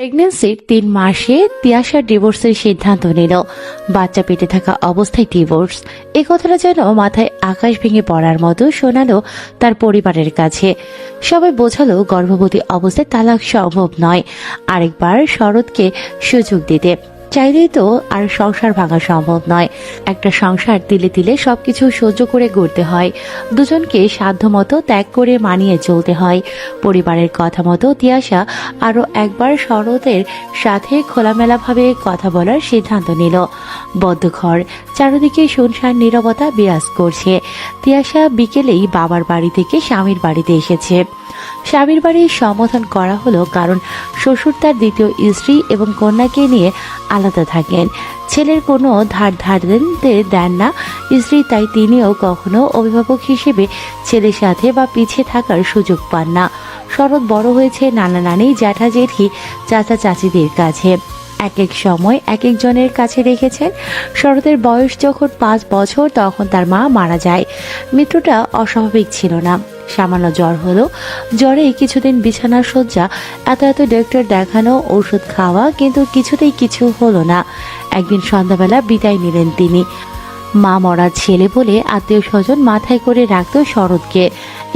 প্রেগন্যান্সির ৩ মাসে তিয়াশা ডিভোর্সের সিদ্ধান্ত নিল। বাচ্চা পেটে থাকা অবস্থায় ডিভোর্স, এই কথাটা যেন মাথায় আকাশ ভেঙে পড়ার মতো শোনালো তার পরিবারের কাছে। সবাই বোঝালো গর্ভবতী অবস্থায় তালাক সম্ভব নয়, আরেকবার শরৎকে সুযোগ দিতে চাইলেই তো আর সংসার ভাঙা সম্ভব নয়। একটা সংসার তিলে তিলে সবকিছু সহ্য করে গড়তে হয়, দুজনকে সাধ্যমতো ত্যাগ করে মানিয়ে চলতে হয়। পরিবারের কথা মতো তিয়াশা আরো একবার শরতের সাথে খোলামেলাভাবে কথা বলার সিদ্ধান্ত নিল। বদ্ধ ঘর, চারিদিকে শুনশান নীরবতা বিরাজ করছে। তিয়াশা বিকেলেই বাবার বাড়ি থেকে স্বামীর বাড়িতে এসেছে। স্বামীর বাড়ির সম্বোধন করা হলো কারণ শ্বশুর তার দ্বিতীয় স্ত্রী এবং কন্যাকে নিয়ে আলাদা থাকেন। ছেলের কোনো ধার দেন না স্ত্রী, তাই তিনিও কখনো অভিভাবক হিসেবে ছেলের সাথে বা পিছিয়ে থাকার সুযোগ পান না। শরৎ বড় হয়েছে নানা নানি, জ্যাঠা জেঠি, চাচা চাচিদের কাছে। এক এক সময় এক একজনের কাছে রেখেছেন। শরতের বয়স যখন ৫ বছর তখন তার মা মারা যায়। মৃত্যুটা অস্বাভাবিক ছিল না, সামান্য জ্বর হলো। জ্বরে কিছুদিন বিছানার শয্যা, এত ডক্টর দেখানো, ওষুধ খাওয়া, কিন্তু কিছুতেই কিছু হলো না। একদিন সন্ধ্যাবেলা বিদায় নিলেন তিনি। মা মরার ছেলে বলে আত্মীয় স্বজন মাথায় করে রাখত শরৎকে।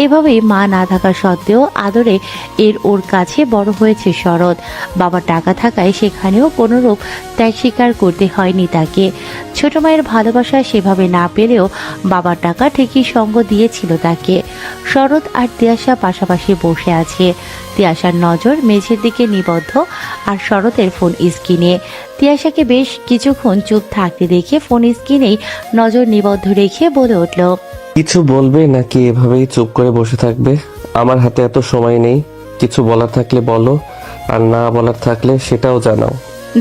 এভাবেই মা না থাকা সত্ত্বেও আদরে ওর কাছে বড় হয়েছে শরৎ। বাবার টাকা থাকায় সেখানেও কোনোরূপ ত্যাগ স্বীকার করতে হয়নি তাকে। ছোট মায়ের ভালোবাসা সেভাবে না পেলেও বাবার টাকা ঠিকই সঙ্গ দিয়েছিল তাকে। শরৎ আর তিয়াশা পাশাপাশি বসে আছে। তিয়াশার নজর মেঝের দিকে নিবদ্ধ আর শরতের ফোন স্ক্রিনে। তিয়াশাকে বেশ কিছুক্ষণ চুপ থাকতে দেখে ফোন স্ক্রিনেই নজর নিবদ্ধ রেখে বলে উঠল, কিছু বলবে নাকি এভাবেই চুপ করে বসে থাকবে? আমার হাতে এত সময় নেই, কিছু বলার থাকলে বলো, আর না বলার থাকলে সেটাও জানাও।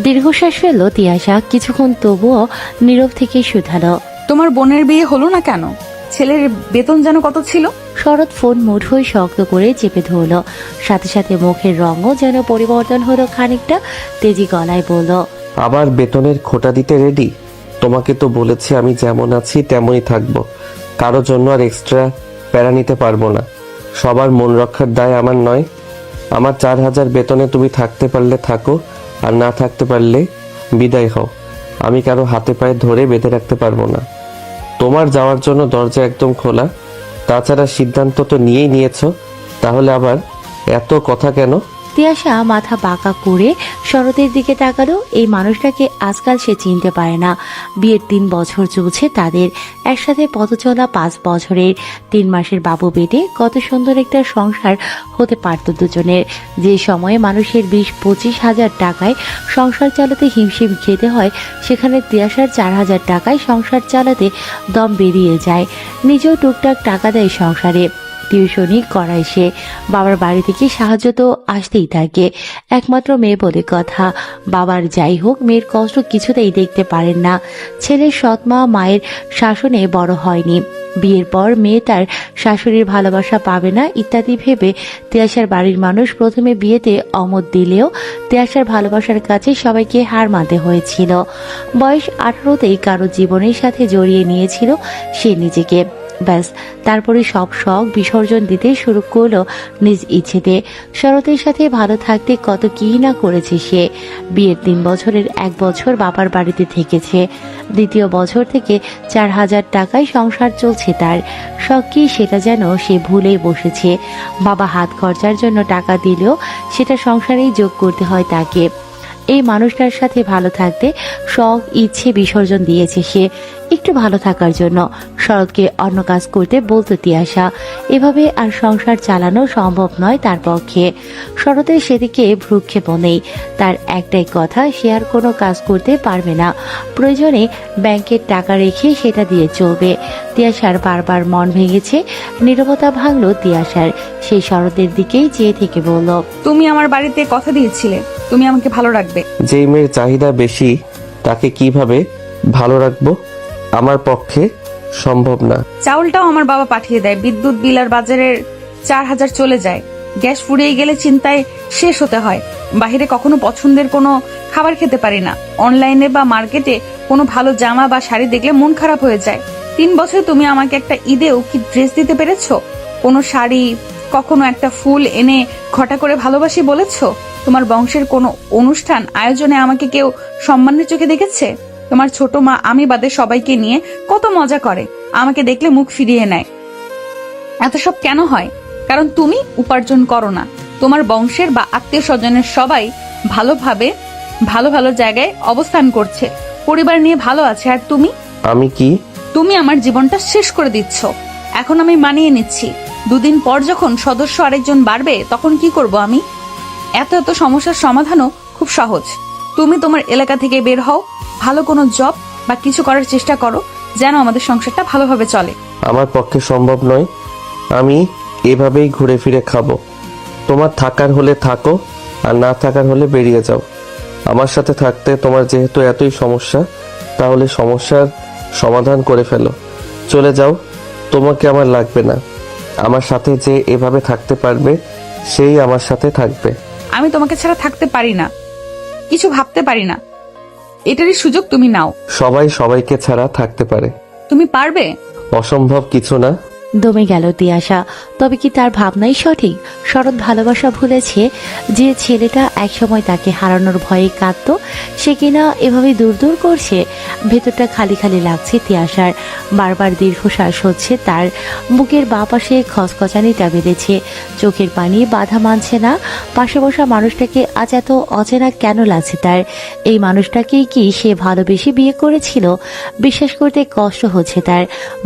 দীর্ঘশ্বাস ফেলল তিয়াশা, কিছুক্ষণ তবুও নীরব থেকে শুধালো, তোমার বোনের বিয়ে হলো না কেন? ছেলের বেতন যেন কত ছিল? শরৎ ফোন মুঠোয় শক্ত করে চেপে ধরল, সাথে সাথে মুখের রঙও যেন পরিবর্তন হলো খানিকটা। তেজি গলায় বলল, আবার বেতনের খোটা দিতে রেডি? তোমাকে তো বলেছি আমি যেমন আছি তেমনই থাকবো, কারো জন্য আর এক্সট্রা প্যারা নিতে পারবো না। সবার মন রক্ষার দায় আমার নয়। আমার ৪,০০০ বেতনে তুমি থাকতে পারলে থাকো, আর না থাকতে পারলে বিদায় হও। আমি কারো হাতে পায়ে ধরে বেঁধে রাখতে পারবো না। তোমার যাওয়ার জন্য দরজা একদম খোলা। তাছাড়া সিদ্ধান্ত তো নিয়েই নিয়েছো, তাহলে আবার এত কথা কেন? তিয়াশা মাথা বাঁকা করে শরতের দিকে তাকালো। এই মানুষটাকে আজকাল সে চিনতে পারে না। বিয়ের ৩ বছর চলছে তাদের, একসাথে পথ চলা ৫ বছরের। ৩ মাসের বাবু পেটে কত সুন্দর একটা সংসার হতে পারত দুজনের। যে সময়ে মানুষের ২০-২৫ হাজার টাকায় সংসার চালাতে হিমশিম খেতে হয়, সেখানে তিয়াশার ৪,০০০ টাকায় সংসার চালাতে দম বেরিয়ে যায়। নিজেও টুকটাক টাকা দেয় সংসারে, টিউশনি করায় সে। বাবার বাড়ি থেকে সাহায্য তো আসতেই থাকে, একমাত্র মেয়ে বলে কথা। বাবার যাই হোক, মেয়ের কষ্ট কিছুতেই দেখতে পারেন না। ছেলের সৎমা মায়ের শাসনে বড় হয়নি, বিয়ের পর মেয়ে তার শাশুড়ির ভালোবাসা পাবে না ইত্যাদি ভেবে তিয়াশার বাড়ির মানুষ প্রথমে বিয়েতে অমত দিলেও তিয়াশার ভালোবাসার কাছে সবাইকে হার মানতে হয়েছিল। বয়স 18তেই কারো জীবনের সাথে জড়িয়ে নিয়েছিল সে নিজেকে। ব্যাস, তারপরে সব শখ বিসর্জন দিতে শুরু করলো নিজ ইচ্ছেতে। শরতের সাথে ভালো থাকতে কত কি না করেছে সে। বিয়ের ৩ বছরের 1 বছর বাবার বাড়িতে থেকেছে, দ্বিতীয় বছর থেকে ৪,০০০ টাকায় সংসার চলছে তার। শখ কি সেটা যেন সে ভুলেই বসেছে। বাবা হাত খরচার জন্য টাকা দিলেও সেটা সংসারেই যোগ করতে হয় তাকে। এই মানুষটার সাথে ভালো থাকতে শখ ইচ্ছে বিসর্জন দিয়েছে সে, একটু ভালো থাকার জন্য। শরৎকে অন্য কাজ করতে বলতো তিয়াশা। এভাবে আর সংসার চালানো সম্ভব নয় তার পক্ষে। শরতের সেদিকে ভ্রুক্ষেপও নেই। তার একটাই কথা, সে আর কোনো কাজ করতে পারবে না। প্রয়োজনে ব্যাংকের টাকা রেখে সেটা দিয়ে চলবে। তিয়াশার বারবার মন ভেঙেছে। নীরবতা ভাঙলো তিয়াশার। সেই শরতের দিকেই চেয়ে থেকে বলল, তুমি আমার বাড়িতে কথা দিয়েছিলে তুমি আমাকে ভালো রাখবে। যেই মেয়ের চাহিদা বেশি তাকে কিভাবে ভালো রাখবো? আমার পক্ষে সম্ভব না। চাউলটাও আমার বাবা পাঠিয়ে দেয়, বিদ্যুৎ বিল আর বাজারের ৪,০০০ চলে যায়। গ্যাস ফুরিয়ে গেলে চিন্তায় শেষ হতে হয়। বাহিরে কখনো পছন্দের কোনো খাবার খেতে পারি না। অনলাইনে বা মার্কেটে কোনো ভালো জামা বা শাড়ি দেখলে মন খারাপ হয়ে যায়। ৩ বছর তুমি আমাকে একটা ঈদেও কি ড্রেস দিতে পেরেছো? কোনো শাড়ি, কখনো একটা ফুল এনে ঘটা করে ভালোবাসি বলেছো? তোমার বংশের কোনো অনুষ্ঠান আয়োজনে আমাকে কেউ সম্মানের চোখে দেখেছে? তোমার ছোট মা আমি বাদে সবাইকে নিয়ে কত মজা করে, আমাকে দেখলে মুখ ফিরিয়ে নেয়। এত সব কেন হয়? কারণ তুমি উপার্জন করো না। তোমার বংশের বা আত্মীয় স্বজনের সবাই ভালোভাবে ভালো ভালো জায়গায় অবস্থান করছে, পরিবার নিয়ে ভালো আছে, আর আমি কি? তুমি আমার জীবনটা শেষ করে দিচ্ছ। এখন আমি মানিয়ে নিচ্ছি, দুদিন পর যখন সদস্য আরেকজন বাড়বে তখন কি করব আমি? এত এত সমস্যার সমাধানও খুব সহজ। তুমি তোমার এলাকা থেকে বের হও, ভালো কোনো জব বা কিছু করার চেষ্টা করো, যেন আমাদের সংসারটা ভালোভাবে চলে। আমার পক্ষে সম্ভব নয়। আমি এভাবেই ঘুরে ফিরে খাবো। তোমার থাকার হলে থাকো, আর না থাকার হলে বেরিয়ে যাও। আমার সাথে থাকতে তোমার যেহেতু এতই সমস্যা, তাহলে সমস্যার সমাধান করে ফেলো। চলে যাও, তোমাকে আমার লাগবে না। আমার সাথে যে এভাবে থাকতে পারবে সেই আমার সাথে থাকবে। আমি তোমাকে ছাড়া থাকতে পারি না, কিছু ভাবতে পারি না, এটারই সুযোগ তুমি নাও। সবাই সবাইকে ছাড়া থাকতে পারে। তুমি পারবে? অসম্ভব কিছু না। দমে গেল তিয়াশা। তবে কি তার ভাবনাই সঠিক? শরৎ ভালোবাসা ভুলেছে? যে ছেলেটা একসময় তাকে হারানোর ভয়ে কাঁদতো, সে কিনা এভাবে দূর দূর করছে। ভেতরটা খালি খালি লাগছে তিয়াশার। বারবার দীর্ঘশ্বাস হচ্ছে তার। বুকের বাঁ পাশে খচখচানিটা বেড়েছে, চোখের পানি বাধা মানছে না। পাশে বসা মানুষটাকে আজ এত অচেনা কেন লাগছে তার? এই মানুষটাকেই কি সে ভালোবেসে বিয়ে করেছিল? বিশ্বাস করতে কষ্ট হচ্ছে তার।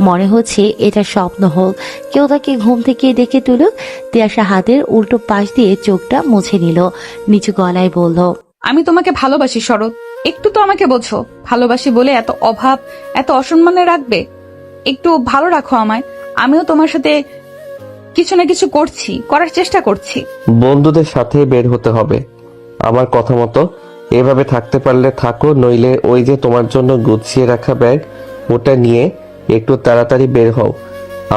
মনে হচ্ছে এটা স্বপ্ন হোক, কেউ তাকে ঘুম থেকে ডেকে তুলুক। তিয়াশা হাতের উল্টো পাশ দিয়ে চোখটা মুছে নিল, নিচু গলায় বলল, আমি তোমাকে ভালোবাসি শরৎ, একটু তো আমাকে বোঝো। ভালোবাসি বলে এত অভাব, এত অসম্মানে রাখবে? একটু ভালো রাখো আমায়। আমিও তোমার সাথে কিছু না কিছু করছি, করার চেষ্টা করছি। বন্ধুদের সাথে বের হতে হবে আমার কথা মতো। এভাবে থাকতে পারলে থাকো, নইলে ওই যে তোমার জন্য গুছিয়ে রাখা ব্যাগ, ওটা নিয়ে একটু তাড়াতাড়ি বের হও।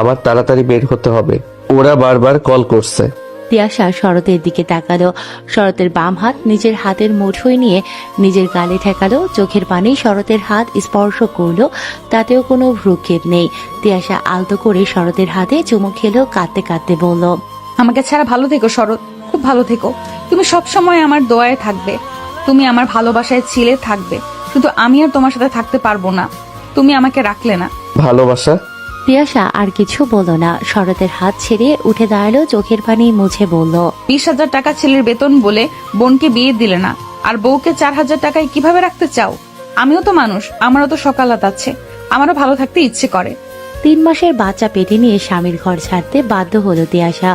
আমার তাড়াতাড়ি বের হতে হবে, ওরা বারবার কল করছে। তিয়াশা শরতের দিকে তাকালো। শরতের বাম হাত নিজের হাতের মুঠোয় নিয়ে নিজের গালে ঠেকালো। চোখের পানি শরতের হাত স্পর্শ করলো, তাতেও কোনো ভ্রুক্ষেপ নেই। তিয়াশা আলতো করে শরতের হাতে চুমু খেলো, কাঁদতে কাঁদতে বলল, আমাকে ছাড়া ভালো থেকো শরৎ, খুব ভালো থেকো। তুমি সব সময় আমার দোয়ায় থাকবে, তুমি আমার ভালোবাসায় ছিলে থাকবে। শুধু আমি আর তোমার সাথে থাকতে পারবো না, তুমি আমাকে রাখলে না। ভালোবাসা? তিয়াশা আর কিছু বলল না। শরতের হাত ছেড়ে উঠে দাঁড়ালো, চোখের পানি মুছে বলল, 20,000 টাকা ছেলের বেতন বলে বোনকে বিয়ে দিলে না, আর বউকে 4,000 টাকায় কিভাবে রাখতে চাও? আমিও তো মানুষ, আমারও তো সকালাত আছে, আমারও ভালো থাকতে ইচ্ছে করে। 3 মাসের বাচ্চা পেটে নিয়ে স্বামীর ঘর ছাড়তে বাধ্য হলো তিয়াশা।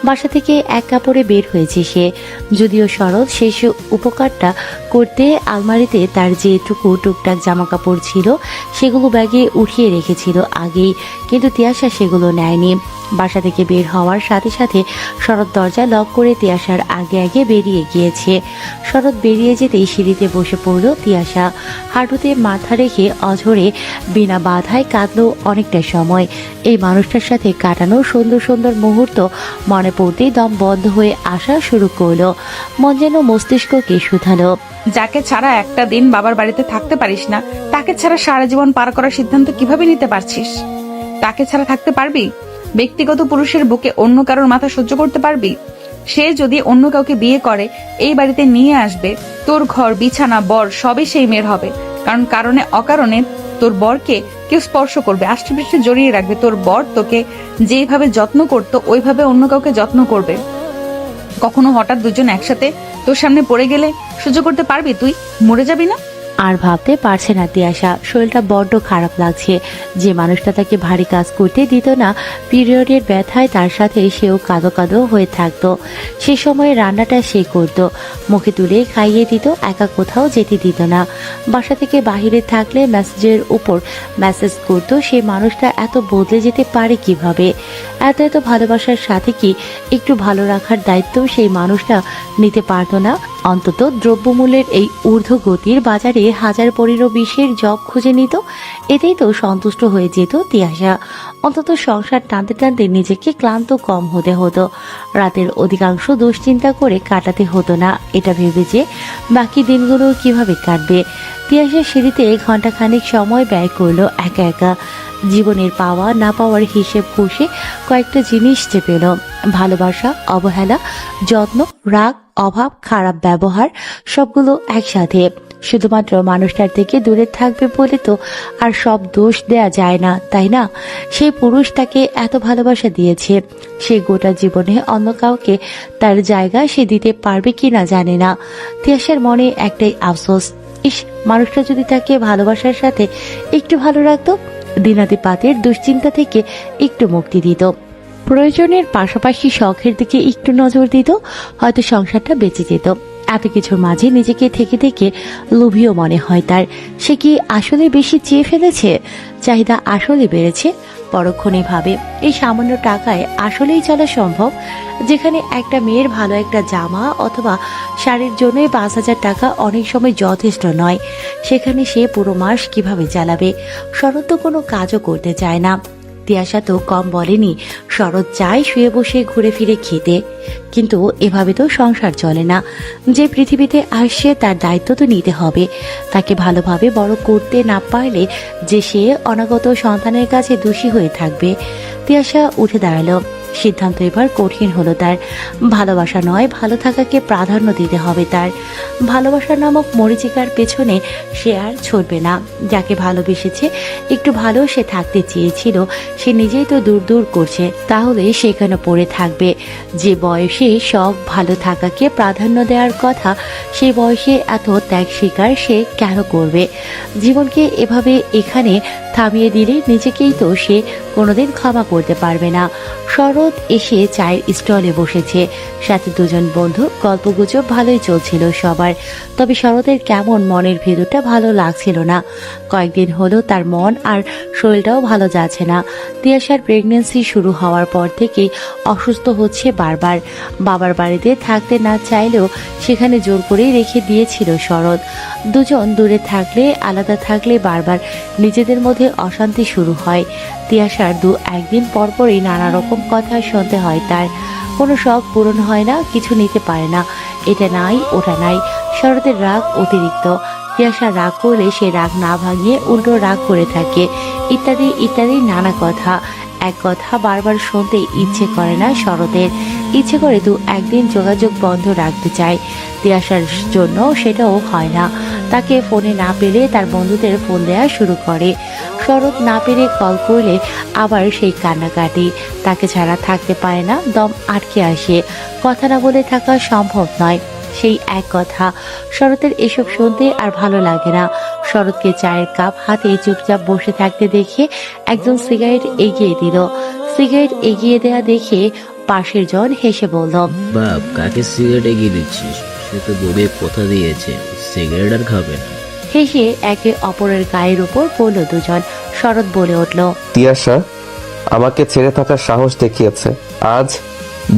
বাসা থেকে এক কাপড়ে বের হয়েছে সে। যদিও শরৎ শেষ উপকারটা করতে আলমারিতে তার যেটুকু টুকটাক জামা কাপড় ছিল সেগুলো ব্যাগে উঠিয়ে রেখেছিল আগেই, কিন্তু তিয়াশা সেগুলো নেয়নি। বাসা থেকে বের হওয়ার সাথে সাথে শরৎ দরজা লক করে তিয়াশার আগে আগে বেরিয়ে গিয়েছে। শরৎ বেরিয়ে যেতেই সিঁড়িতে বসে পড়ল তিয়াশা। হাঁটুতে মাথা রেখে অঝরে বিনা বাধায় কাঁদলো অনেকটা সময়। এই মানুষটার সাথে কাটানো সুন্দর সুন্দর মুহূর্ত মনে পড়তেই দম বন্ধ হয়ে আসা শুরু করলো। মন যেন মস্তিষ্ককে শুধালো। যাকে ছাড়া একটা দিন বাবার বাড়িতে থাকতে পারিস না, তাকে ছাড়া সারা জীবন পার করার সিদ্ধান্ত কিভাবে নিতে পারছিস? তাকে ছাড়া থাকতে পারবি? ব্যক্তিগত পুরুষের বুকে অন্য কারোর মাথা সহ্য করতে পারবি? সে যদি অন্য কাউকে বিয়ে করে এই বাড়িতে নিয়ে আসবে, তোর ঘর বিছানা বর সবই সেই মেয়ের হবে। কারণ কারণে অকারণে তোর বরকে কেউ স্পর্শ করবে, আষ্টেপৃষ্ঠে জড়িয়ে রাখবে। তোর বর তোকে যেইভাবে যত্ন করতো ওইভাবে অন্য কাউকে যত্ন করবে। কখনো হঠাৎ দুজন একসাথে তোর সামনে পড়ে গেলে সহ্য করতে পারবি? তুই মরে যাবি না? আর ভাবতে পারছে না তিয়াশা। শরীরটা বড্ড খারাপ লাগছে। যে মানুষটা তাকে ভারী কাজ করতে দিত না, পিরিয়ডের ব্যথায় তার সাথে সেও কাঁদো কাঁদো হয়ে থাকতো। সে সময় রান্নাটা সে করতো, মুখে তুলে খাইয়ে দিত, একা কোথাও যেতে দিত না। বাসা থেকে বাহিরে থাকলে মেসেজের উপর মেসেজ করতো। সে মানুষটা এত বদলে যেতে পারে কিভাবে? এত এত ভালোবাসার সাথে কি একটু ভালো রাখার দায়িত্ব সেই মানুষটা নিতে পারতো না? অন্তত দ্রব্যমূল্যের এই ঊর্ধ্বগতির বাজারে 1000-20 জব খুঁজে নিত, এতেই তো সন্তুষ্ট হয়ে যেত তিয়াশা। অন্তত সংসার টানতে টানতে নিজেকে ক্লান্ত কম হতে হতো। রাতের অধিকাংশ দুশ্চিন্তা করে কাটাতে হতো না, এটা ভেবে যে বাকি দিনগুলো কিভাবে কাটবে। তিয়াশা সিঁড়িতে ঘন্টাখানেক সময় ব্যয় করলো একা একা। জীবনের পাওয়া না পাওয়ার হিসেব কষে কয়েকটা জিনিস যে পেল: ভালোবাসা, অবহেলা, যত্ন, রাগ, অভাব, খারাপ ব্যবহার সবগুলো একসাথে। শুধুমাত্র মানুষটার থেকে দূরে থাকবে বলে তো আর সব দোষ দেয়া যায় না, তাই না? সেই পুরুষ তাকে এত ভালোবাসা দিয়েছে, সে গোটা জীবনে অন্য কাউকে তার জায়গা সে দিতে পারবে কিনা জানে না। তিয়াসের মনে একটাই আফসোস, ইস, মানুষটা যদি তাকে ভালোবাসার সাথে একটু ভালো রাখতো, দিনাতিপাতের দুশ্চিন্তা থেকে একটু মুক্তি দিত, প্রয়োজনের পাশাপাশি শখের দিকে একটু নজর দিত, হয়তো সংসারটা বেঁচে যেত। এত কিছুর মাঝে নিজেকে থেকে থেকে লোভীও মনে হয় তার। সে কি আসলে বেশি চেয়ে ফেলেছে? চাহিদা আসলে বেড়েছে? পরক্ষণে ভাবে, এই সামান্য টাকায় আসলেই চলা সম্ভব? যেখানে একটা মেয়ের ভালো একটা জামা অথবা শাড়ির জন্যই 5,000 টাকা অনেক সময় যথেষ্ট নয়, সেখানে সে পুরো মাস কিভাবে চালাবে? শরৎ তো কোনো কাজও করতে চায় না। তিয়াসা তো কম বলেনি, শরৎ চায় শুয়ে বসে ঘুরে ফিরে খেতে, কিন্তু এভাবে তো সংসার চলে না। যে পৃথিবীতে আসছে তার দায়িত্ব তো নিতে হবে। তাকে ভালোভাবে বড় করতে না পারলে যে সে অনাগত সন্তানের কাছে দোষী হয়ে থাকবে। তিয়াসা উঠে দাঁড়ালো। সিদ্ধান্ত এবার কঠিন হলো তার। ভালোবাসা নয়, ভালো থাকাকে প্রাধান্য দিতে হবে তার। ভালোবাসা নামক মরীচিকার পেছনে সে আর ছুটবে না। যাকে ভালোবেসেছে, একটু ভালো সে থাকতে চেয়েছিল, সে নিজেই তো দূর দূর করছে, তাহলে সেখানে পড়ে থাকবে। যে বয়সে সব ভালো থাকাকে প্রাধান্য দেওয়ার কথা, সেই বয়সে এত ত্যাগ স্বীকার সে কেন করবে? জীবনকে এভাবে এখানে থামিয়ে দিলে নিজেকেই তো সে কোনোদিন ক্ষমা করতে পারবে না। শরৎ এসে চায়ের স্টলে বসেছে, সাথে দুজন বন্ধু, গল্পগুজব ভালোই চলছিল সবার। তবে শরতের কেমন মনের ভেতরটা ভালো লাগছিল না। কয়েকদিন হলো তার মন আর শরীরটাও ভালো যাচ্ছে না। তিয়াসার প্রেগন্যান্সি শুরু হওয়ার পর থেকে অসুস্থ হচ্ছে বারবার। বাবার বাড়িতে থাকতে না চাইলেও সেখানে জোর করেই রেখে দিয়েছিল শরৎ। দুজন দূরে থাকলে, আলাদা থাকলে বারবার নিজেদের মধ্যে অশান্তি শুরু হয়। তিয়াসার একদিন পরপরই নানা রকম কথা শুনতে হয় তার। কোনো শখ পূরণ হয় না, কিছু নিতে পারে না, এটা নাই ওটা নাই। শরতের রাগ অতিরিক্ত। তিয়াসা রাগ করলে সে রাগ না ভাঙিয়ে উল্টো রাগ করে থাকে, ইত্যাদি ইত্যাদি নানা কথা। এক কথা বারবার শুনতে ইচ্ছে করে না শরতের। ইচ্ছে করে একদিন যোগাযোগ বন্ধ রাখতে চায়। তিয়াসার জন্য সেটাও হয় না। তাকে ফোনে না পেলে তার বন্ধুদের ফোন দেওয়া শুরু করে। শরৎ না পেরে কল করলে আবার সেই কান্নাকাটি। তাকে ছাড়া থাকতে পারে না, দম আটকে আসে। কথা না বলে থাকা সম্ভব নয়, সেই এক কথা। শরতের এসব শুনতে আর ভালো লাগে না। শরৎকে চায়ের কাপ হাতে চুপচাপ বসে থাকতে দেখে একজন সিগারেট এগিয়ে দিল। সিগারেট এগিয়ে দেয়া দেখে পাশের জন হেসে বলল, বাপ, কাকে সিগারেট এগিয়ে দিচ্ছিস? সে তো বউকে কথা দিয়েছে সিগারেট আর খাবে না। হেসে একে অপরের গায়ের উপর পড়ল দুজন। শরৎ বলে উঠল, তিয়াসা আমাকে ছেড়ে থাকার সাহস দেখিয়েছে। আজ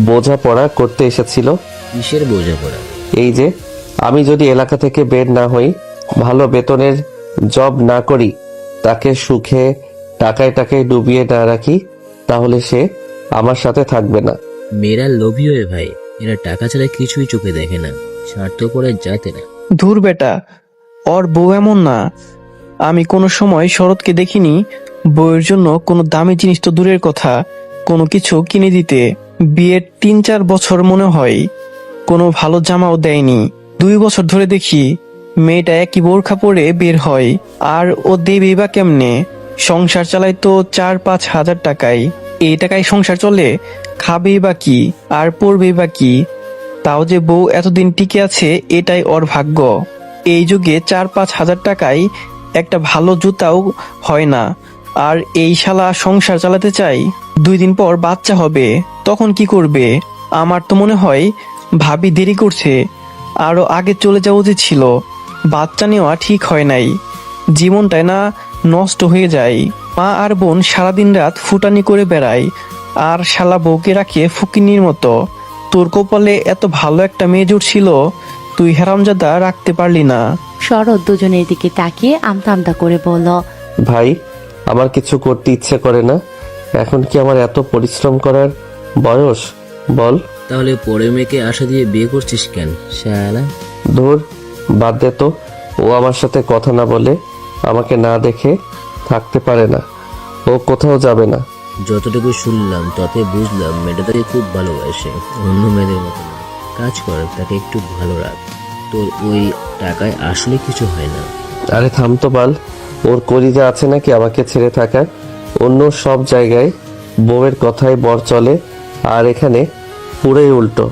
বোঝাপড়া করতে এসেছিল। কিসের বোঝাপড়া? এই যে, আমি যদি এলাকা থেকে বের না হই, ভালো বেতনের জব না করি, তাকে সুখে টাকায় টাকায় ডুবিয়ে না রাখি, তাহলে সে আমার সাথে থাকবে না। মেয়েরা লোভী হয়ে ভাই, এরা টাকা ছাড়া কিছুই চোখে দেখে না, স্বার্থপরের জাতে না। ধুর বেটা, ওর বউ এমন না। আমি কোনো সময় শরৎকে দেখিনি বউয়ের জন্য কোনো দামি জিনিস তো দূরের কথা, কোনো কিছু কিনে দিতে। বিয়ের 3-4 বছর মনে হয় কোনো ভালো জামাও দেয়নি। 2 বছর ধরে দেখি মেয়েটা একই বোরখা পরে বের হয়, আর ও দেবেই বা কেমনে? সংসার চালায় তো 4-5 হাজার টাকায়। এই টাকায় সংসার চলে? খাবেই বা কি আর পড়বেই বা কি? তাও যে বউ এতদিন টিকে আছে, এটাই ওর ভাগ্য। এই যুগে 4-5 হাজার টাকায় একটা ভালো জুতাও হয় না, আর এই শালা সংসার চালাতে চাই। 2 দিন পর বাচ্চা হবে, তখন কি করবে? আমার তো মনে হয় ভাবি দেরি করছে, আরো আগে চলে যাওয়া উচিত ছিল। বাচ্চা নেওয়া ঠিক হয় নাই, জীবনটাই না নষ্ট হয়ে যায়। মা আর বোন সারাদিন রাত ফুটানি করে বেড়ায়, আর শালা বউকে রাখে ফকিন্নির মতো। তোর কপালে এত ভালো একটা মেয়ে জুটছিল, তুই হারামজাদা রাখতে পারলি না। শরৎ দুজনের দিকে তাকিয়ে আমতা আমতা করে বলল, ভাই, আমার কিছু করতে ইচ্ছে করে না। এখন কি আমার এত পরিশ্রম করার বয়স? বল। তাহলে পরের মেয়েকে আশা দিয়ে বিয়ে করছিস কেন শালা? ধুর, বাদ দে তো। ও আমার সাথে কথা না বলে, আমাকে না দেখে থাকতে পারে না। ও কোথাও যাবে না। যতটুকু শুনলাম তাতে বুঝলাম মেয়েটা তাকে খুব ভালোবাসে, অন্য মেয়েদের মতো না। কাজ কর, তাকে একটু ভালো রাখ। তোর ওই টাকায় আসলে কিছু হয় না। আরে থাম তো বাল, ওর কলিজা আছে নাকি আমাকে ছেড়ে থাকার? অন্য সব জায়গায় বউয়ের কথায় বর চলে, আর এখানে পুরোই উল্টো।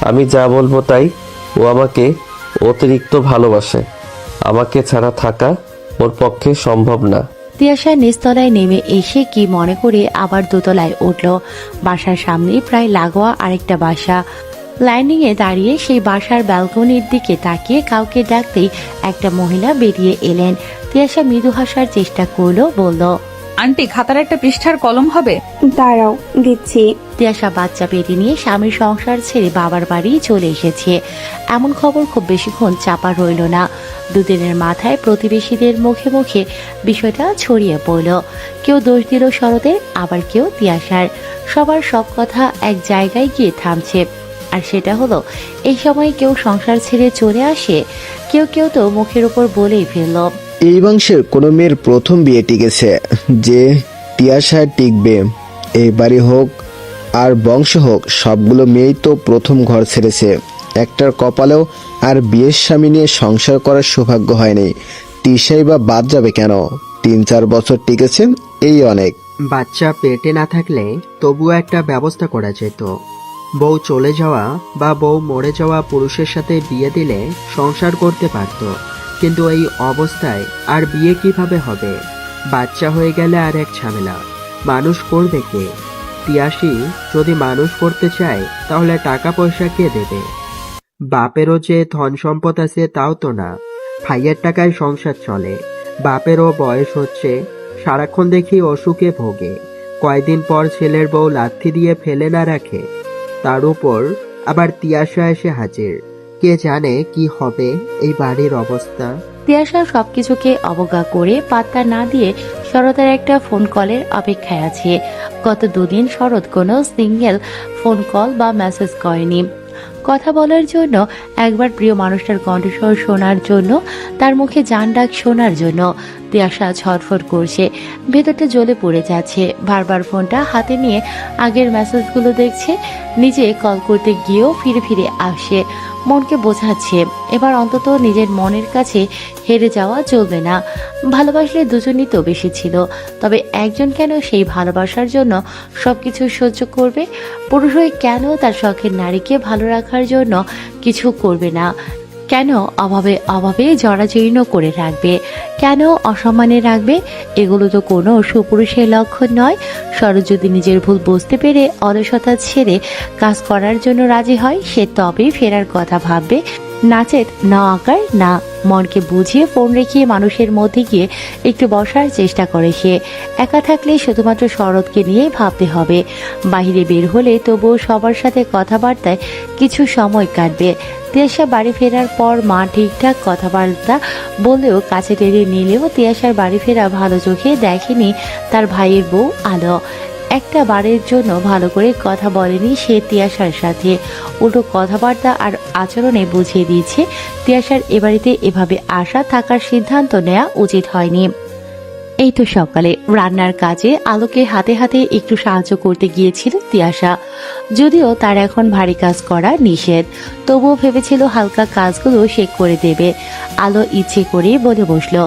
আমি যা বলবো তাই। ও আমাকে অতিরিক্ত ভালোবাসে। আমাকে ছাড়া থাকা ওর পক্ষে সম্ভব না। তিয়াশা নিচতলায় নেমে এসে কি মনে করে আবার দোতলায় উঠল। বাসার সামনে প্রায় লাগোয়া আরেকটা বাসা। লাইনিং এ দাঁড়িয়ে সেই বাসার ব্যালকনির দিকে তাকিয়ে কাউকে ডাকতেই একটা মহিলা বেরিয়ে এলেন। তিয়াশা মৃদু হাসার চেষ্টা করলো, বলল, আন্টি, খাতার একটা পৃষ্ঠার কলম হবে? দাঁড়াও, দিচ্ছি। তিয়াশা বাচ্চা পেটে নিয়ে স্বামীর সংসার ছেড়ে বাবার বাড়ি চলে এসেছে। এমন খবর খুব বেশিক্ষণ চাপা রইল না। দুদিনের মাথায় প্রতিবেশীদের মুখে মুখে বিষয়টা ছড়িয়ে পড়ল। কেউ দোষ দিল শরতের, আবার কেউ তিয়াশার। সবার সব কথা এক জায়গায় গিয়ে থামছে, আর সেটা হলো এই সময় কেউ সংসার ছেড়ে চলে আসে, কেউ কেউ তো মুখের উপর বলেই ফেলল, এই বংশের কোনো মেয়ের প্রথম বিয়ে টিকেছে, যে তিয়াশায় টিকবে। এই বাড়ি হোক আর বংশ হোক, সবগুলো মেয়েই তো প্রথম ঘর ছেড়েছে। একটার কপালেও আর বিয়ের স্বামী নিয়ে সংসার করার সৌভাগ্য হয়নি। তিশাই বা বাদ যাবে কেন? 3-4 বছর টিকেছে, এই অনেক। বাচ্চা পেটে না থাকলে তবুও একটা ব্যবস্থা করা যেত। বউ চলে যাওয়া বা বউ মরে যাওয়া পুরুষের সাথে বিয়ে দিলে সংসার করতে পারত, কিন্তু এই অবস্থায় আর বিয়ে কিভাবে হবে? বাচ্চা হয়ে গেলে আর এক ঝামেলা। মানুষ করবে কে? তিয়াশি যদি মানুষ করতে চায় তাহলে টাকা পয়সা কে দেবে? বাপেরও যে ধন সম্পদ আছে তাও তো না। ভাইয়ের টাকায় সংসার চলে। বাপেরও বয়স হচ্ছে, সারাক্ষণ দেখি অসুখে ভোগে। কয়দিন পর ছেলের বউ লাথি দিয়ে ফেলে না রাখে। তার উপর আবার তিয়াশা এসে হাজির। কে জানে কি হবে এই বাড়ির অবস্থা। তিয়াশা সবকিছুকে অবজ্ঞা করে পাত্তা না দিয়ে শরতের একটা ফোন কলের অপেক্ষায় আছে। গত 2 দিন শরৎ কোনো সিঙ্গেল ফোন কল বা মেসেজ করেনি। কথা বলার জন্য, একবার প্রিয় মানুষটার কণ্ঠস্বর শোনার জন্য, তার মুখে জান ডাক শোনার জন্য। তিয়াশা ছটফট করছে, ভেতরটা জ্বলে পড়ে যাচ্ছে। বারবার ফোনটা হাতে নিয়ে আগের মেসেজগুলো দেখছে। নিজে কল করতে গিয়েও ফিরে ফিরে আসে। মনকে বোঝাচ্ছে এবার অন্তত নিজের মনের কাছে হেরে যাওয়া চলবে না। ভালোবাসলে দুজনই তো বেশি ছিল, তবে একজন কেন সেই ভালোবাসার জন্য সবকিছু সহ্য করবে? পুরুষ হয়ে কেন তার শখের নারীকে ভালো রাখার জন্য কিছু করবে না? কেন অভাবে অভাবে জরাজীর্ণ করে রাখবে? কেন অসম্মানে রাখবে? এগুলো তো কোনো সুপুরুষের লক্ষণ নয়। শরৎ যদি নিজের ভুল বুঝতে পেরে অলসতা ছেড়ে কাজ করার জন্য রাজি হয়, সে তবেই ফেরার কথা ভাববে। নাচের না আঁকার না। মনকে বুঝিয়ে ফোন রেখে মানুষের মধ্যে গিয়ে একটু বসার চেষ্টা করে সে। একা থাকলে শুধুমাত্র শরৎকে নিয়েই ভাবতে হবে। বাইরে বের হলে তবুও সবার সাথে কথাবার্তায় কিছু সময় কাটবে। তিয়াশা বাড়ি ফেরার পর মা ঠিকঠাক কথাবার্তা বলেও কাছে টেনে নিলেও তিয়াশার বাড়ি ফেরা ভালো চোখে দেখেনি তার ভাইয়ের বউ আলো। একটা বারের জন্য ভালো করে কথা বলেনি সে তিয়াশার সাথে। উল্টো কথাবার্তা আর আচরণে বুঝিয়ে দিয়েছে তিয়াশার এ বাড়িতে এভাবে আসা থাকার সিদ্ধান্ত নেওয়া উচিত হয়নি। এই তো সকালে রান্নার কাজে আলোকে হাতে হাতে একটু সাহায্য করতে গিয়েছিল তিয়াশা। যদিও তার এখন ভারী কাজ করা নিষেধ, তবুও ভেবেছিল হালকা কাজগুলো সে করে দেবে। আলো ইচ্ছে করে বলে বসলো,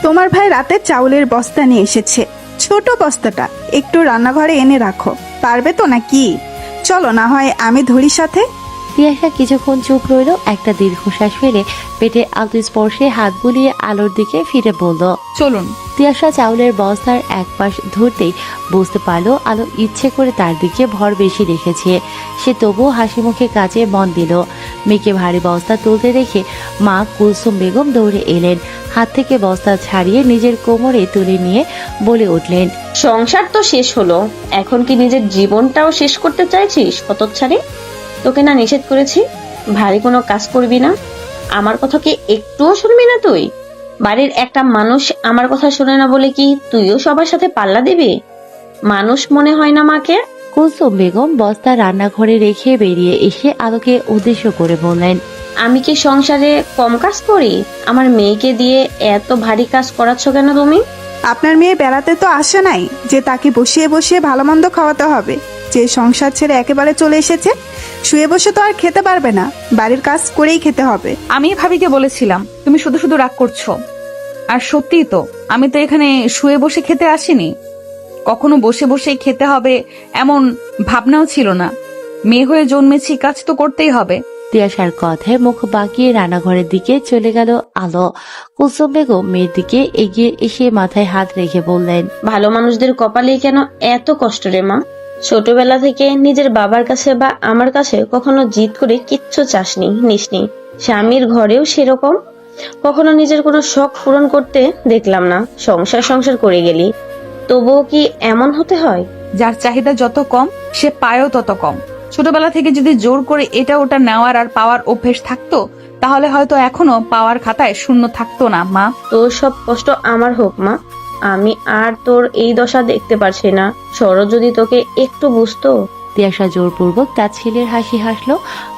তোমার ভাই রাতে চাউলের বস্তা নিয়ে এসেছে, ছোট বস্তাটা একটু রান্নাঘরে এনে রাখো, পারবে তো নাকি? চলো না হয় আমি ধরি সাথে। তিয়াশা কিছুক্ষণ চুপ রইল। একটা দীর্ঘশ্বাস ফেলে পেটে আলতো স্পর্শে হাত বুলিয়ে আলোর দিকে ফিরে বলল, চলুন। তিয়াশা চাউলের বস্তার এক পাশ ধরতেই বুঝতে পারলো আলো ইচ্ছে করে তার দিকে ভর বেশি রেখেছে। সে তবুও হাসি মুখে কাজে মন দিল। মেয়েকে ভারী বস্তা তুলতে দেখে মা কুলসুম বেগম দৌড়ে এলেন। হাত থেকে বস্তা ছাড়িয়ে নিজের কোমরে তুলে নিয়ে বলে উঠলেন, সংসার তো শেষ হলো, এখন কি নিজের জীবনটাও শেষ করতে চাইছিস? হতচ্ছাড়ি, তোকে না নিষেধ করেছি ভারী কোনো কাজ করবি না? আমার কথা কি একটুও শুনবি না তুই? বাড়ির একটা মানুষ আমার কথা শোনে না বলে কি তুইও সবার সাথে পাল্লা দিবি? মানুষ মনে হয় না মাকে? কুলসুম বেগম বস্তা রান্নাঘরে রেখে বেরিয়ে এসে আলোকে উদ্দেশ্য করে বললেন, আমি কি সংসারে কম কাজ করি? আমার মেয়েকে দিয়ে এত ভারী কাজ করাচ্ছ কেন তুমি? আপনার মেয়ে বেড়াতে তো আসে নাই যে তাকে বসিয়ে বসিয়ে ভালো মন্দ খাওয়াতে হবে। যে সংসার ছেড়ে একেবারে চলে এসেছে। শুয়ে বসে তো আর খেতে পারবে না, বাড়ির কাজ করেই খেতে হবে। আমি ভাবিকে বলেছিলাম তুমি শুধু শুধু রাগ করছো। আর সত্যিই তো, আমি তো এখানে শুয়ে বসে খেতে আসিনি। কখনো বসে বসেই খেতে হবে এমন ভাবনাও ছিল না। মেয়ে হয়ে জন্মেছি, কাজ তো করতেই হবে। তিয়াশার কথায় মুখ বাঁকিয়ে রান্নাঘরের দিকে চলে গেল আলো। কুলসুম বেগম মেয়ের দিকে এগিয়ে এসে মাথায় হাত রেখে বললেন, ভালো মানুষদের কপালে কেন এত কষ্ট রে মা? ছোটবেলা থেকে নিজের বাবার কাছে বা আমার কাছে কখনো জিদ করে কিচ্ছু চাসনি নিসনি। স্বামীর ঘরেও সেরকম কখনো নিজের কোনো শখ পূরণ করতে দেখলাম না। সংসার করে গেলি, তবুও কি এমন হতে হয়? যার চাহিদা যত কম সে পায়ও তত কম। ছোটবেলা থেকে যদি জোর করে এটা ওটা নেওয়ার আর পাওয়ার অভ্যেস থাকতো, তাহলে হয়তো এখনো পাওয়ার খাতায় শূন্য থাকতো না মা। তোর সব কষ্ট আমার হোক মা, আমি আর তোর এই দশা দেখতে পারছি না। শরৎ যদি তোকে একটু বুঝতো। তিয়াশা জোরপূর্বক তার ছেলের হাসি হাসলো।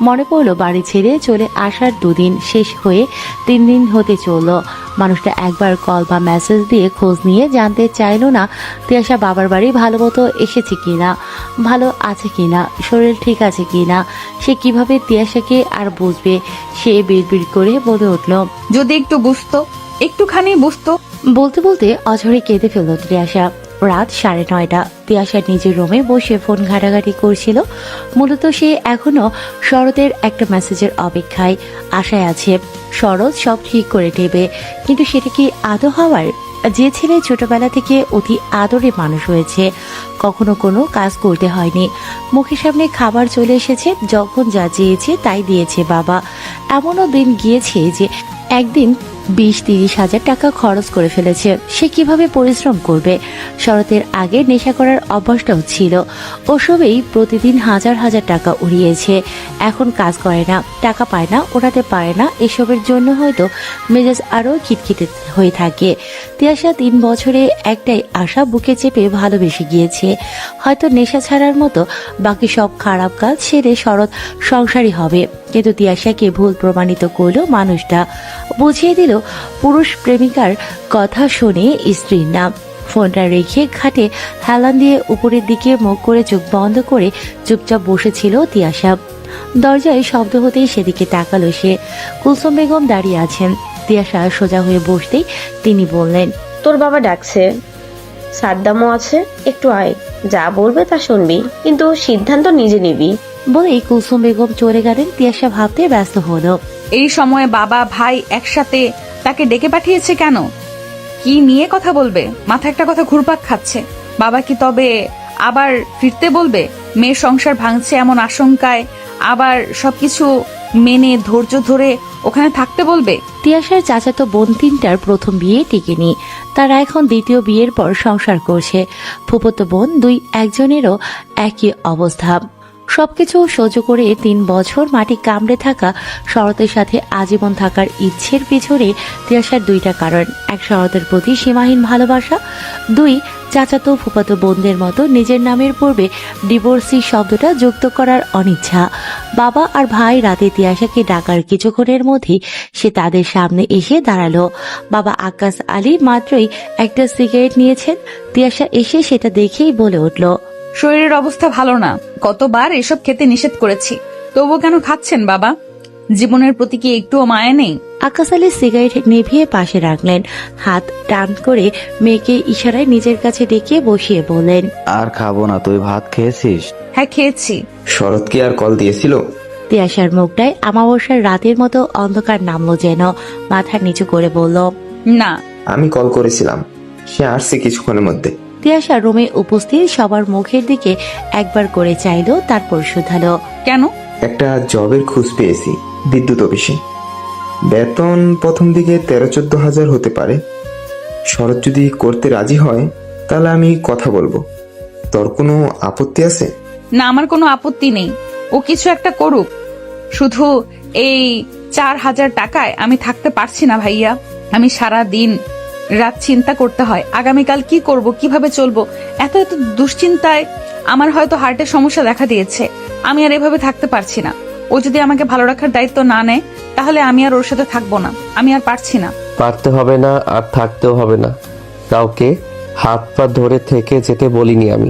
মনে পড়লো বাড়ি ছেড়ে চলে আসার 2 দিন শেষ হয়ে 3 দিন হতে চলল। মানুষটা একবার কল বা মেসেজ দিয়ে খোঁজ নিয়ে জানতে চাইলো না তিয়াশা বাবার বাড়ি ভালো মতো এসেছে কিনা, ভালো আছে কিনা, শরীর ঠিক আছে কিনা। সে কিভাবে তিয়াশাকে আর বুঝবে? সে বিড়বিড় করে বলে উঠল, যদি একটু বুঝতো, একটুখানি বুঝতো। বলতে বলতে অঝরে কেঁদে ফেলল তিয়াশা। রাত 9:30। তিয়াশা নিজের রুমে বসে ফোন ঘাটাঘাটি করছিল। মূলত সে এখনো শরতের একটা মেসেজের অপেক্ষায়, আশায় আছে শরৎ সব ঠিক করে দেবে। কিন্তু সেটা কি আদৌ হওয়ার? যে ছেলে ছোটবেলা থেকে অতি আদরে মানুষ হয়েছে, কখনো কোনো কাজ করতে হয়নি, মুখের সামনে খাবার চলে এসেছে, যখন যা চেয়েছে তাই দিয়েছে বাবা। এমনও দিন গিয়েছে যে একদিন 20-30 হাজার টাকা খরচ করে ফেলেছে। সে কিভাবে পরিশ্রম করবে? শরতের আগে নেশা করার অভ্যাসটাও ছিল। ওসবেই প্রতিদিন হাজার হাজার টাকা উড়িয়েছে। এখন কাজ করে না, টাকা পায় না, ওড়াতে পারে না। এসবের জন্য হয়তো মেজাজ আরো খিটখিটে হয়ে থাকে। তিয়াশা 3 বছরে একটাই আশা বুকে চেপে ভালোবেসে গিয়েছে। হয়তো নেশা ছাড়ার মতো বাকি সব খারাপ কাজ সেরে শরৎ সংসারী হবে। কিন্তু তিয়াশাকে ভুল প্রমাণিত করলো মানুষটা। বুঝিয়ে দিল পুরুষ প্রেমিকার কথা শুনে স্ত্রীর নাম। ফোনটা রেখে খাটে হেলান দিয়ে উপরের দিকে মুখ করে চোখ বন্ধ করে চুপচাপ বসেছিল তিয়াশা। দরজায় শব্দ হতেই সেদিকে তাকালো সে। কুলসুম বেগম দাঁড়িয়ে আছেন। তিয়াশা সোজা হয়ে বসতেই তিনি বললেন, তোর বাবা ডাকছে, সাদ্দামও আছে, একটু আয়, যা বলবে তা শুনবি, কিন্তু সিদ্ধান্ত নিজে নিবি। বলেই কুলসুম বেগম চলে গেলেন। তিয়াশা ভাবতে ব্যস্ত হলো। এই সময়ে বাবা ভাই একসাথে তাকে ডেকে পাঠিয়েছে কেন? কি নিয়ে কথা বলবে? মাথা একটা কথা ঘুরপাক খাচ্ছে। বাবা কি তবে আবার ফিরতে বলবে? মেয়ের সংসার ভাঙছে এমন আশঙ্কায় আবার সবকিছু মেনে ধৈর্য ধরে ওখানে থাকতে বলবে? তিয়াশার চাচাতো বোন 3টার প্রথম বিয়ে টিকেনি। তারা এখন দ্বিতীয় বিয়ের পর সংসার করছে। ফুফতো বোন 2 একজনেরও একই অবস্থা। সবকিছু সহ্য করে 3 বছর মাটি কামড়ে থাকা শরতের সাথে আজীবন থাকার ইচ্ছের পিছনে তিয়াশার 2টা কারণ। এক, শরতের প্রতি সীমাহীন ভালোবাসা। 2, চাচাতো ফুফাতো বোনদের মতো নিজের নামের পূর্বে ডিভোর্সি শব্দটা যুক্ত করার অনিচ্ছা। বাবা আর ভাই রাতে তিয়াশাকে ডাকার কিছুক্ষণের মধ্যেই সে তাদের সামনে এসে দাঁড়ালো। বাবা আকাশ আলী মাত্রই একটা সিগারেট নিয়েছেন। তিয়াশা এসে সেটা দেখেই বলে উঠল, শরীরের অবস্থা ভালো না, কতবার এসব খেতে নিষেধ করেছি, তবুও কেন খাচ্ছেন বাবা? জীবনের প্রতি কি একটুও মায়া নেই? আকাশ আলী সিগারেট নিভিয়ে পাশে রাখলেন। হাত টান করে মেয়েকে ইশারায় নিজের কাছে ডেকে বসিয়ে বললেন, আর খাবো না, তুই ভাত খেয়েছিস? হ্যাঁ খেয়েছি। শরৎ কি আর কল দিয়েছিল? তিয়াশার মুখটায় আমাবস্যার রাতের মতো অন্ধকার নামলো যেন। মাথা নিচু করে বলল, না। আমি কল করেছিলাম, সে আসছে কিছুক্ষণের মধ্যে। তিয়াশা রুমে উপস্থিত সবার মুখের দিকে একবার করে চাইলো, তারপর শুধালো, কেন? একটা জবের খোঁজ পেয়েছি বিদ্যুৎ অফিসে। বেতন প্রথম দিকে 13-14 হাজার হতে পারে। শরৎ যদি করতে রাজি হয় তাহলে আমি কথা বলবো। তোর কোনো আপত্তি আছে? না, আমার কোনো আপত্তি নেই। ও কিছু একটা করুক, শুধু এই 4,000 টাকায় আমি থাকতে পারছি না ভাইয়া। আমি সারা দিন রাত চিন্তা করতে হয়, আগামীকাল কি করব, কিভাবে চলবো। এত এত দুশ্চিন্তায় আমার হয়তো হার্টের সমস্যা দেখা দিয়েছে। আমি আর এভাবে থাকতে পারছি না। ও যদি আমাকে ভালো রাখার দায়িত্ব না নেয় তাহলে আমি আর ওর সাথে থাকবো না। আমি আর পারছি না। পারতে হবে না, আর থাকতেও হবে না। কাউকে হাত পা ধরে থেকে যেতে বলিনি আমি।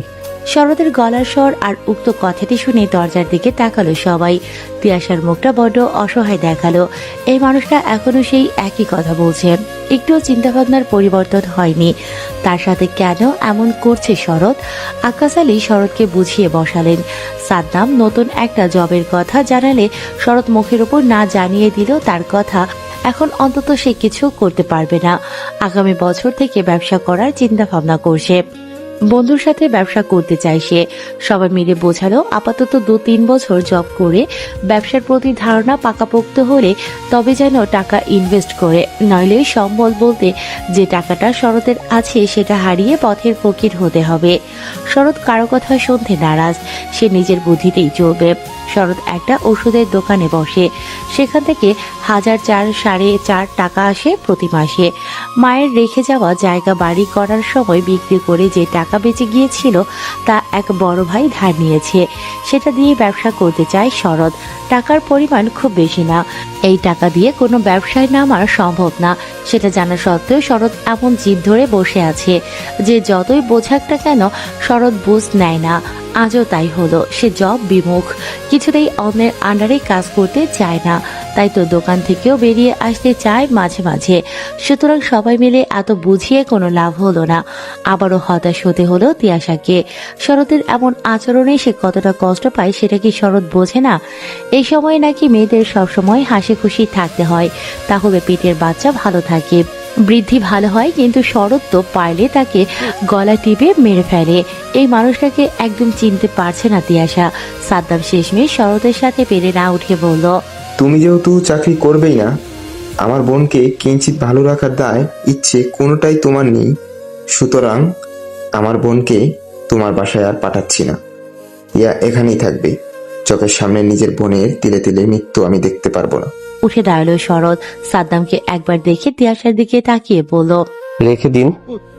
শরতের গলার স্বর আর উক্ত কথাটি শুনে দরজার দিকে তাকালো সবাই। তিয়াশার মুখটা বড্ড অসহায় দেখালো। এই মানুষটা এখনো সেই একই কথা বলছে, একটুও চিন্তাভাবনার পরিবর্তন হয়নি। তার সাথে কেন এমন করছে শরৎ? আকাশ আলী শরৎকে বুঝিয়ে বসালেন। সাদ্দাম নতুন একটা জবের কথা জানালে শরৎ মুখের উপর না জানিয়ে দিল তার কথা। এখন অন্তত সে কিছু করতে পারবে না। আগামী বছর থেকে ব্যবসা করার চিন্তা ভাবনা করছে। বন্ধুর সাথে ব্যবসা করতে চাই সে। সবাই মিলে বোঝালো আপাতত 2-3 বছর জব করে ব্যবসার প্রতি ধারণা পাকাপোক্ত হলে তবে যেন টাকা ইনভেস্ট করে, নইলে সম্বল বলতে যে টাকাটা শরতের আছে সেটা হারিয়ে পথের ফকির হতে হবে। শরৎ কারো কথা শুনতে নারাজ, সে নিজের বুদ্ধিতেই চলবে। শরৎ একটা ওষুধের দোকানে বসে, সেখান থেকে 1,000-4,500 টাকা আসে প্রতি মাসে। মায়ের রেখে যাওয়া জায়গা বাড়ি করার সময় বিক্রি করে যে টাকা বেঁচে গিয়েছিল তা এক বড় ভাই ধার নিয়েছে, সেটা দিয়ে ব্যবসা করতে চায় শরৎ। টাকার পরিমাণ খুব বেশি না, এই টাকা দিয়ে কোনো ব্যবসায় নামার সম্ভব না। সেটা জানা সত্ত্বেও শরৎ এমন জিদ ধরে বসে আছে যে যতই বোঝাক না কেন শরৎ বুঝ নেয় না। আজও তাই হলো, সে জব বিমুখ, কিছুতেই অন্যের আন্ডারে কাজ করতে চায় না। তাই তো দোকান থেকেও বেরিয়ে আসতে চায় মাঝে মাঝে। সুতরাং সবাই মিলে এত বুঝিয়ে কোনো লাভ হলো না। আবারও হতাশ হতে হলো তিয়াশাকে। শরতের এমন আচরণে সে কতটা কষ্ট পায় সেটা কি শরৎ বোঝে না? এই সময় নাকি মেয়েদের সবসময় হাসি খুশি থাকতে হয়, তাহলে পেটের বাচ্চা ভালো থাকে, বৃদ্ধি ভালো হয়। কিন্তু শরৎ তো পারলে তাকে গলা টিপে মেরে ফেলে। এই মানুষটাকে একদম চিনতে পারছে না তিয়াশা। সাদ্দাম শেষমেশ শরতের সাথে পেরে না উঠে বলল, তুমি যেহেতু চাকরি করবেই না, আমার বোনকে কিঞ্চিত ভালো রাখার দায় ইচ্ছে কোনোটাই তোমার নেই, সুতরাং আমার বোনকে তোমার বাসায় আর পাঠাচ্ছি না। ইয়া এখানেই থাকবে। চোখের সামনে নিজের বোনের তিলে তিলে মৃত্যু আমি দেখতে পারবো না। উঠে দাঁড়ালো শরৎ। সাদ্দামকে একবার দেখে তিয়াশার দিকে তাকিয়ে বলল, রেখে দিন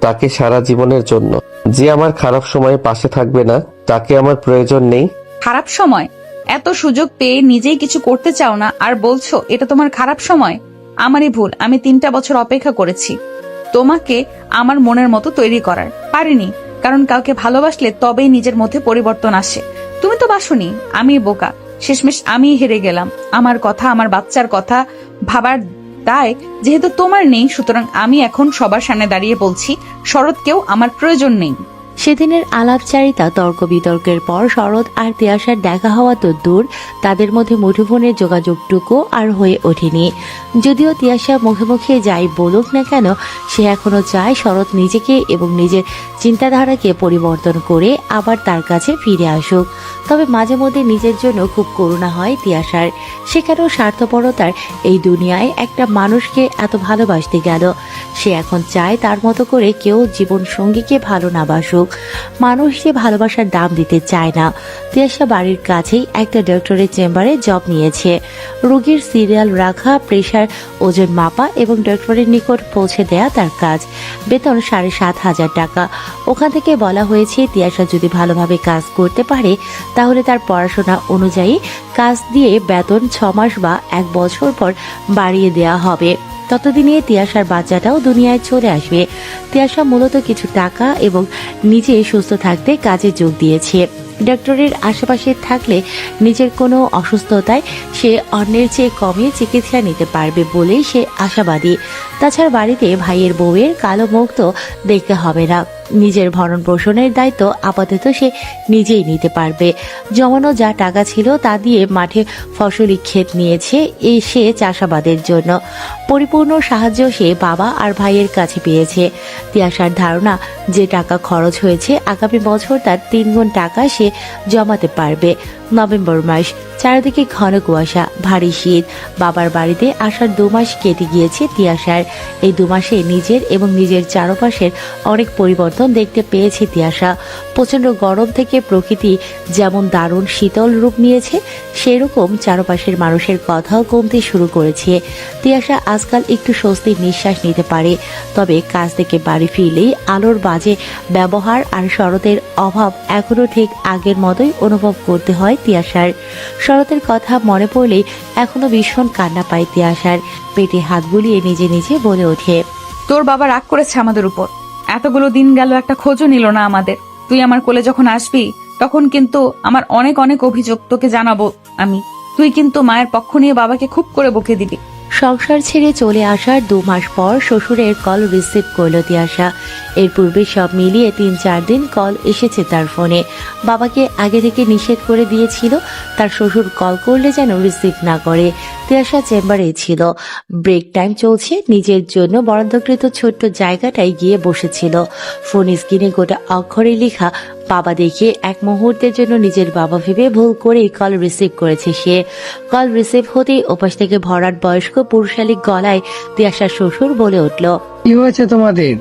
তাকে সারা জীবনের জন্য। যে আমার খারাপ সময়ে পাশে থাকবে না তাকে আমার প্রয়োজন নেই। খারাপ সময়? এত সুযোগ পেয়ে নিজেই কিছু করতে চাও না আর বলছো এটা তোমার খারাপ সময়? আমারই ভুল, আমি 3টা বছর অপেক্ষা করেছি তোমাকে আমার মনের মতো তৈরি করার, পারিনি। কারণ কাউকে ভালোবাসলে তবেই নিজের মধ্যে পরিবর্তন আসে। তুমি তো বাসনি, আমি বোকা, শেষমেশ আমি হেরে গেলাম। আমার কথা, আমার বাচ্চার কথা ভাবার দায় যেহেতু তোমার নেই, সুতরাং আমি এখন সবার সামনে দাঁড়িয়ে বলছি শরৎকেও আমার প্রয়োজন নেই। সেদিনের আলাপচারিতা তর্ক বিতর্কের পর শরৎ আর তিয়াশার দেখা হওয়া তো দূর, তাদের মধ্যে মুঠোফোনের যোগাযোগটুকু আর হয়ে ওঠেনি। যদিও তিয়াশা মুখে মুখে যাই বলুক না কেন, সে এখনো চায় শরৎ নিজেকে এবং নিজের চিন্তাধারাকে পরিবর্তন করে আবার তার কাছে ফিরে আসুক। তবে মাঝে মধ্যে নিজের জন্য খুব করুণা হয় তিয়াশার। সে কেন স্বার্থপরতার এই দুনিয়ায় একটা মানুষকে এত ভালোবাসতে গেল? সে এখন চায় তার মতো করে কেউ জীবন সঙ্গীকে ভালো না বাসুক। মানুষ যে ভালোবাসার দাম দিতে চায় না। তিয়াশা বাড়ির কাছেই একটা ডক্টরের চেম্বারে জব নিয়েছে। রোগীর সিরিয়াল রাখা, প্রেশার, ওজন মাপা এবং ডক্টরের নিকট পৌঁছে দেয়া তার কাজ। বেতন 7,500 টাকা। ওখান থেকে বলা হয়েছে তিয়াশা যদি ভালোভাবে কাজ করতে পারে তাহলে তার পড়াশোনা অনুযায়ী কাজ দিয়ে বেতন 6 মাস বা 1 বছর পর বাড়িয়ে দেয়া হবে। ততদিনে তিয়াশার বাচ্চাটাও দুনিয়ায় চলে আসবে। তিয়াশা মূলত কিছু টাকা এবং নিজে সুস্থ থাকতে কাজে যোগ দিয়েছে। ডক্টরের আশেপাশে থাকলে নিজের কোনো অসুস্থতায় সে অন্যের চেয়ে কমে চিকিৎসা নিতে পারবে বলেই সে আশাবাদী। তাছাড়া বাড়িতে ভাইয়ের বউয়ের কালো মুখ তো দেখতে হবে না। নিজের ভরণ পোষণের দায়িত্ব আপাতত সে নিজেই নিতে পারবে। জমানো যা টাকা ছিল তা দিয়ে মাঠে ফসলি ক্ষেত নিয়েছে সে চাষাবাদের জন্য। পরিপূর্ণ সাহায্য সে বাবা আর ভাইয়ের কাছে পেয়েছে। তিয়াশার ধারণা যে টাকা খরচ হয়েছে আগামী বছর তার 3 গুণ টাকা সে জমাতে পারবে। নভেম্বর মাস, চারিদিকে ঘন কুয়াশা, ভারী শীত। বাবার বাড়িতে আসার 2 মাস কেটে গিয়েছে তিয়াশার। এই 2 মাসে নিজের এবং নিজের চারপাশের অনেক পরিবর্তন দেখতে পেয়েছে তিয়াশা। প্রচন্ড গরম থেকে প্রকৃতি যেমন দারুণ শীতল রূপ নিয়েছে, সেরকম চারপাশের মানুষের কথাও কমতে শুরু করেছে। তিয়াশা আজকাল একটু স্বস্তির নিঃশ্বাস নিতে পারে। তবে কাজ থেকে বাড়ি ফিরলেই আলোর বাজে ব্যবহার আর শরতের অভাব এখনো ঠিক আগের মতোই অনুভব করতে হয় তিয়াশার। শরতের কথা মনে পড়লেই এখনো ভীষণ কান্না পায় তিয়াশার। পেটে হাত বুলিয়ে নিজে নিজে বলে ওঠে, তোর বাবা রাগ করেছে আমাদের উপর। এতগুলো দিন গেল, একটা খোঁজও নিল না আমাদের। তুই আমার কোলে যখন আসবি তখন কিন্তু আমার অনেক অনেক অভিযোগ তোকে জানাবো আমি। তুই কিন্তু মায়ের পক্ষ নিয়ে বাবাকে খুব করে বকে দিবি। সংসার ছেড়ে চলে আসার 2 মাস পর শ্বশুরের কল রিসিভ করলো তিয়াশা। এর পূর্বে সব মিলিয়ে 3-4 দিন কল এসেছে তার ফোনে। বাবাকে আগে থেকে নিষেধ করে দিয়েছিল তার শ্বশুর কল করলে যেন রিসিভ না করে। তিয়াশা চেম্বারে ছিল, ব্রেক টাইম চলছে, নিজের জন্য বরাদ্দকৃত ছোট্ট জায়গাটায় গিয়ে বসেছিল। ফোন স্ক্রিনে গোটা অক্ষরে লেখা বাবা দেখে এক মুহূর্তের জন্য নিজের বাবা ভেবে ভুল করেই কল রিসিভ করেছে সে। কল রিসিভ হতেই ওপাশ থেকে ভরাট বয়স্ক পুরুষালী গলায় তিয়াশার শ্বশুর বলে উঠল, কি হয়েছে তোমাদের?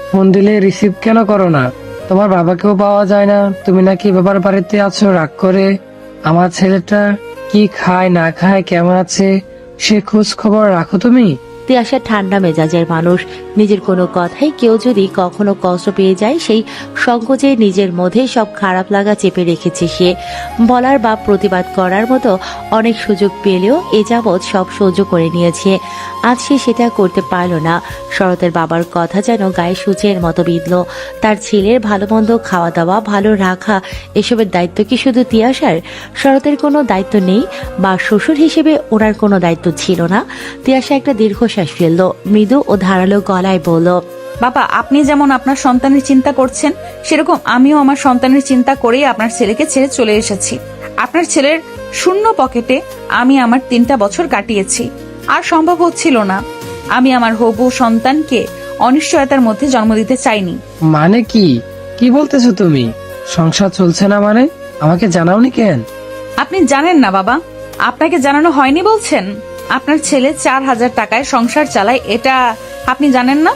ফোন দিলে রিসিভ কেন করো না? তোমার বাবাকেও পাওয়া যায় না, তুমি নাকি বাবার বাড়িতে আছো রাগ করে। আমার ছেলেটা কি খায় না খায়, কেমন আছে সে খোঁজ খবর রাখো তুমি? তিয়াশা ঠান্ডা মেজাজের মানুষ। নিজের কোনো কথাই কেউ যদি কখনো কষ্ট পেয়ে যায় সেই সংকোচে নিজের মধ্যে সব খারাপ লাগা চেপে রেখেছে সে। বলার বা প্রতিবাদ করার মতো অনেক সুযোগ পেলেও এ যাবৎ সব সহ্য করে নিয়েছে। আজ সে সেটা করতে পারল না। শরতের বাবার কথা যেন গায়ে সূচের মতো বিঁধল। তার ছেলের ভালো মন্দ, খাওয়া দাওয়া, ভালো রাখা, এসবের দায়িত্ব কি শুধু তিয়াশার? শরতের কোনো দায়িত্ব নেই বা শ্বশুর হিসেবে ওনার কোনো দায়িত্ব ছিল না? তিয়াশা একটা দীর্ঘশ্বাস ফেলল, মৃদু ও ধারালো গলায় বলল, বাবা, আপনি যেমন আপনার সন্তানের চিন্তা করছেন সেরকম আমিও আমার সন্তানের চিন্তা করেই আপনার ছেলেকে ছেড়ে চলে এসেছি। আপনার ছেলের শূন্য পকেটে আমি আমার 3টা বছর কাটিয়েছি, আর সম্ভব হচ্ছিল না। আমি আমার হবু সন্তানকে অনিশ্চয়তার মধ্যে জন্ম দিতে চাইনি। মানে কি কি বলতেছো তুমি? সংসার চলছে না মানে? আমাকে জানাওনি কেন? আপনি জানেন না বাবা? আপনাকে জানানো হয়নি বলছেন? আপনার ছেলে 4000 টাকায় সংসার চালায়, এটা আপনি জানেন না?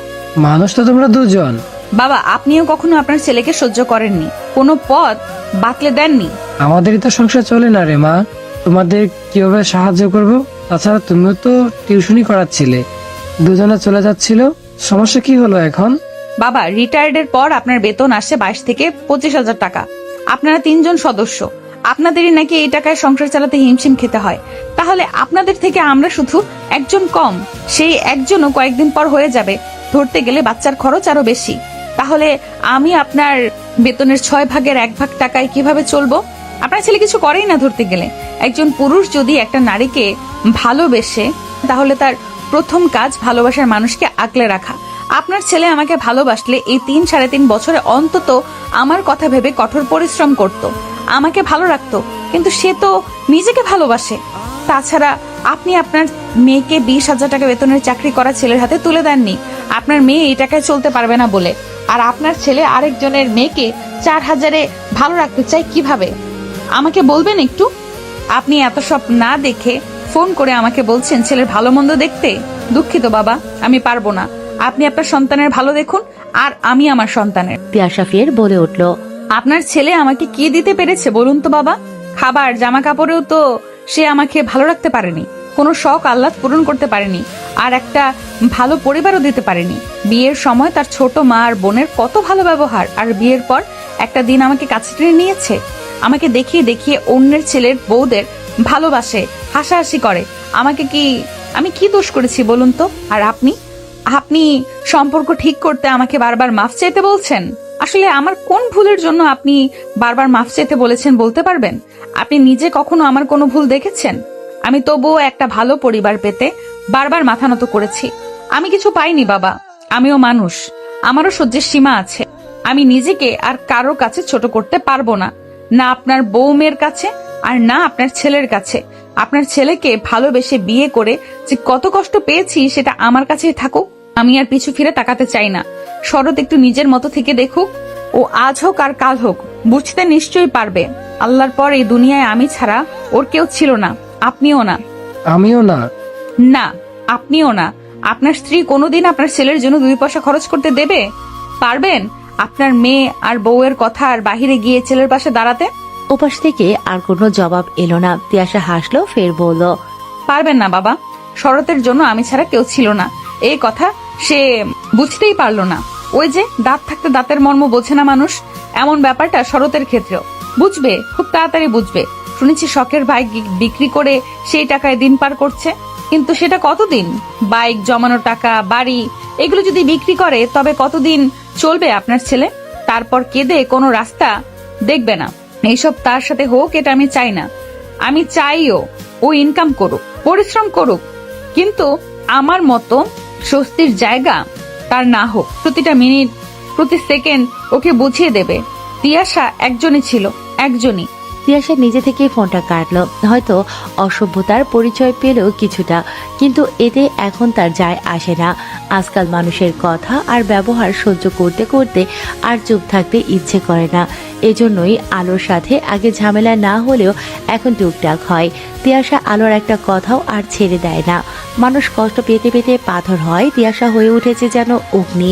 মানুষ তো তোমরা দুজন। বাবা, আপনিও কখনো আপনার ছেলেকে সহ্য করেননি, কোনো পথ বাতলে দেননি। আমাদেরই তো সংসার চলে না রে মা, তোমাদের কিভাবে সাহায্য করব? তাছাড়া তুমিও তো টিউশনি করাচ্ছিলে, দুজনে চলে যাচ্ছিল, সমস্যা কি হলো এখন? বাবা, রিটায়ার্ডের পর আপনার বেতন আসে 22 থেকে 25,000 টাকা। আপনারা 3 জন সদস্য, আপনাদেরই নাকি এই টাকায় সংসার চালাতে হিমশিম খেতে হয়। তাহলে আপনাদের থেকে আমরা শুধু একজন কম, সেই একজনও কয়েকদিন পর হয়ে যাবে। ধরতে গেলে বাচ্চার খরচ আরো বেশি। তাহলে আমি আপনার বেতনের 6 ভাগের 1 ভাগ টাকায় কিভাবে চলবো? আপনার ছেলে কিছু করেই না ধরতে গেলে। একজন পুরুষ যদি একটা নারীকে ভালোবেসে তাহলে তার প্রথম কাজ ভালোবাসার মানুষকে আগলে রাখা। আপনার ছেলে আমাকে ভালোবাসলে এই 3-3.5 বছরে অন্তত আমার কথা ভেবে কঠোর পরিশ্রম করত, আমাকে ভালো রাখতো। কিন্তু সে তো নিজেকে ভালোবাসে। তাছাড়া আপনি আপনার মেয়েকে 20,000 টাকা বেতনের চাকরি করা ছেলের হাতে তুলে দেননি আপনার মেয়ে এই টাকায় চলতে পারবে না বলে। আর আপনার ছেলে আরেকজনের মেয়েকে 4,000-এ ভালো রাখতে চায় কিভাবে? আমাকে বলবেন একটু? আপনি এত সব না দেখে ফোন করে আমাকে বলছেন ছেলের ভালো মন্দ দেখতে। দুঃখিত বাবা, আমি পারবো না। আপনি আপনার সন্তানের ভালো দেখুন, আর আমি আমার সন্তানের। তিয়াশা ফের বলে উঠল, আপনার ছেলে আমাকে কি দিতে পেরেছে বলুন তো বাবা? খাবার, জামা কাপড়েও তো সে আমাকে ভালো রাখতে পারেনি, কোনো শখ আহ্লাদ পূরণ করতে পারেনি, আর একটা ভালো পরিবারও দিতে পারেনি। বিয়ের সময় তার ছোট মা আর বোনের কত ভালো ব্যবহার, আর বিয়ের পর একটা দিন আমাকে কাছে টেনে নিয়েছে, আমাকে দেখিয়ে দেখিয়ে অন্যের ছেলের বউদের ভালোবাসে, হাসাহাসি করে। আমি কি দোষ করেছি বলুন তো? আর আপনি সম্পর্ক ঠিক করতে আমাকে বারবার মাফ চাইতে বলছেন। আসলে আমার কোন ভুলের জন্য আপনি বারবার মাফ চাইতে বলেছেন বলতে পারবেন? আপনি নিজে কখনো আমার কোনো ভুল দেখেছেন? আমি তবুও একটা ভালো পরিবার পেতে বারবার মাথা নত করেছি। আমি কিছু পাইনি বাবা, আমিও মানুষ, আমারও সহ্যের সীমা আছে। আমি নিজেকে আর কারো কাছে ছোট করতে পারবো না, না আপনার বউ মেয়ের কাছে, আর না আপনার ছেলের কাছে। আপনার ছেলেকে ভালোবেসে বিয়ে করে যে কত কষ্ট পেয়েছি সেটা আমার কাছেই থাকুক, আমি আর পিছু ফিরে তাকাতে চাই না। শরৎ একটু নিজের মতো থেকে দেখুক, ও আজ হোক আর কাল হোক বুঝতে নিশ্চয়ই পারবে। আল্লাহর পর এই দুনিয়ায় আমি ছাড়া ওর কেউ ছিল না, আপনিও না। আমিও না। না, আপনিও না। আপনার স্ত্রী কোনোদিন আপনার ছেলের জন্য 2 পয়সা খরচ করতে দেবে? পারবেন আপনার মেয়ে আর বউয়ের কথা আর বাহিরে গিয়ে ছেলের পাশে দাঁড়াতে? ওপাশ থেকে আর কোনো জবাব এলো না। তিয়াশা হাসলো, ফের বলল, পারবেন না বাবা। শরতের জন্য আমি ছাড়া কেউ ছিল না, এই কথা সে বুঝতেই পারলো না। ওই যে দাঁত থাকতে দাঁতের মর্ম বোঝে না মানুষ, এমন ব্যাপারটা শরতের ক্ষেত্রেও বুঝবে, খুব তাড়াতাড়ি বুঝবে। শুনেছি শখের বাইক বিক্রি করে সেই টাকায় দিন পার করছে, কিন্তু সেটা কতদিন? বাইক, জমানো টাকা, বাড়ি, এগুলো যদি বিক্রি করে তবে কতদিন চলবে আপনার ছেলে? তারপর কেঁদে কোনো রাস্তা দেখবে না। এইসব তার সাথে হোক, এটা আমি চাই না। আমি চাইও ও ইনকাম করুক, পরিশ্রম করুক, কিন্তু আমার মতো স্বস্তির জায়গা তার না হোক। প্রতিটা মিনিট, প্রতি সেকেন্ড ওকে বুঝিয়ে দেবে তিয়াশা একজনই ছিল, একজনই। তিয়াশা নিজে থেকে ফোনটা কাটলো। হয়তো অসভ্যতার পরিচয় পেল কিছুটা, কিন্তু এতে এখন তার যায় আসে না। আজকাল মানুষের কথা আর ব্যবহার সহ্য করতে করতে আর চুপ থাকতে ইচ্ছে করে না। এজন্যই আলোর সাথে আগে ঝামেলা না হলেও এখন টুকটাক হয়। তিয়াশা আলোর একটা কথাও আর ছেড়ে দেয় না। মানুষ কষ্ট পেতে পেতে পাথর হয়, তিয়াশা হয়ে উঠেছে যেন অগ্নি।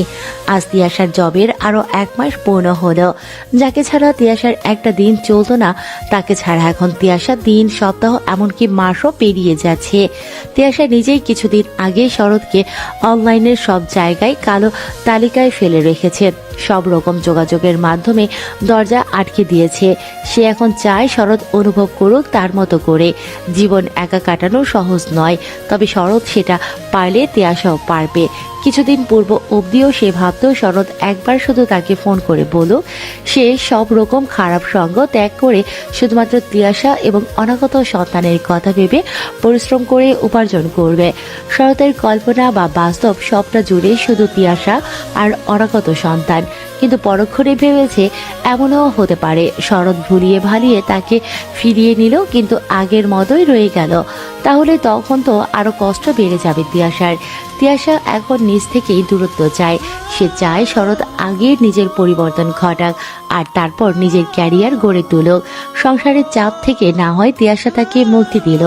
আজ তিয়াশার জবের আরো 1 মাস পূর্ণ হলো। যাকে ছাড়া তিয়াশার একটা দিন চলতো না, তাকে ছাড়া এখন তিয়াশা দিন, সপ্তাহ, এমনকি মাসও পেরিয়ে যাচ্ছে। তিয়াশা নিজেই কিছুদিন আগে শরৎকে অনলাইনের সব জায়গায় কালো তালিকায় ফেলে রেখেছে। সব রকম যোগাযোগের মাধ্যমে দরজা আটকে দিয়েছে। সে এখন চায় শরৎ অনুভব করুক তার মতো করে। জীবন একা কাটানো সহজ নয়, তবে শরৎ সেটা পারলে তিয়াশাও পারবে। কিছুদিন পূর্ব অবধিও সে ভাবত শরৎ একবার শুধু তাকে ফোন করে বলুক, সে সব রকম খারাপ সঙ্গ ত্যাগ করে শুধুমাত্র তিয়াশা এবং অনাগত সন্তানের কথা ভেবে পরিশ্রম করে উপার্জন করবে। শরতের কল্পনা বা বাস্তব সবটা জুড়ে শুধু তিয়াশা আর অনাগত সন্তান। কিন্তু পরক্ষণে ভেবেছে এমনও হতে পারে শরৎ ভুলিয়ে ভালিয়ে তাকে ফিরিয়ে নিল, কিন্তু আগের মতোই রয়ে গেল। তাহলে তখন তো আরো কষ্ট বেড়ে যাবে তিয়াশার। তিয়াশা এখন নিজ থেকেই দূরত্ব চায়। সে চায় শরৎ আগে নিজের পরিবর্তন ঘটাক, আর তারপর নিজের ক্যারিয়ার গড়ে তুলুক। সংসারের চাপ থেকে না হয় তিয়াশা তাকে মুক্তি দিল।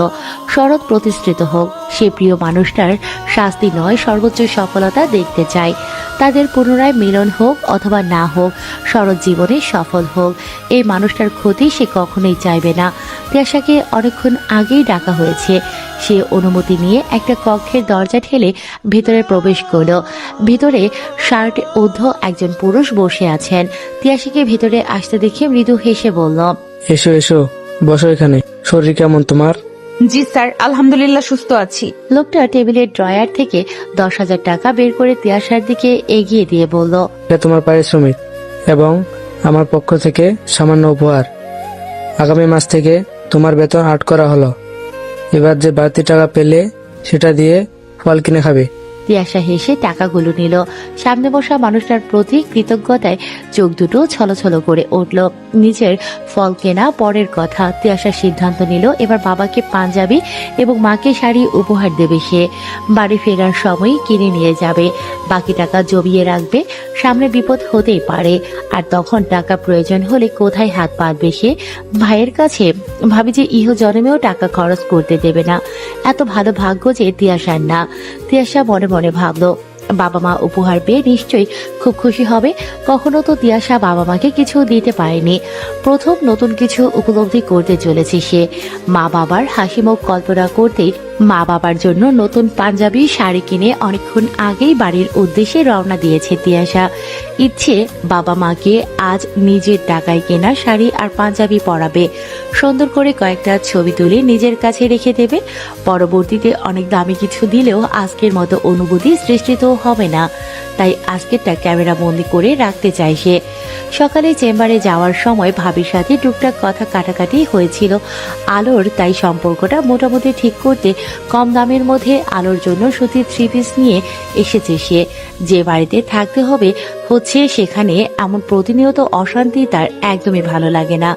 শরৎ প্রতিষ্ঠিত হোক, সে প্রিয় মানুষটার শাস্তি নয়, সর্বোচ্চ সফলতা দেখতে চায়। তাদের পুনরায় মিলন হোক অথবা না হোক, শরৎ জীবনে সফল হোক, এই মানুষটার ক্ষতি সে কখনোই চাইবে না। তিয়াশাকে অনেকক্ষণ আগেই ডাকা হয়েছে। সে অনুমতি নিয়ে একটা কক্ষের দরজা ঠেলে ভিতরে প্রবেশ করল। ভিতরে শার্ট ঊর্ধ্ব একজন পুরুষ বসে আছেন। তিয়াশাকে ভিতরে আসতে দেখে মৃদু হেসে বলল, এসো এসো, বসো এখানে। শরীর কেমন তোমার? জি স্যার, আলহামদুলিল্লাহ সুস্থ আছি। লোকটা টেবিলের ড্রয়ার থেকে 10,000 টাকা বের করে তিয়াশার দিকে এগিয়ে দিয়ে বলল, এটা তোমার পারিশ্রমিক এবং আমার পক্ষ থেকে সামান্য উপহার। আগামী মাস থেকে তোমার বেতন 8 করা হলো। এবার যে বাড়তি টাকা পেলে সেটা দিয়ে ফল কিনে খাবে। তিয়াশা হেসে টাকাগুলো নিল। সামনে বসা মানুষটার প্রতি কৃতজ্ঞতায় চোখ দুটো ছলছল করে উঠল। নিজের ফল কেনা পরের কথা। তিয়াশা সিদ্ধান্ত নিল এবার বাবাকে পাঞ্জাবি এবং মাকে শাড়ি উপহার দেবে সে। বাড়ি ফেরার সময় কিনে নিয়ে যাবে, বাকি টাকা জমিয়ে রাখবে। সামনে বিপদ হতেই পারে, আর তখন টাকা প্রয়োজন হলে কোথায় হাত পাতবে সে? ভাইয়ের কাছে? ভাবি যে ইহ জন্মেও টাকা খরচ করতে দেবে না। এত ভালো ভাগ্য যে তিয়াশার না। তিয়াশা মনে মনে ভাবলো, বাবা মা উপহার পেয়ে নিশ্চয়ই খুব খুশি হবে। কখনো তো তিয়াশা বাবা মাকে কিছু দিতে পারেনি। প্রথম নতুন কিছু উপলব্ধি করতে চলেছে সে। মা বাবার হাসি মুখ কল্পনা করতেই মা বাবার জন্য নতুন পাঞ্জাবি শাড়ি কিনে অনেকক্ষণ আগেই বাড়ির উদ্দেশ্যে রওনা দিয়েছে তিয়াশা। ইচ্ছে বাবা মাকে আজ নিজের টাকায় কেনা শাড়ি আর পাঞ্জাবি পরাবে। সুন্দর করে কয়েকটা ছবি তুলে নিজের কাছে রেখে দেবে। পরবর্তীতে অনেক দামি কিছু দিলেও আজকের মতো অনুভূতি সৃষ্টি তো হবে না, তাই আজকেরটা ক্যামেরা বন্দি করে রাখতে চায় সে। সকালে চেম্বারে যাওয়ার সময় ভাবির সাথে টুকটাক কথা কাটাকাটি হয়েছিল আলোর, তাই সম্পর্কটা মোটামুটি ঠিক করতে কম দামের মধ্যে আলোর জন্য সুতির 3 পিস নিয়ে এসেছে সে। যে বাড়িতে থাকতে হবে হচ্ছে সেখানে এমন প্রতিনিয়ত অশান্তি তার একদমই ভালো লাগে না।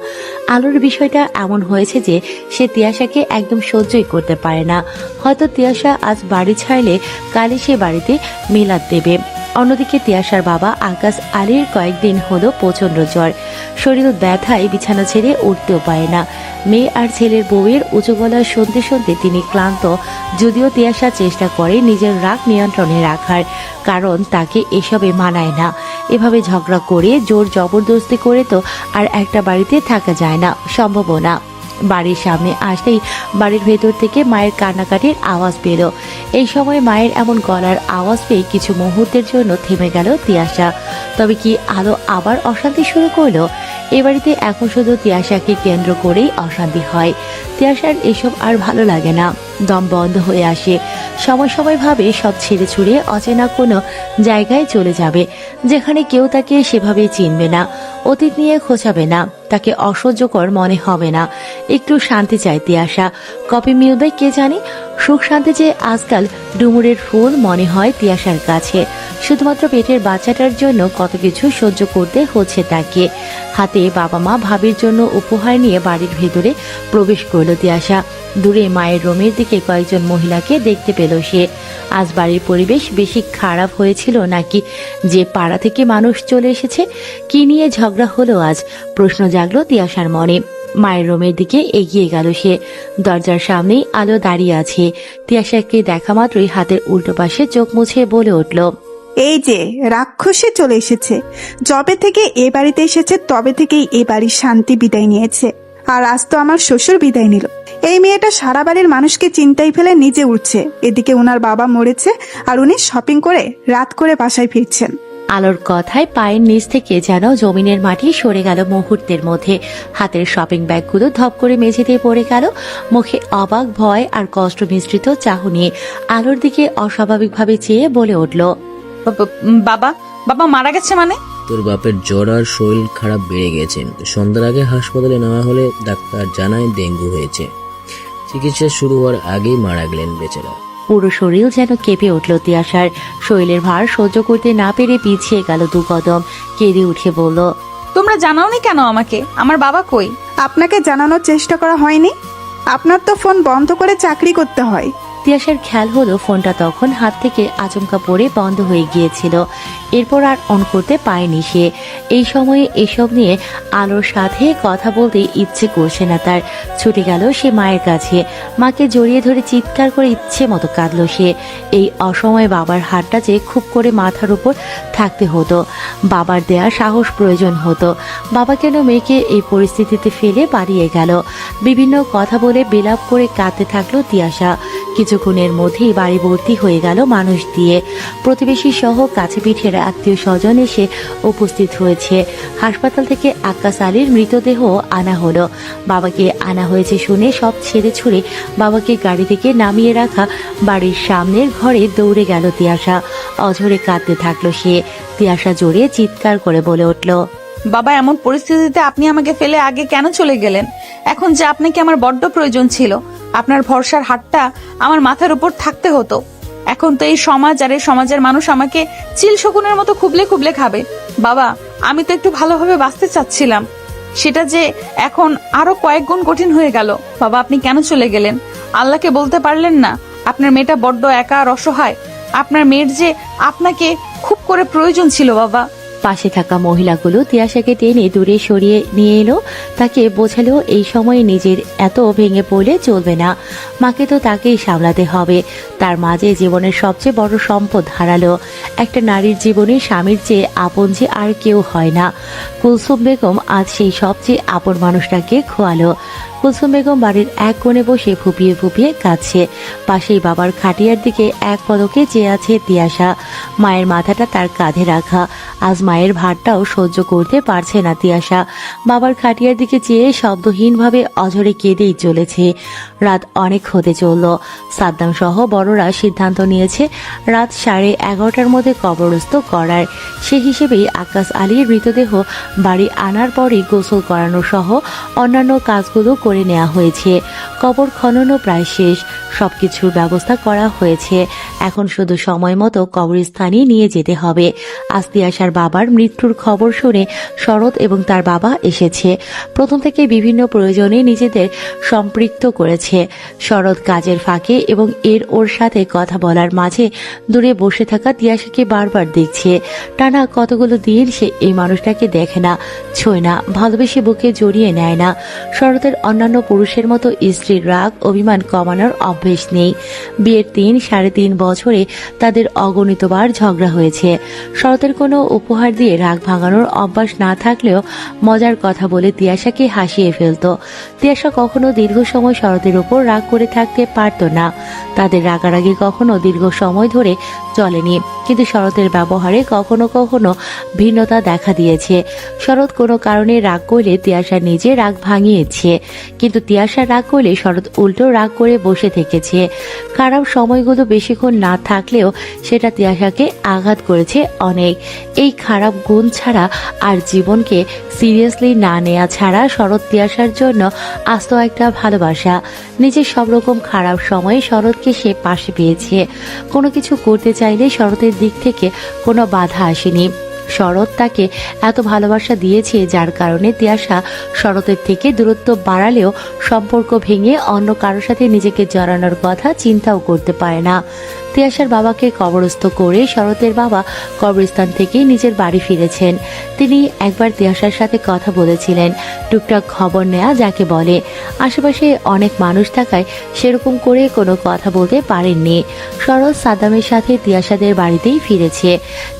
আলোর বিষয়টা এমন হয়েছে যে সে তিয়াশাকে একদম সহ্যই করতে পারে না। হয়তো তিয়াশা আজ বাড়ি ছাড়লে কালই সে বাড়িতে মিলাদ দেবে। অন্যদিকে তিয়াশার বাবা আকাশ আলীর কয়েকদিন হলো প্রচন্ড জ্বর। শরীর ব্যথায় বিছানা ছেড়ে উঠতেও পারে না। মেয়ে আর ছেলের বউয়ের উঁচু গলায় শুনতে শুনতে তিনি ক্লান্ত। যদিও তিয়াশা চেষ্টা করে নিজের রাগ নিয়ন্ত্রণে রাখার, কারণ তাকে এসবে মানায় না। এভাবে ঝগড়া করে জোর জবরদস্তি করে তো আর একটা বাড়িতে থাকা যায় না, সম্ভব না। বাড়ির সামনে আসতেই বাড়ির ভেতর থেকে মায়ের কান্নাকাটির আওয়াজ পেল। এই সময় মায়ের এমন গলার আওয়াজ পেয়ে কিছু মুহূর্তের জন্য থেমে গেল তিয়াশা। তবে কি আলো আবার অশান্তি শুরু করলো? এ বাড়িতে এখন শুধু তিয়াশাকে কেন্দ্র করেই অশান্তি হয়। তিয়াশার এসব আর ভালো লাগে না, দম বন্ধ হয়ে আসে। সময় সময় ভাবে সব ছেড়ে ছুড়ে অচেনা কোনো জায়গায় চলে যাবে, যেখানে কেউ তাকে সেভাবে চিনবে না, অতীত নিয়ে খোঁচাবে না, তাকে অসহ্যকর মনে হবে না। একটু শান্তি চাই তিয়াশা, কবে মিলবে কে জানে। সুখ শান্তি যে আজকাল ডুমুরের ফুল মনে হয় তিয়াশার কাছে। শুধুমাত্র পেটের বাচ্চাটার জন্য কত কিছু সহ্য করতে হচ্ছে তাকে। হাতে বাবা মা ভাবির জন্য উপহার নিয়ে বাড়ির ভেতরে প্রবেশ করলো তিয়াশা। দূরে মায়ের রুমের দিকে কয়েকজন মহিলাকে দেখতে পেল সে। আজ বাড়ির পরিবেশ বেশি খারাপ হয়েছিল নাকি যে পাড়া থেকে মানুষ চলে এসেছে? কি নিয়ে ঝগড়া হলো আজ? প্রশ্ন জাগলো তিয়াশার মনে। মায়ের রুমের দিকে এগিয়ে গেল সে। দরজার সামনেই আলো দাঁড়িয়ে আছে। তিয়াশাকে দেখা মাত্রই হাতের উল্টো পাশে চোখ মুছে বলে উঠল, এই যে রাক্ষসে চলে এসেছে। যবে থেকে এ বাড়িতে এসেছে তবে থেকেই এ বাড়ির শান্তি বিদায় নিয়েছে। আর আজ তো আমার শ্বশুর বিদায় নিল। এই মেয়েটা সারা বাড়ির মানুষকে চিন্তায় ফেলে নিজে উঠছে। এদিকে উনার বাবা মরেছে আর উনি শপিং করে রাত করে বাসায় ফিরছেন। আলোর কথায় পায়ের নিচ থেকে যেন জমিনের মাটি সরে গেল মুহূর্তের মধ্যে। হাতের শপিং ব্যাগগুলো ধপ করে মেঝেতে পড়ে গেল। মুখে অবাক, ভয় আর কষ্ট মিশ্রিত চাহনি। আলোর দিকে অস্বাভাবিকভাবে চেয়ে বলে উঠল, বাবা বাবা মারা গেছে মানে? তোর বাপের জ্বর আর শরীর খারাপ বেড়ে গেছে। সন্ধ্যার আগে হাসপাতালে নেওয়া হলে ডাক্তার জানায় ডেঙ্গু হয়েছে। চিকিৎসা শুরু হওয়ার আগেই মারা গেলেন বেচারা। পুরো শরীর যেন কেঁপে উঠল তিয়াশার। শরীরের ভার সহ্য করতে না পেরে পিছিয়ে গেল দু কদম। কেঁদে উঠে বলল, তোমরা জানাওনি কেন আমাকে? আমার বাবা কই? আপনাকে জানানোর চেষ্টা করা হয়নি? আপনার তো ফোন বন্ধ করে চাকরি করতে হয়। তিয়াশার খেয়াল হলো ফোনটা তখন হাত থেকে আচমকা পড়ে বন্ধ হয়ে গিয়েছিল। এরপর আর অন করতে পারেনি সে। এই সময়ে এসব নিয়ে আলোর সাথে কথা বলতে ইচ্ছে করছে না তার। ছুটে গেল সে মায়ের কাছে। মাকে জড়িয়ে ধরে চিৎকার করে ইচ্ছে মতো কাঁদল সে। এই অসময়ে বাবার হাতটা যে খুব করে মাথার উপর থাকতে হতো। বাবার দেয়া সাহস প্রয়োজন হতো। বাবা কেন মেয়েকে এই পরিস্থিতিতে ফেলে পালিয়ে গেল? বিভিন্ন কথা বলে বিলাপ করে কাঁদতে থাকলো তিয়াশা। কিছুক্ষণের মধ্যেই বাড়ি ভর্তি হয়ে গেল মানুষ দিয়ে। প্রতিবেশী সহ কাছে পিঠের আত্মীয় স্বজন এসে উপস্থিত হয়েছে। হাসপাতাল থেকে আক্কাস আলীর মৃতদেহ আনা হলো। বাবাকে আনা হয়েছে শুনে সব ছেড়ে ছুড়ে বাবাকে গাড়ি থেকে নামিয়ে রাখা বাড়ির সামনের ঘরে দৌড়ে গেল তিয়াশা। অঝরে কাঁদতে থাকলো সে। তিয়াশা জোরে চিৎকার করে বলে উঠল, বাবা এমন পরিস্থিতিতে আপনি আমাকে ফেলে আগে কেন চলে গেলেন? এখন যে আপনাকে আমার বড্ড প্রয়োজন ছিল। আপনার ভরসার হাতটা আমার মাথার উপর থাকতে হতো। এখন তো এই সমাজ আর এই সমাজের মানুষ আমাকে চিল শকুনের মতো খুবলে খুবলে খাবে। বাবা আমি তো একটু ভালোভাবে বাঁচতে চাচ্ছিলাম, সেটা যে এখন আরো কয়েক গুণ কঠিন হয়ে গেল। বাবা আপনি কেন চলে গেলেন? আল্লাহকে বলতে পারলেন না আপনার মেয়েটা বড্ড একা আর অসহায়? আপনার মেয়ের যে আপনাকে খুব করে প্রয়োজন ছিল বাবা। পাশে থাকা মহিলাগুলো তিয়াশাকে টেনে দূরে সরিয়ে নিয়ে এলো। তাকে বোঝালো এই সময়ে নিজের এত ভেঙে পড়লে চলবে না। মাকে তো তাকেই সামলাতে হবে। তার মাঝে জীবনের সবচেয়ে বড় সম্পদ হারালো। একটা নারীর জীবনে স্বামীর চেয়ে আপন যে আর কেউ হয় না। কুলসুম বেগম আজ সেই সবচেয়ে আপন মানুষটাকে খোয়ালো। কুলসুম বেগম বাড়ির এক কোণে বসে ফুপিয়ে ফুপিয়ে কাঁদছে। পাশেই বাবার খাটিয়ার দিকে এক পলকে চেয়ে আছে তিয়াশা। মায়ের মাথাটা তার কাঁধে রাখা। আজ মায়ের ভারটাও সহ্য করতে পারছে না তিয়াশা। বাবার খাটিয়ার দিকে চেয়ে শব্দহীনভাবে অঝরে কেঁদেই চলেছে। রাত অনেক হতে চলল। সাদ্দাম সহ বড়রা সিদ্ধান্ত নিয়েছে রাত 11:30টার মধ্যে কবরস্থ করার। সে হিসেবেই আক্কাস আলীর মৃতদেহ বাড়ি আনার পরই গোসল করানো সহ অন্যান্য কাজগুলো করে নেওয়া হয়েছে। কবর খননও প্রায় শেষ। সবকিছুর ব্যবস্থা করা হয়েছে। এখন শুধু সময় মতো কবরস্থানে নিয়ে যেতে হবে। আজ তিয়াশার বাবার মৃত্যুর খবর শুনে শরৎ এবং তার বাবা এসেছে। প্রথম থেকে বিভিন্ন প্রয়োজনে নিজেদের সম্পৃক্ত করেছে। শরৎ কাজের ফাঁকে এবং ওর সাথে কথা বলার মাঝে দূরে বসে থাকা তিয়াশাকে বারবার দেখছে। টানা কতগুলো দিন সে এই মানুষটাকে দেখে না, ছোঁয় না, ভালোবেসে বুকে জড়িয়ে নেয় না। শরতের অন্যান্য পুরুষের মতো স্ত্রীর রাগ অভিমান কমানোর অভাব অভ্যেস নেই। বিয়ের 3-3.5 বছরে তাদের অগণিতবার ঝগড়া হয়েছে। শরতের কোনো উপহার দিয়ে রাগ ভাঙানোর অভ্যাস না থাকলেও মজার কথা বলে তিয়াশাকে হাসিয়ে ফেলত। তিয়াশা কখনো দীর্ঘ সময় শরতের উপর রাগ করে থাকতে পারত না। তাদের রাগারাগি কখনো দীর্ঘ সময় ধরে চলেনি, কিন্তু শরতের ব্যবহারে কখনো কখনো ভিন্নতা দেখা দিয়েছে। শরৎ কোনো কারণে রাগ করলে তিয়াশা নিজে রাগ ভাঙিয়েছে, কিন্তু তিয়াশা রাগ করলে শরৎ উল্টো রাগ করে বসে থেকেছে। খারাপ সময়গুলো বেশিক্ষণ না থাকলেও সেটা তিয়াশাকে আঘাত করেছে অনেক। এই খারাপ গুণ ছাড়া আর জীবনকে সিরিয়াসলি না নেওয়া ছাড়া শরৎ তিয়াশার জন্য আস্ত একটা ভালোবাসা। নিজের সব রকম খারাপ সময়ে শরৎকে সে পাশে পেয়েছে। কোনো কিছু করতে চাইলে শরতের দিক থেকে কোনো বাধা আসেনি। শরৎ তাকে এত ভালোবাসা দিয়েছে যার কারণে তিয়াশা শরতের থেকে দূরত্ব বাড়ালেও সম্পর্ক ভেঙে অন্য কারোর সাথে নিজেকে জড়ানোর কথা চিন্তাও করতে পারে না। তিয়াশার বাবাকে কবরস্থ করে শরতের বাবা কবরস্থান থেকে নিজের বাড়ি ফিরেছেন। তিনি একবার তিয়াশার সাথে কথা বলেছিলেন, টুকটাক খবর নেওয়া যাকে বলে। আশেপাশে অনেক মানুষ থাকায় সেরকম করে কোনো কথা বলতে পারেননি। শরৎ সাদ্দামের সাথে তিয়াশাদের বাড়িতেই ফিরেছে।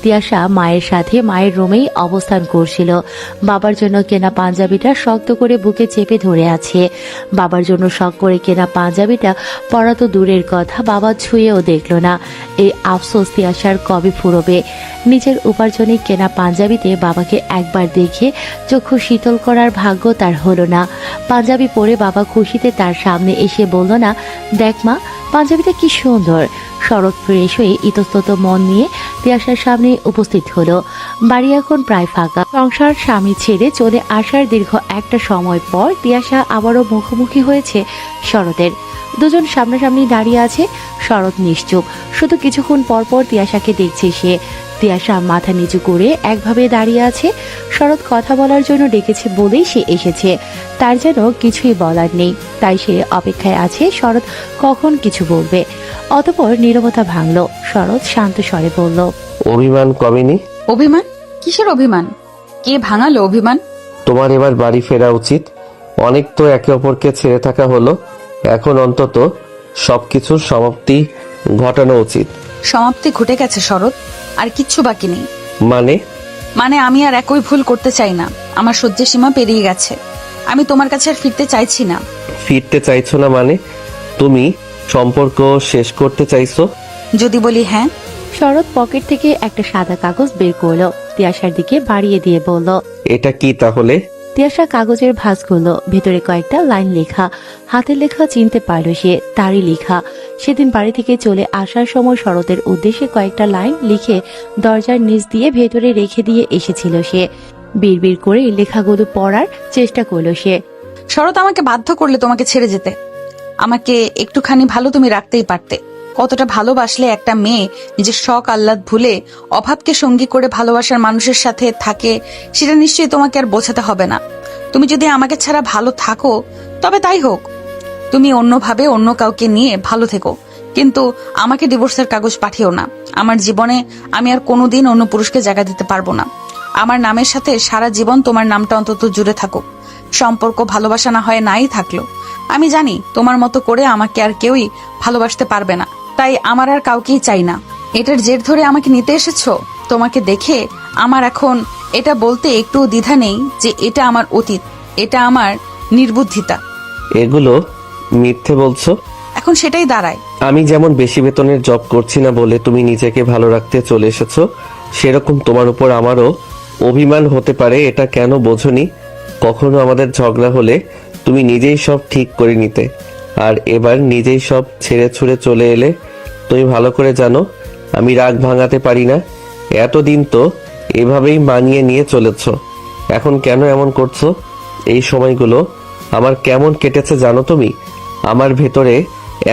তিয়াশা মায়ের সাথে মায়ের রুমেই অবস্থান করছিল। বাবার জন্য কেনা পাঞ্জাবিটা শক্ত করে বুকে চেপে ধরে আছে। বাবার জন্য শখ করে কেনা পাঞ্জাবিটা পরা তো দূরের কথা, বাবা ছুঁয়েও দেখল না। এই আফসোস তিয়াশার কবে ফুরবে? নিজের উপার্জনে কেনা পাঞ্জাবিতে বাবাকে একবার দেখে চক্ষু শীতল করার ভাগ্য তার হলো না। পাঞ্জাবি পরে বাবা খুশিতে তার সামনে এসে বলল না, দেখ মা, পাঞ্জাবিটা কি সুন্দর। শরৎ ফ্রেশ হয়ে ইতস্তত মন নিয়ে তিয়াশার সামনে উপস্থিত হলো। বাড়ি এখন প্রায় ফাঁকা। সংসার স্বামী ছেড়ে চলে আসার দীর্ঘ একটা সময় পর তিয়াশা আবারও মুখোমুখি হয়েছে শরতের। দুজন সামনাসামনি দাঁড়িয়ে আছে। শরৎ নিশ্চুপ, শুধু কিছুক্ষণ পর পর তিয়াশাকে দেখছে সে। তিয়াশা মাথা নিচু করে একভাবে দাঁড়িয়ে আছে। শরৎ কথা বলার জন্য ডেকেছে বলেই সে এসেছে। তার যেন কিছুই বলার নেই, তাই সে অপেক্ষায় আছে শরৎ কখন কিছু বলবে। অতঃপর নীরবতা ভাঙল। শরৎ শান্ত স্বরে বলল, অভিমান কমেনি? অভিমান? কিসের অভিমান? কে ভাঙালো অভিমান? তোমার এবার বাড়ি ফেরা উচিত। অনেক তো একে অপরকে ছেড়ে থাকা হলো, এখন অন্তত সবকিছুর সমাপ্তি ঘটানো উচিত। সমাপ্তি ঘটে গেছে শরৎ, আর কিচ্ছু বাকি নেই। মানে আমি আর একই ভুল করতে চাই না। আমার সহ্যের সীমা পেরিয়ে গেছে। আমি তোমার কাছে আর ফিরতে চাইছি না। ফিরতে চাইছো না মানে তুমি সম্পর্ক শেষ করতে চাইছো? যদি বলি হ্যাঁ। শরৎ পকেট থেকে একটা সাদা কাগজ বের করলো, তিয়াশার দিকে বাড়িয়ে দিয়ে বলল, এটা কি তাহলে? তিয়াশা কাগজের ভাঁজ করলো। ভেতরে কয়েকটা লাইন লেখা। হাতের লেখা চিনতে পারল সে, তারই লেখা। সেদিন বাড়ি থেকে চলে আসার সময় শরতের উদ্দেশ্যে কয়েকটা লাইন লিখে দরজার নিচ দিয়ে ভেতরে রেখে দিয়ে এসেছিল সে। বিড়বিড় করে লেখাগুলো পড়ার চেষ্টা করলো সে। শরৎ, আমাকে বাধ্য করলে তোমাকে ছেড়ে যেতে। আমাকে একটুখানি ভালো তুমি রাখতেই পারতে। কতটা ভালোবাসলে একটা মেয়ে নিজের শখ আহ্লাদ ভুলে অভাবকে সঙ্গী করে ভালোবাসার মানুষের সাথে থাকে, সেটা নিশ্চয়ই তোমাকে আর বোঝাতে হবে না। তুমি যদি আমাকে ছাড়া ভালো থাকো তবে তাই হোক, তুমি অন্যভাবে অন্য কাউকে নিয়ে ভালো থেকো, কিন্তু আমাকে ডিভোর্সের কাগজ পাঠিও না। আমার জীবনে আমি আর কোনোদিন অন্য পুরুষকে জায়গা দিতে পারবো না। আমার নামের সাথে সারা জীবন তোমার নামটা অন্তত জুড়ে থাকুক। সম্পর্ক ভালোবাসা না হয় নাই থাকলো, আমি জানি তোমার মতো করে আমাকে আর কেউই ভালোবাসতে পারবে না, তাই আমার আর কাউকেই চাই না। এটার জের ধরে আমাকে নিতে এসেছো? তোমাকে দেখে আমার এখন এটা বলতে একটু দ্বিধা নেই যে এটা আমার অতীত, এটা আমার নির্বুদ্ধিতা। এগুলো মিথ্যে বলছো। এখন সেটাই দাঁড়ায়। আমি যেমন বেশি বেতনের জব করছি না বলে তুমি নিজেকে ভালো রাখতে চলে এসেছো, সেরকম তোমার উপর আমারও অভিমান হতে পারে। এটা কেন বোঝনি? কখনো আমাদের ঝগড়া হলে তুমি নিজেই সব ঠিক করে নিতে, আর এবার নিজেই সব ছেড়ে ছুড়ে চলে এলে। তুমি ভালো করে জানো আমি রাগ ভাঙাতে পারি না। এতদিন তো এভাবেই মানিয়ে নিয়ে চলেছ, এখন কেন এমন করছো? এই সময়গুলো আমার কেমন কেটেছে জানো তুমি? আমার ভেতরে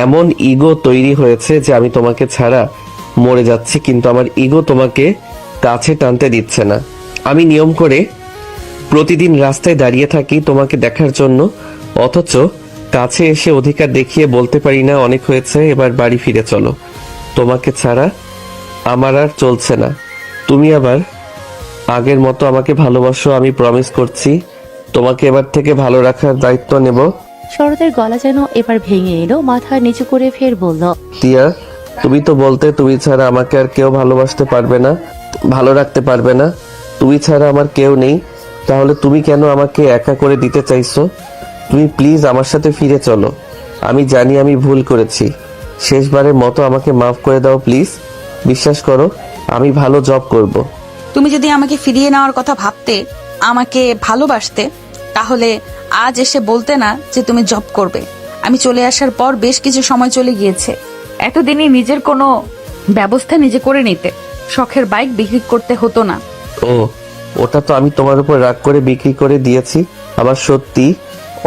এমন ইগো তৈরি হয়েছে যে আমি তোমাকে ছাড়া মরে যাচ্ছি, কিন্তু আমার ইগো তোমাকে কাছে টানতে দিচ্ছে না। আমি নিয়ম করে প্রতিদিন রাস্তায় দাঁড়িয়ে থাকি তোমাকে দেখার জন্য, অথচ কাছে এসে অধিকার দেখিয়ে বলতে পারি না অনেক হয়েছে, এবার বাড়ি ফিরে চলো। তোমাকে ছাড়া আমার আর চলছে না। তুমি আবার আগের মতো আমাকে ভালোবাসো, আমি প্রমিস করছি তোমাকে এবার থেকে ভালো রাখার দায়িত্ব নেব। শরতের গলা যেন এবার ভেঙে এলো, মাথা নিচু করে ফের বলল, টিয়া, তুমি তো বলতে তুমি ছাড়া আমাকে আর কেউ ভালোবাসতে পারবে না, ভালো রাখতে পারবে না। তুমি ছাড়া আমার কেউ নেই, তাহলে তুমি কেন আমাকে একা করে দিতে চাইছো? তুমি প্লিজ আমার সাথে ফিরে চলো। আমি জানি আমি ভুল করেছি, শেষবারের মতো আমাকে মাফ করে দাও প্লিজ। বিশ্বাস করো, আমি ভালো জব করব। তুমি যদি আমাকে ফিরিয়ে নেওয়ার কথা ভাবতে, আমাকে ভালোবাসতে, তাহলে আজ এসে বলতে না যে তুমি জব করবে। আমি চলে আসার পর বেশ কিছু সময় চলে গিয়েছে, এতদিনই নিজের কোনো ব্যবস্থা নিজে করে নিতে, শখের বাইক বিক্রি করতে হতো না। ও, ওটা তো আমি তোমার উপর রাগ করে বিক্রি করে দিয়েছি। আমার সত্যি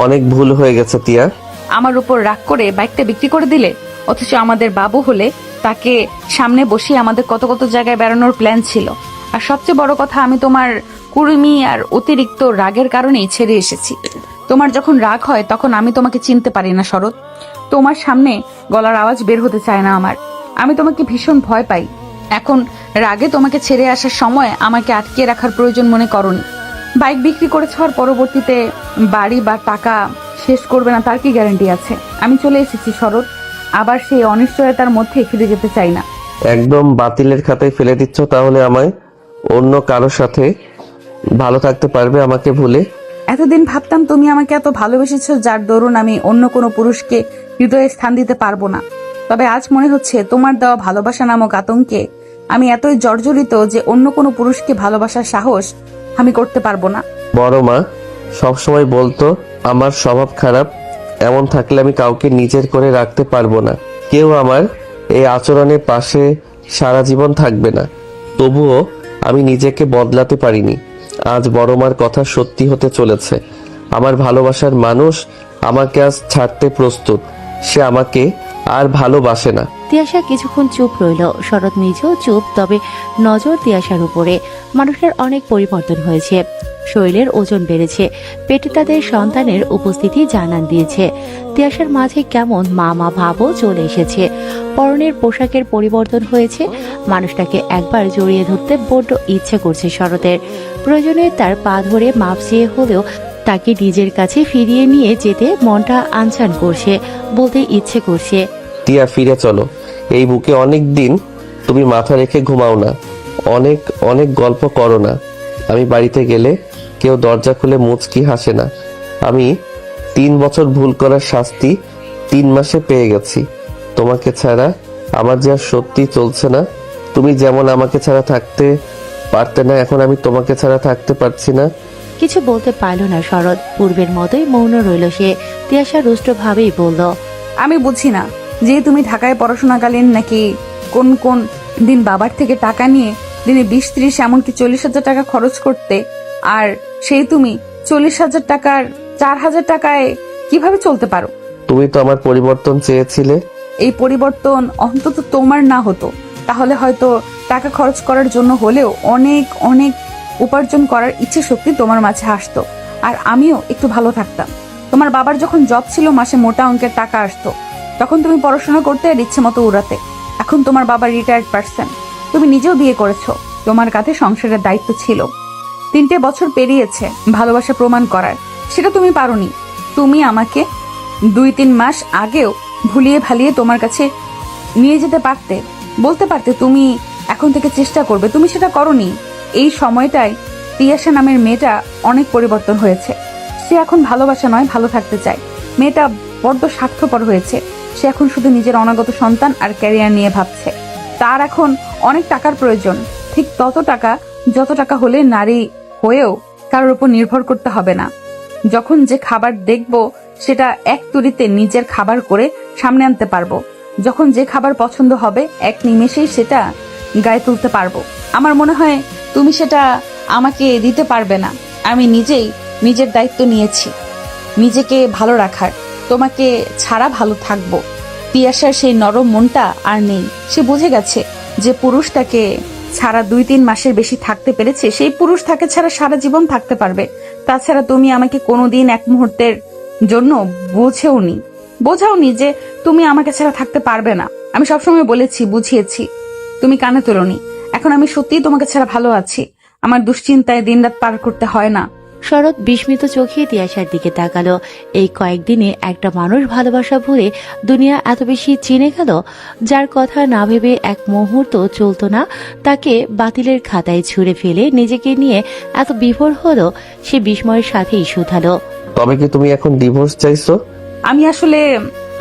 অনেক ভুল হয়ে গেছে টিয়া। আমার উপর রাগ করে বাইকটা বিক্রি করে দিলে, অথচ আমাদের বাবু হলে তাকে সামনে বসিয়ে আমাদের কত কত জায়গায় বেড়ানোর প্ল্যান ছিল। আর সবচেয়ে বড় কথা, আমি তোমার কুড়মি আর অতিরিক্ত রাগের কারণেই ছেড়ে এসেছি। তোমার যখন রাগ হয় তখন আমি তোমাকে চিনতে পারি না শরৎ। তোমার সামনে গলার আওয়াজ বের হতে চায় না আমার। আমি তোমাকে ভীষণ ভয় পাই। এখন রাগে তোমাকে ছেড়ে আসার সময় আমাকে আটকে রাখার প্রয়োজন মনে করনি। বাইক বিক্রি করে ছাড়ার পরবর্তীতে বাড়ি বা টাকা শেষ করবে না তার কি গ্যারান্টি আছে? আমি চলে এসেছি শরৎ, আবার সেই অনিশ্চয়তার মধ্যে ফিরে যেতে চাই না। একদম বাতিলের খাতায় ফেলে দিচ্ছ তাহলে আমায়? অন্য কারোর সাথে ভালো থাকতে পারবে আমাকে ভুলে? এতদিন ভাবতাম তুমি আমাকে এত ভালোবেসেছো যার দরুন আমি অন্য কোনো পুরুষকে হৃদয়ে স্থান দিতে পারবো না। তবে আজ মনে হচ্ছে তোমার দেওয়া ভালোবাসা নামক আতঙ্কে আমি এতই জর্জরিত যে অন্য কোনো পুরুষকে ভালোবাসার সাহস আমি করতে পারবো না। বড় মা সবসময় বলতো আমার স্বভাব খারাপ, এমন থাকলে আমি কাউকে নিজের করে রাখতে পারবো না। কেউ আমার এই আচরণের পাশে সারা জীবন থাকবে না। তবুও আমি নিজেকে বদলাতে পারিনি। আজ বড় মার কথা সত্যি হতে চলেছে। আমার ভালোবাসার মানুষ আমাকে আজ ছাড়তে প্রস্তুত। সে আমাকে আর ভালোবাসে না। তিয়াশা কিছুক্ষণ চুপ রইল। শরৎ নিজেও চুপ, তবে নজর তিয়াশার উপরে। মানুষের অনেক পরিবর্তন হয়েছে, শরীরের ওজন বেড়েছে, পেটে তাদের সন্তানের উপস্থিতি জানান দিয়েছে। তিয়াশার মাঝে কেমন মামা ভাবও চলে এসেছে। পরনের পোশাকের পরিবর্তন হয়েছে। মানুষটাকে একবার জড়িয়ে ধরতে বড্ড ইচ্ছে করছে শরতের। প্রয়োজনে তার পা ধরে মাপ চেয়ে হলেও তাকে নিজের কাছে ফিরিয়ে নিয়ে যেতে মনটা আনচান করছে, বলতে ইচ্ছে করছে, টিয়া ফিরে চলো। এই বুকে অনেক দিন তুমি মাথা রেখে ঘুমাও না, অনেক অনেক গল্প করো না। আমি বাড়িতে গেলে কেউ দরজা খুলে মুচকি হাসে না। আমি 3 বছর ভুল করার শাস্তি 3 মাসে পেয়ে গেছি। তোমাকে ছাড়া আমার যে আর সত্যি চলছে না। তুমি যেমন আমাকে ছাড়া থাকতে পারতে না, এখন আমি তোমাকে ছাড়া থাকতে পারছি না। কিছু বলতে পারল না শরৎ। পূর্বের মতোই মৌন রইল সে। তিয়াশা রুষ্ট ভাবেই বলল, আমি বুঝি না যে তুমি ঢাকায় পড়াশোনাকালীন নাকি কোন কোন দিন বাবার থেকে টাকা নিয়ে দিনে 20-30 এমনকি 40,000 টাকা খরচ করতে, আর সেই তুমি 40,000 টাকার 4,000 টাকায় কিভাবে চলতে পারো? তুমি তো আমার পরিবর্তন চেয়েছিলে। এই পরিবর্তন অন্তত তোমার না হতো, তাহলে হয়তো টাকা খরচ করার জন্য হলেও অনেক অনেক উপার্জন করার ইচ্ছে শক্তি তোমার মাঝে আসতো, আর আমিও একটু ভালো থাকতাম। তোমার বাবার যখন জব ছিল, মাসে মোটা অঙ্কের টাকা আসতো, তখন তুমি পড়াশোনা করতে আর ইচ্ছে মতো উড়াতে। এখন তোমার বাবা রিটায়ার্ড পার্সন, তুমি নিজেও বিয়ে করেছো, তোমার কাঁধে সংসারের দায়িত্ব ছিল। 3টে বছর পেরিয়েছে ভালোবাসা প্রমাণ করার, সেটা তুমি পারোনি। তুমি আমাকে 2-3 মাস আগেও ভুলিয়ে ভালিয়ে তোমার কাছে নিয়ে যেতে পারতে, বলতে পারতে তুমি এখন থেকে চেষ্টা করবে, তুমি সেটা করোনি। এই সময়টায় তিয়াশা নামের মেয়েটা অনেক পরিবর্তন হয়েছে। সে এখন ভালোবাসা নয়, ভালো থাকতে চায়। মেয়েটা বড্ড স্বার্থপর হয়েছে। সে এখন শুধু নিজের অনাগত সন্তান আর ক্যারিয়ার নিয়ে ভাবছে। তার এখন অনেক টাকার প্রয়োজন, ঠিক তত টাকা যত টাকা হলে নারী হয়েও কারোর উপর নির্ভর করতে হবে না। যখন যে খাবার দেখব সেটা এক তুড়িতে নিজের খাবার করে সামনে আনতে পারবো। যখন যে খাবার পছন্দ হবে এক নিমেষেই সেটা গায়ে তুলতে পারবো। আমার মনে হয় তুমি সেটা আমাকে দিতে পারবে না। আমি নিজেই নিজের দায়িত্ব নিয়েছি নিজেকে ভালো রাখার, তোমাকে ছাড়া ভালো থাকবো। তিয়াশার সেই নরম মনটা আর নেই। সে বুঝে গেছে যে পুরুষ তাকে ছাড়া 2-3 মাসের বেশি থাকতে পেরেছে, সেই পুরুষ তাকে ছাড়া সারা জীবন থাকতে পারবে। তাছাড়া তুমি আমাকে কোনোদিন এক মুহূর্তের জন্য বোঝাওনি যে তুমি আমাকে ছাড়া থাকতে পারবে না। আমি সবসময় বলেছি, বুঝিয়েছি, তুমি কানে তোলনি। এখন আমি সত্যিই তোমাকে ছাড়া ভালো আছি। আমার দুশ্চিন্তায় দিনরাত পার করতে হয় না। শরৎ বিস্মিত চোখে তিয়াশার দিকে তাকালো। এই কয়েকদিনে একটা মানুষ ভালোবাসা ভুলে দুনিয়া এত বেশি চিনে গেল, যার কথা না ভেবে এক মুহূর্ত চলতো না, তাকে বাতিলের খাতায় ছুঁড়ে ফেলে নিজেকে নিয়ে এত বিভোর হলো। সে বিস্ময়ের সাথেই শুধালো, তবে কি তুমি এখন ডিভোর্স চাইছো? আমি আসলে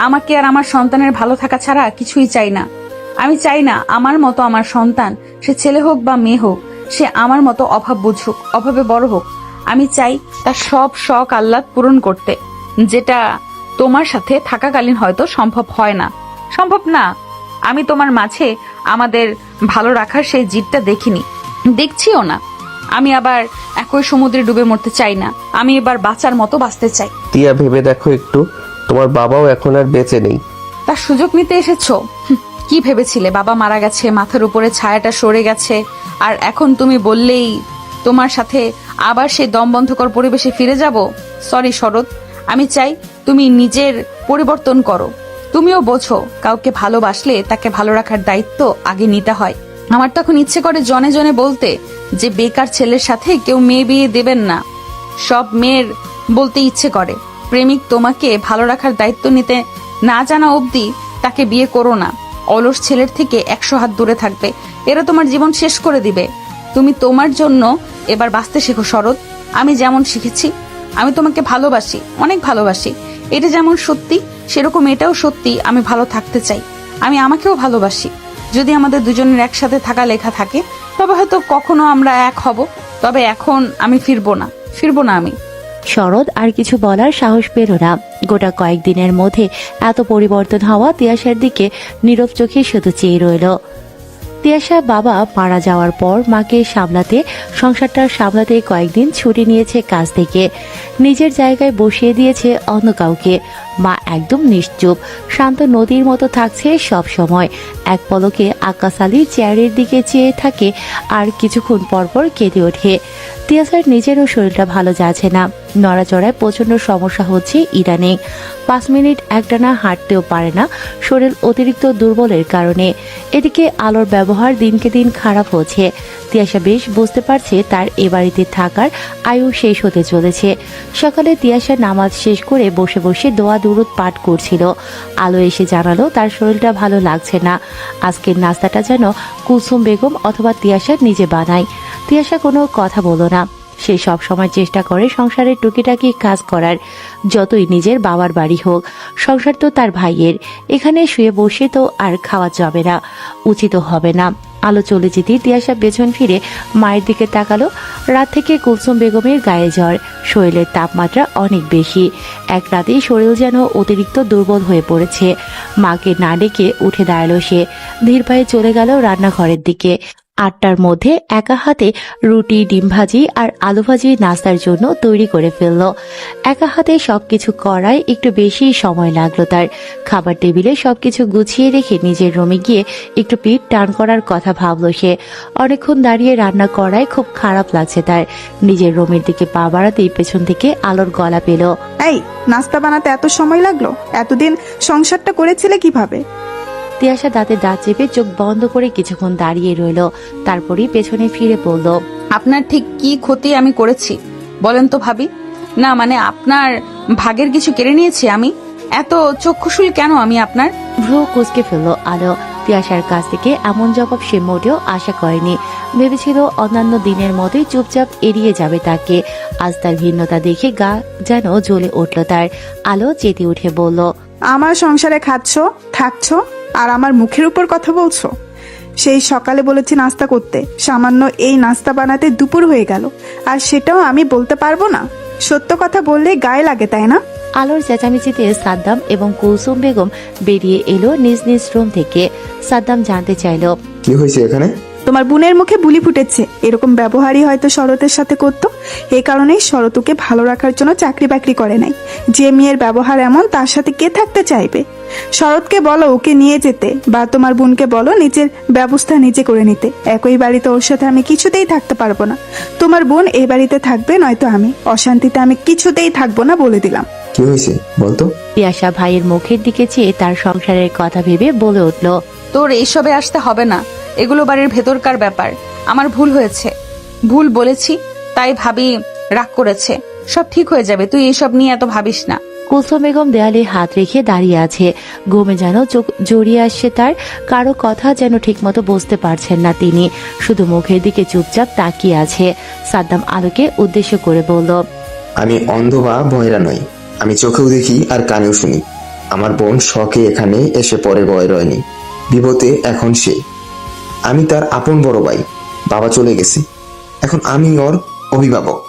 আমাকে আর আমার সন্তানের ভালো থাকা ছাড়া কিছুই চাই না। আমি চাই না আমার মতো আমার সন্তান, সে ছেলে হোক বা মেয়ে হোক, সে আমার মতো অভাব বুঝুক, অভাবে বড় হোক। আমি চাই তার সব শখ আহ্লাদ পূরণ করতে, যেটা তোমার সাথে থাকাকালীন হয়তো সম্ভব হয় না, সম্ভব না। আমি তোমার মাঝে আমাদের ভালো রাখার সেই জিদটা দেখিনি, দেখছিও না। আমি আবার একই সমুদ্রে ডুবে মরতে চাই না। আমি এবার বাঁচার মতো বাঁচতে চাই। তিয়া, ভেবে দেখো একটু, তোমার বাবাও এখন আর বেঁচে নেই। তার সুযোগ নিতে এসেছো? কি ভেবেছিলে বাবা মারা গেছে, মাথার উপরে ছায়াটা সরে গেছে, আর এখন তুমি বললেই তোমার সাথে আবার সেই দমবন্ধকর পরিবেশে ফিরে যাব? সরি শরৎ, আমি চাই তুমি নিজের পরিবর্তন করো। তুমিও বোঝো, কাউকে ভালোবাসলে তাকে ভালো রাখার দায়িত্ব আগে নিতে হয়। আমার তখন ইচ্ছে করে জনে জনে বলতে যে বেকার ছেলের সাথে কেউ মেয়ে বিয়ে দেবেন না। সব মেয়ের বলতে ইচ্ছে করে, প্রেমিক তোমাকে ভালো রাখার দায়িত্ব নিতে না জানা অবধি তাকে বিয়ে করো না। অলস ছেলের থেকে 100 হাত দূরে থাকবে, এরা তোমার জীবন শেষ করে দিবে। তুমি তোমার জন্য এবার বাঁচতে শেখো শরৎ। আমি যেমন শিখেছি, আমি তোমাকে ভালোবাসি, অনেক ভালোবাসি। এটা যেমন সত্যি, সেরকম এটাও সত্যি। আমি ভালো থাকতে চাই, আমি আমাকেও ভালোবাসি। যদি আমাদের দুজনের একসাথে থাকা লেখা থাকে, তবে হয়তো কখনো আমরা এক হব। তবে এখন আমি ফিরবো না আমি। শরৎ আর কিছু বলার সাহস পেল না। গোটা কয়েকদিনের মধ্যে এত পরিবর্তন হওয়া তিয়াশার দিকে নীরব চোখে শুধু চেয়ে রইল। তিয়াশা বাবা মারা যাওয়ার পর মাকে সামলাতে, সংসারটা সামলাতে কয়েকদিন ছুটি নিয়েছে কাজ থেকে। নিজের জায়গায় বসিয়ে দিয়েছে অন্য কাউকে। মা একদম নিশ্চুপ, শান্ত নদীর মতো থাকছে সব সময়। এক পলকে আকাশ আলীর চেয়ারের দিকে চেয়ে থাকে, আর কিছুক্ষণ পরপর কেঁদে ওঠে। তিয়াশার নিজেরও শরীরটা ভালো যাচ্ছে না, নড়াচড়ায় প্রচন্ড সমস্যা হচ্ছে ইদানিং। 5 মিনিট একটানা হাঁটতেও পারে না, শরীর অতিরিক্ত দুর্বলের কারণে। এদিকে আলোর ব্যবহার দিনকে দিন খারাপ হচ্ছে। তিয়াশা বেশ বুঝতে পারছে তার এ বাড়িতে থাকার আয়ু শেষ হতে চলেছে। সকালে তিয়াশা নামাজ শেষ করে বসে বসে দোয়া দুরুদ পাঠ করছিল। আলো এসে জানালো তার শরীরটা ভালো লাগছে না। আজকের নাস্তাটা যেন কুলসুম বেগম অথবা তিয়াশা নিজে বানায়। তিয়াশা কোনো কথা বলো না। সে সব সময় চেষ্টা করে সংসারের টুকিটাকি কাজ করার, যতই নিজের বাবার বাড়ি হোক। সংসার তো তার ভাইয়ের, এখানে শুয়ে বসে তো আর খাওয়া যাবে না, উচিত হবে না। আলো চলে যেতে তিয়াশা পেছন ফিরে মায়ের দিকে তাকালো। রাত থেকে কুলসুম বেগমের গায়ে জ্বর, শরীরের তাপমাত্রা অনেক বেশি। এক রাতেই শরীর যেন অতিরিক্ত দুর্বল হয়ে পড়েছে। মাকে না ডেকে উঠে দাঁড়ালো সে। ধীর পায়ে চলে গেল রান্নাঘরের দিকে। 8টার মধ্যে একা হাতে রুটি, ডিম ভাজি আর আলু ভাজি নাস্তার জন্য তৈরি করে ফেললো। একা হাতে সবকিছু করায় একটু বেশি সময় লাগলো তার। খাবার টেবিলে সবকিছু গুছিয়ে রেখে নিজের রুমে গিয়ে একটু পিঠ টান করার কথা ভাবলো সে। অনেকক্ষণ দাঁড়িয়ে রান্না করায় খুব খারাপ লাগছে তার। নিজের রুমের দিকে পা বাড়াতেই পেছন থেকে আলোর গলা পেল। এই, নাস্তা বানাতে এত সময় লাগলো? এতদিন সংসারটা করেছিলে কিভাবে? তিয়াশা দাঁতে দাঁত চেপে চোখ বন্ধ করে কিছুক্ষণ দাঁড়িয়ে রইল, তারপরই পেছনে ফিরে পড়ল। আপনার ঠিক কি ক্ষতি আমি করেছি বলেন তো ভাবি? না মানে আপনার ভাগের কিছু কেড়ে নিয়েছি আমি? এত চক্ষুশূল কেন আমি আপনার? ভ্রু কুঁচকে ফেলল আলো। তিয়াশার কাছ থেকে এমন জবাব সে মোটেও আশা করেনি। ভেবেছিল অন্যান্য দিনের মতোই চুপচাপ এড়িয়ে যাবে তাকে। আজ তার ভিন্নতা দেখে গা যেন জ্বলে উঠল তার। আলো চেতে উঠে বলল, আমার সংসারে খাচ্ছ, থাকছো, আর আমার মুখের উপর কথা বলছো? সেই সকালে বলেছি নাস্তা করতে, সামান্য এই নাস্তা বানাতে দুপুর হয়ে গেল, আর সেটাও আমি বলতে পারবো না? সত্য কথা বললে গায়ে লাগে, তাই না? আলোর চেঁচামেচিতে সাদ্দাম এবং কুলসুম বেগম বেরিয়ে এলো নিজ নিজ রুম থেকে। সাদ্দাম জানতে চাইল, কি হয়েছে এখানে? তোমার বোনের মুখে বুলি ফুটেছে। এরকম ব্যবহারই হয়তো শরতের সাথে করতো। এই কারণেই শরৎ ওকে ভালো রাখার জন্য চাকরি বাকরি করে নাই। যে মেয়ের ব্যবহার এমন, তার সাথে কে থাকতে চাইবে? শরৎকে বলো ওকে নিয়ে যেতে, বা তোমার বোনকে বলো নিজের ব্যবস্থা নিজে করে নিতে। একই বাড়িতে ওর সাথে আমি কিছুতেই থাকতে পারবো না। তোমার বোন এই বাড়িতে থাকবে, নয়তো আমি। অশান্তিতে আমি কিছুতেই থাকবো না, বলে দিলাম। কি হয়েছে বলতো? তিয়াশা ভাইয়ের মুখের দিকে চেয়ে তার সংসারের কথা ভেবে বলে উঠল, তোর এইসবে আসতে হবে না, এগুলো বাড়ির ভেতরকার ব্যাপার। আমার ভুল হয়েছে, ভুল বলেছি, তাই ভাবি রাগ করেছে, সব ঠিক হয়ে যাবে, তুই এইসব নিয়ে এত ভাবিস না। কুলসুম বেগম দেয়ালে হাত রেখে দাঁড়িয়ে আছে। ঘুমে যেন চোখ জড়িয়ে আসছে তার। কারো কথা যেন ঠিকমতো বুঝতে পারছেন না তিনি, শুধু মুখের দিকে চুপচাপ তাকিয়ে আছে। সাদ্দাম আলোকে উদ্দেশ্য করে বলল, আমি অন্ধ বা বয়রা নই, আমি চোখেও দেখি আর কানেও শুনি। আমার বোন শখে এখানে এসে পরে বয় রয়নি, বিপদে এখন সে। আমি তার আপন বড় ভাই, বাবা চলে গেছে, এখন আমি ওর অভিভাবক।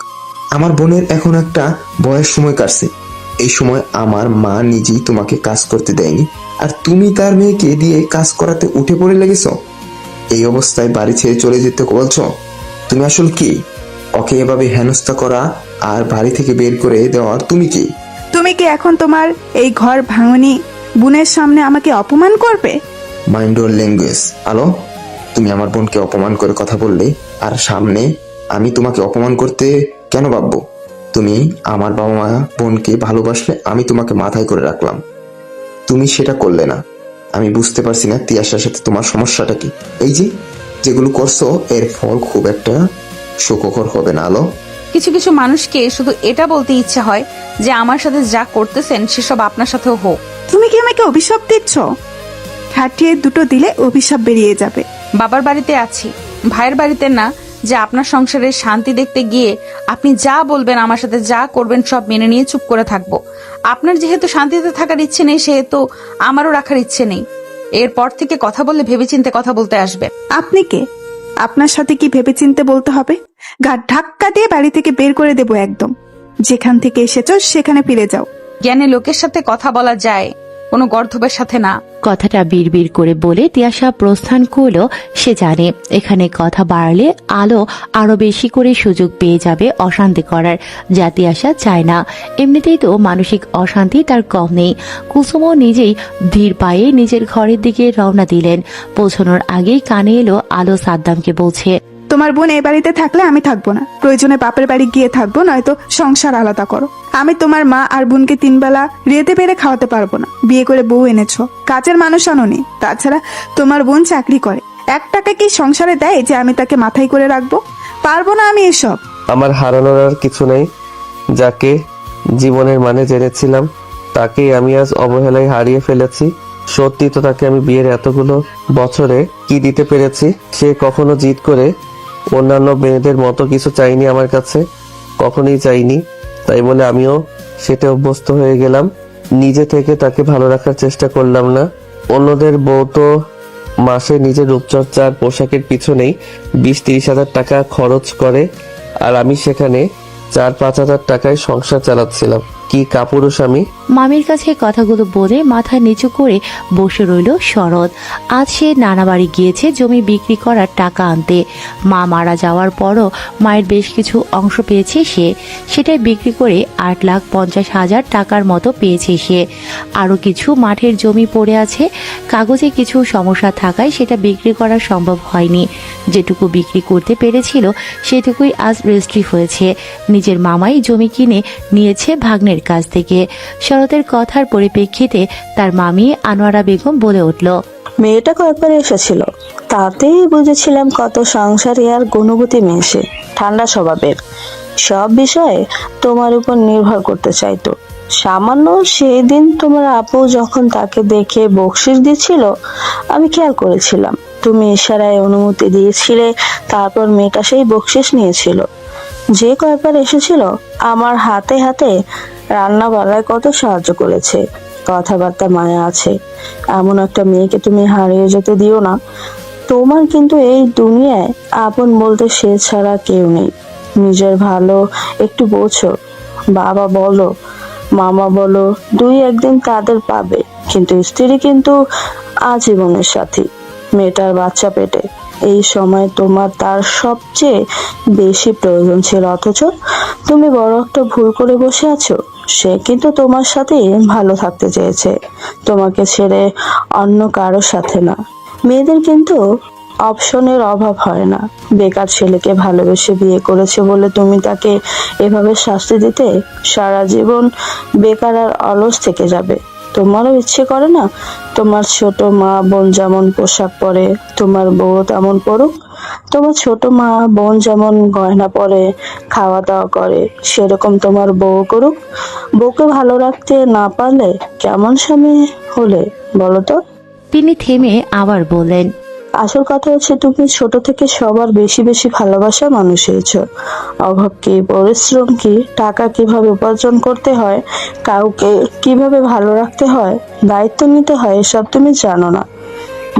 আমার বোনের এখন একটা বয়স সময় কাটছে, এই সময় আমার মা নিজেই তোমাকে কাজ করতে দেয়নি, আর তুমি তার মেয়েকে দিয়ে কাজ করাতে উঠে পড়ে লেগেছ। এই অবস্থায় বাড়ি ছেড়ে চলে যেতে বলছো? তুমি আসল কি? ওকে এভাবে হেনস্থা করা আর বাড়ি থেকে বের করে দেওয়ার তুমি কি? তুমি কি এখন তোমার এই ঘর ভাঙনি বোনের সামনে আমাকে অপমান করবে? মাইন্ড ওর ল্যাঙ্গুয়েজ। আলো, তুমি আমার বোনকে অপমান করে কথা বললে, আর সামনে আমি তোমাকে অপমান করতে কেন ভাববো? তুমি আমার বাবা মা বোনকে ভালোবাসলে আমি তোমাকে মাথায় করে রাখলাম, তুমি সেটা করলে না। আমি বুঝতে পারছি না তিয়াসার সাথে তোমার সমস্যাটা কি। এই যে যেগুলো করছো এর ফল খুব একটা সুখকর হবে না। আলো, কিছু কিছু মানুষকে শুধু এটা বলতে ইচ্ছে হয় যে আমার সাথে যা করতেছেন সেসব আপনার সাথেও হোক। তুমি কি আমাকে অভিশাপ দিচ্ছ? খাটিয়ে দুটো দিলে অভিশাপ বেরিয়ে যাবে। বাবার বাড়িতে আছি, ভাইয়ের বাড়িতে না, যে আপনার সংসারের শান্তি দেখতে গিয়ে আপনি যা বলবেন, আমার সাথে যা করবেন সব মেনে নিয়ে চুপ করে থাকবো। আপনার যেহেতু শান্তিতে থাকার ইচ্ছে নেই, সেহেতু আমারও রাখার ইচ্ছে নেই। এরপর থেকে কথা বললে ভেবেচিন্তে কথা বলতে আসবে। আপনি কে? আপনার সাথে কি ভেবেচিন্তে বলতে হবে? গা ধাক্কা দিয়ে বাড়ি থেকে বের করে দেবো একদম। যেখান থেকে এসেছো সেখানে ফিরে যাও। জ্ঞানে লোকের সাথে কথা বলা যায়, কোনো গর্ধবের সাথে না। কথাটা বিড়বিড় করে বলে তিয়াশা প্রস্থান করলো। সে জানে এখানে কথা বাড়ালে আলো আরো বেশি করে সুযোগ পেয়ে যাবে অশান্তি করার, যা তিয়াশা চায় না। এমনিতেই তো মানসিক অশান্তি তার কম নেই। কুসুমও নিজেই ধীর পায়ে নিজের ঘরের দিকে রওনা দিলেন। পৌঁছানোর আগেই কানে এলো আলো সাদ্দামকে বলছে, তোমার বোন এই বাড়িতে থাকলে আমি থাকবো না, প্রয়োজনে বাপের বাড়ি গিয়ে থাকবো, নয়তো সংসার আলাদা করো। আমি তোমার মা আর বোনকে 3 বেলা রেতে পেরে খাওয়াতে পারবো না। বিয়ে করে বউ এনেছো, কাজের মানুষ আনোনি। তাছাড়া তোমার বোন চাকরি করে, 1 টাকা কি সংসারে দেয় যে আমি তাকে মাথায় করে রাখবো? পারবো না আমি এসব। আমার হারানোর আর কিছু নেই। যাকে জীবনের মানে জেনেছিলাম তাকেই আমি আজ অবহেলায় হারিয়ে ফেলেছি। সত্যি তো তাকে আমি বিয়ের এতগুলো বছরে কি দিতে পেরেছি? সে কখনো জিদ করে অন্যান্য মেয়েদের মতো কিছু চাইনি আমার কাছে, কখনোই চাইনি। তাই বলে আমিও সেটা অভ্যস্ত হয়ে গেলাম। নিজে থেকে তাকে ভালো রাখার চেষ্টা করলাম না। অন্যদের বউ তো মাসে নিজের রূপচর্চা আর পোশাকের পিছনেই 20-30 হাজার টাকা খরচ করে, আর আমি সেখানে 4-5 হাজার টাকায় সংসার চালাচ্ছিলাম। কি কাপুরুষ আমি! মামির কাছে কথাগুলো বলে মাথা নিচু করে বসে রইল শরৎ। আজ সে নানা বাড়ি গিয়েছে জমি বিক্রি করার টাকা আনতে। মা মারা যাওয়ার পরও মায়ের বেশ কিছু অংশ পেয়েছে সে, সেটাই বিক্রি করে 8,50,000 টাকার মতো পেয়েছে সে। আরও কিছু মাঠের জমি পড়ে আছে, কাগজে কিছু সমস্যা থাকায় সেটা বিক্রি করা সম্ভব হয়নি। যেটুকু বিক্রি করতে পেরেছিল সেটুকুই আজ রেজিস্ট্রি হয়েছে। নিজের মামাই জমি কিনে নিয়েছে ভাগ্নের কাছ থেকে। শরতের কথার পরিপ্রেক্ষিতে তার মামি আনোয়ারা বেগম বলে উঠল, মেয়েটা কয়েকবার এসেছিল, তাতেই বুঝেছিলাম কত সংসারী আর গুণবতী মেয়ে সে। ঠান্ডা স্বভাবের, সব বিষয়ে তোমার উপর নির্ভর করতে চাইতো। সামান্য সেই দিন তোমার আপু যখন তাকে দেখে বকশিশ দিচ্ছিল, আমি খেয়াল করেছিলাম। তুমি ইশারায় অনুমতি দিয়েছিলে, তারপর মেয়েটা সেই বকশিশ নিয়েছিল। যে কয়েকবার এসেছিল আমার হাতে হাতে রান্না বাড়ায় কত সাহায্য করেছে। কথাবার্তা মায়া আছে, এমন একটা মেয়েকে তুমি হারিয়ে যেতে দিও না। তোমার কিন্তু এই দুনিয়ায় আপন বলতে সে ছাড়া কেউ নেই। নিজের ভালো একটু বোঝো। বাবা বলো, মামা বলো, 2-1 দিন তাদের পাবে, কিন্তু স্ত্রী কিন্তু আজীবনের সাথী। মেয়েটার বাচ্চা পেটে, এই সময় তোমার তার সবচেয়ে বেশি প্রয়োজন ছিল, অথচ তুমি বড় একটা ভুল করে বসে আছো। সে কিন্তু তোমার সাথে ভালো থাকতে চেয়েছে, তোমাকে ছেড়ে অন্য কারোর সাথে না। মেয়েদের কিন্তু অপশনের অভাব হয় না। বেকার ছেলেকে ভালোবেসে বিয়ে করেছে বলে তুমি তাকে এভাবে শাস্তি দিতে? সারা জীবন বেকার আর অলস থেকে যাবে। তোমারও ইচ্ছে করে না তোমার ছোট মা বোন যেমন পোশাক পরে তোমার বউ তেমন পরুক? তোমার ছোট মা বোন যেমন গয়না পরে খাওয়া দাওয়া করে, সেরকম তোমার বউ করুক। বউকে ভালো রাখতে না পারলে কেমন স্বামী হলে বলো তো? তিনি থেমে আবার বললেন, আসল কথা হচ্ছে তুমি ছোট থেকে সবার বেশি বেশি ভালোবাসা মানুষ হয়েছ। অভাব কি, পরিশ্রম কি, টাকা কিভাবে উপার্জন করতে হয়, কাউকে কিভাবে ভালো রাখতে হয়, দায়িত্ব নিতে হয়, এসব তুমি জানো না।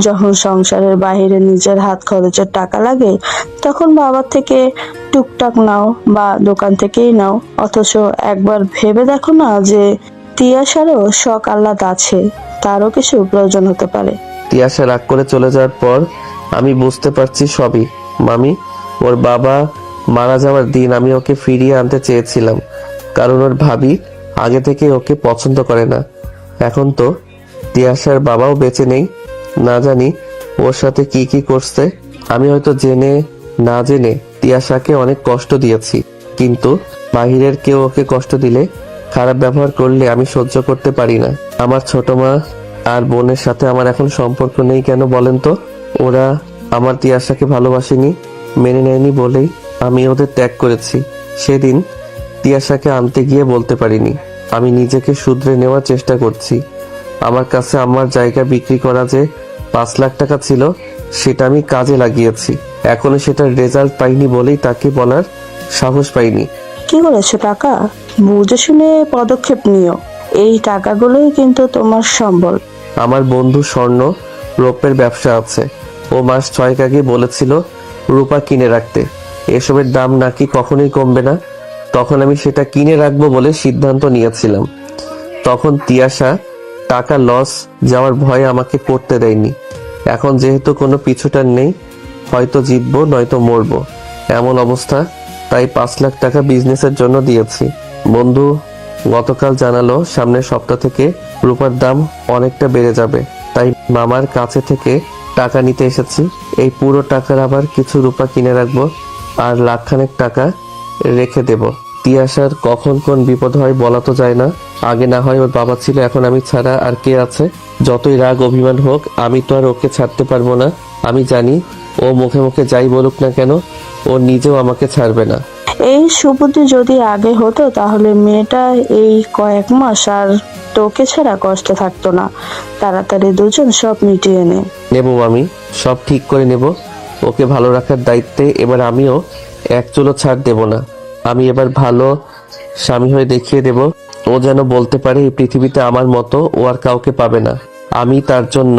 যখন সংসারের বাইরে নিজের হাত খরচের টাকা লাগে তখন বাবার থেকে টুকটাক নাও বা দোকান থেকেই নাও, অথচ একবার ভেবে দেখো না যে তিয়াশারও শখ আহ্লাদ আছে, তারও কিছু প্রয়োজন হতে পারে। তিয়াশা রাগ করে চলে যাওয়ার পর আমি বুঝতে পারছি সবই। মামি, ওর বাবা মারা যাওয়ার দিন আমি ওকে ফিরিয়ে আনতে চেয়েছিলাম, কারণ ওর ভাবি আগে থেকে ওকে পছন্দ করে না। এখন তো তিয়াশার বাবাও বেঁচে নেই, না জানি ওর সাথে কি কি করছে। আমি হয়তো জেনে না জেনে তিয়াশাকে অনেক কষ্ট দিয়েছি, কিন্তু বাহিরের কেউ ওকে কষ্ট দিলে, খারাপ ব্যবহার করলে আমি সহ্য করতে পারি না। আমার ছোট মা আর বোনের সাথে আমার এখন সম্পর্ক নেই কেন বলেন তো? ওরা আমার তিয়াশাকে ভালোবাসেনি, মেনে নেয়নি বলেই আমি ওদের ত্যাগ করেছি। সেদিন তিয়াশাকে আনতে গিয়ে বলতে পারিনি। আমি নিজেকে শুধরে নেওয়ার চেষ্টা করছি। আমার কাছে আমার জায়গা বিক্রি করা যে 5 লাখ টাকা ছিল, সেটা আমি কাজে লাগিয়েছি। এখনো সেটার রেজাল্ট পাইনি বলেই তাকে বলার সাহস পাইনি। কি করেছো টাকা? বুঝে শুনে পদক্ষেপ নিও, এই টাকাগুলোই কিন্তু তোমার সম্বল। আমার বন্ধু স্বর্ণ রৌপ্যের ব্যবসা আছে। ও মাস 6 আগে বলেছিল রূপা কিনে রাখতে। এসবের দাম নাকি কখনোই কমবে না। তখন আমি সেটা কিনে রাখবো বলে সিদ্ধান্ত নিয়েছিলাম। তখন তিয়াশা টাকা লস যাওয়ার ভয়ে আমাকে করতে দেয়নি। এখন যেহেতু কোনো পিছুটান নেই, হয়তো জিতবো নয়তো মরবো এমন অবস্থা, তাই 5 লাখ টাকা বিজনেসের জন্য দিয়েছি। বন্ধু গতকাল জানালো সামনের সপ্তাহ থেকে রূপার দাম অনেকটা বেড়ে যাবে, তাই মামার কাছে থেকে টাকা নিতে এসেছি। এই পুরো টাকার আবার কিছু রূপা কিনে রাখবো আর লাখখানেক টাকা রেখে দেব। তিয়াশার কখন কোন বিপদ হয় বলা তো যায় না। আগে না হয় ওর বাবা ছিল, এখন আমি ছাড়া আর কে আছে? যতই রাগ অভিমান হোক, আমি তো আর ওকে ছাড়তে পারবো না। আমি জানি ও মুখে মুখে যাই বলুক না কেন, ও নিজেও আমাকে ছাড়বে না। এই সুবুদ্ধি যদি আগে হতো তাহলে মেয়েটা এই কয়েক মাস আর তোকে ছাড়া কষ্ট থাকতো না। তাড়াতাড়ি দুজন সব মিটিয়ে নে। নেব আমি, সব ঠিক করে নেব। ওকে ভালো রাখার দায়িত্বে এবার আমিও এক চুলো ছাড় দেব না। আমি এবার ভালো স্বামী হয়ে দেখিয়ে দেব। ও যেন বলতে পারে এই পৃথিবীতে আমার মতো ও আর কাউকে পাবে না। আমি তার জন্য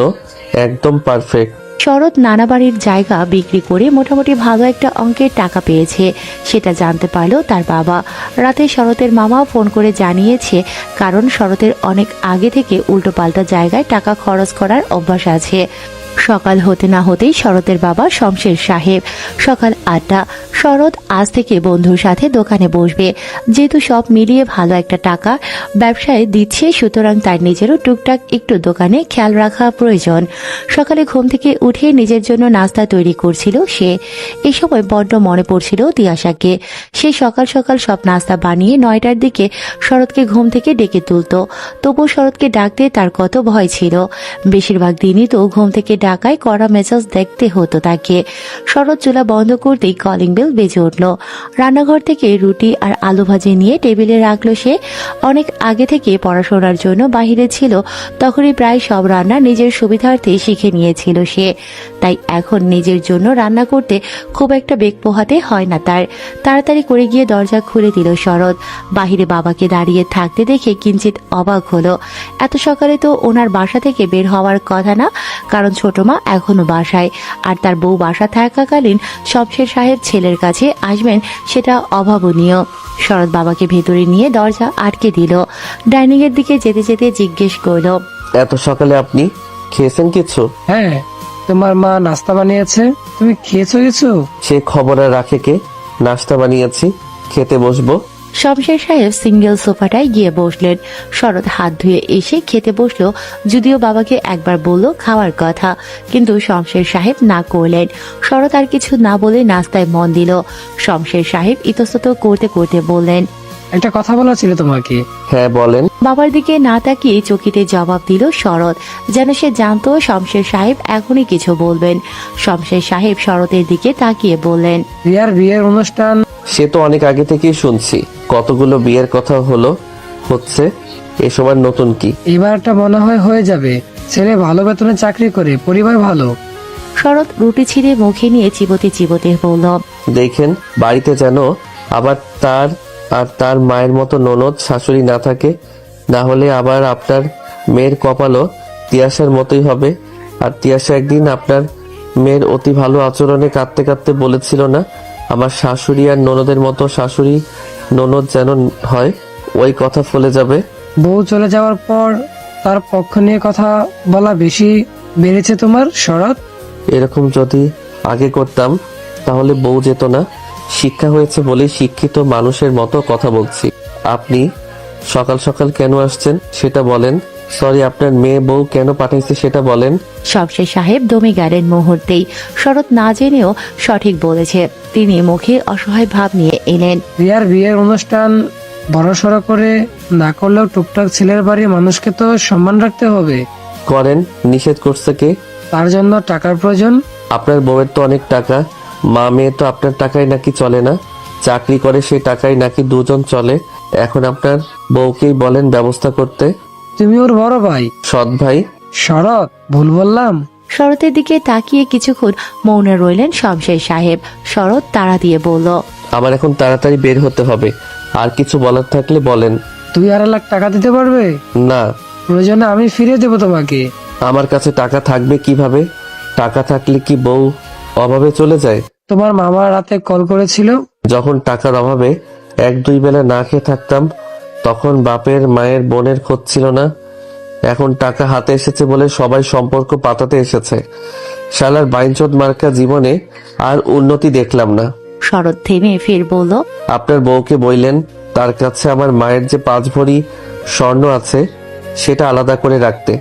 একদম পারফেক্ট। শরৎ নানা বাড়ির জায়গা বিক্রি করে মোটামুটি ভালো একটা অঙ্কের টাকা পেয়েছে, সেটা জানতে পারলো তার বাবা। রাতে শরতের মামা ফোন করে জানিয়েছে, কারণ শরতের অনেক আগে থেকে উল্টোপাল্টা জায়গায় টাকা খরচ করার অভ্যাস আছে। সকাল হতে না হতেই শরতের বাবা শমশের সাহেব। সকাল 8টা। শরৎ আজ থেকে বন্ধুর সাথে দোকানে বসবে। যেহেতু সব মিলিয়ে ভালো একটা টাকা ব্যবসায় দিচ্ছে, সুতরাং তার নিজেরও টুকটাক একটু দোকানে খেয়াল রাখা প্রয়োজন। সকালে ঘুম থেকে উঠে নিজের জন্য নাস্তা তৈরি করছিল সে। এই সময় বড্ড মনে পড়ছিল তিয়াশাকে। সে সকাল সকাল সব নাস্তা বানিয়ে 9টার দিকে শরৎকে ঘুম থেকে ডেকে তুলত। তবু শরৎকে ডাকতে তার কত ভয় ছিল। বেশিরভাগ দিনই তো ঘুম থেকে ঢাকায় কড়া মেজাজ দেখতে হতো তাকে। শরৎ চুলা বন্ধ করতেই কলিং বেল বেজে উঠল। রান্নাঘর থেকে রুটি আর আলু ভাজি নিয়ে টেবিলে রাখলো সে। অনেক আগে থেকে পড়াশোনার জন্য বাহিরে ছিল, তখনই প্রায় সব রান্না নিজের সুবিধার্থে শিখে নিয়েছিল সে। তাই এখন নিজের জন্য রান্না করতে খুব একটা বেগ পোহাতে হয় না তার। তাড়াতাড়ি করে গিয়ে দরজা খুলে দিল শরৎ। বাহিরে বাবাকে দাঁড়িয়ে থাকতে দেখে কিঞ্চিত অবাক হলো। এত সকালে তো ওনার বাসা থেকে বের হওয়ার কথা না, কারণ ছোট মা এখনো বাসায়, আর তার বউ বাসা থাকাকালীন শমশের সাহেব ছেলের কাছে আসবেন সেটা অভাবনীয়। শরৎ বাবাকে ভেতরে নিয়ে দরজা আটকে দিল। ডাইনিং এর দিকে যেতে যেতে জিজ্ঞেস করলো, এত সকালে আপনি খেয়েছেন কিছু? হ্যাঁ, তোমার মা নাস্তা বানিয়েছে, তুমি খেয়েছো কিছু? সে খবর আর রাখে কে? নাস্তা বানিয়েছি, খেতে বসবো। শমশের সাহেব সিঙ্গেল সোফাটায় গিয়ে বসলেন। শরৎ হাত ধুয়ে এসে খেতে বসলো, যদিও বাবাকে একবার বলল খাওয়ার কথা, কিন্তু শমশের সাহেব না করলেন। শরৎ আর কিছু না বলে নাস্তায় মন দিল। শমশের সাহেব ইতস্তত করতে করতে বললেন, একটা কথা বলা ছিল তোমাকে। হ্যাঁ বলেন। বাবার দিকে না তাকিয়ে চকিতে জবাব দিল শরৎ, যেন সে জানতো শমশের সাহেব এখনই কিছু বলবেন। শমশের সাহেব শরতের দিকে তাকিয়ে বললেন, রিয়ার বিয়ের অনুষ্ঠান। সে তো অনেক আগে থেকেই শুনছি, কতগুলো বিয়ের কথা হচ্ছে, এসব আর নতুন কি? এবারটা মনে হয় হয়ে যাবে। ছেলে ভালো বেতনে চাকরি করে, পরিবার ভালো। শরৎ রুটি ছিঁড়ে মুখে নিয়ে চিবোতে চিবোতে বলল, দেখেন বাড়িতে যেন আবার তার আর তার মায়ের মতো ননদ শাশুড়ি না থাকে, না হলে আবার আপনার মেয়ের কপালও তিয়াশার মতোই হবে। আর তিয়াশা একদিন আপনার মেয়ের অতি ভালো আচরণে কাঁদতে কাঁদতে বলেছিল না, আমার শাশুড়ি আর ননদের মতো শাশুড়ি ননদ যেন হয়, ওই কথা ফলে যাবে। বউ চলে যাওয়ার পর তার পক্ষ নিয়ে কথা বলা বেশি বেড়েছে তোমার, শরৎ। এরকম যদি আগে করতাম তাহলে বউ যেত না। শিক্ষা হয়েছে বলেই শিক্ষিত মানুষের মতো কথা বলছি। আপনি সকাল সকাল কেন আসছেন সেটা বলেন। সরি, আপনার মেয়ে বউ কেন পাঠাইছে সেটা বলেন। শমশের সাহেব দমে গেলেন মুহূর্তেই। শরৎ না জেনেও সঠিক বলেছে। তিনি মুখে অসহায় ভাব নিয়ে এলেন। রিয়ার বিয়ের অনুষ্ঠান বড়সড় করে না করলেও টুকটাক ছেলের বাড়ির মানুষকে তো সম্মান রাখতে হবে। করেন, নিষেধ করছে কে? তার জন্য টাকার প্রয়োজন। আপনার বউয়ের তো অনেক টাকা, মা মেয়ে তো আপনার টাকায় নাকি চলে না, চাকরি করে সেই টাকায় নাকি দুজন চলে। এখন আপনার বউকেই বলেন ব্যবস্থা করতে। তুমি ওর বড় ভাই। সৎ ভাই। শরৎ, ভুল বললাম? শরতের দিকে তাকিয়ে কিছুক্ষণ মৌনে রইলেন শমশের সাহেব। শরৎ তাড়া দিয়ে বলল, আমার এখন তাড়াতাড়ি বের হতে হবে, আর কিছু বলার থাকলে বলেন। 2.5 লাখ টাকা দিতে পারবে? না। প্রয়োজনে আমি ফিরিয়ে দেবো তোমাকে। আমার কাছে টাকা থাকবে কিভাবে? টাকা থাকলে কি বউ অভাবে চলে যায়? তোমার মামা রাতে কল করেছিল। যখন টাকার অভাবে 1-2 বেলা না খেয়ে থাকতাম, তখন বাপের মায়ের বোনের খোঁজ ছিল না। এখন টাকা হাতে এসেছে বলে সবাই সম্পর্ক পাতাতে এসেছে। শালার বাইনচোদ মার্কা জীবনে আর উন্নতি দেখলাম না। শরৎ থেমে ফের বলল, আপনার বউকে বললেন তার কাছে আমার মায়ের যে 5 ভরি স্বর্ণ আছে সেটা আলাদা করে রাখতে।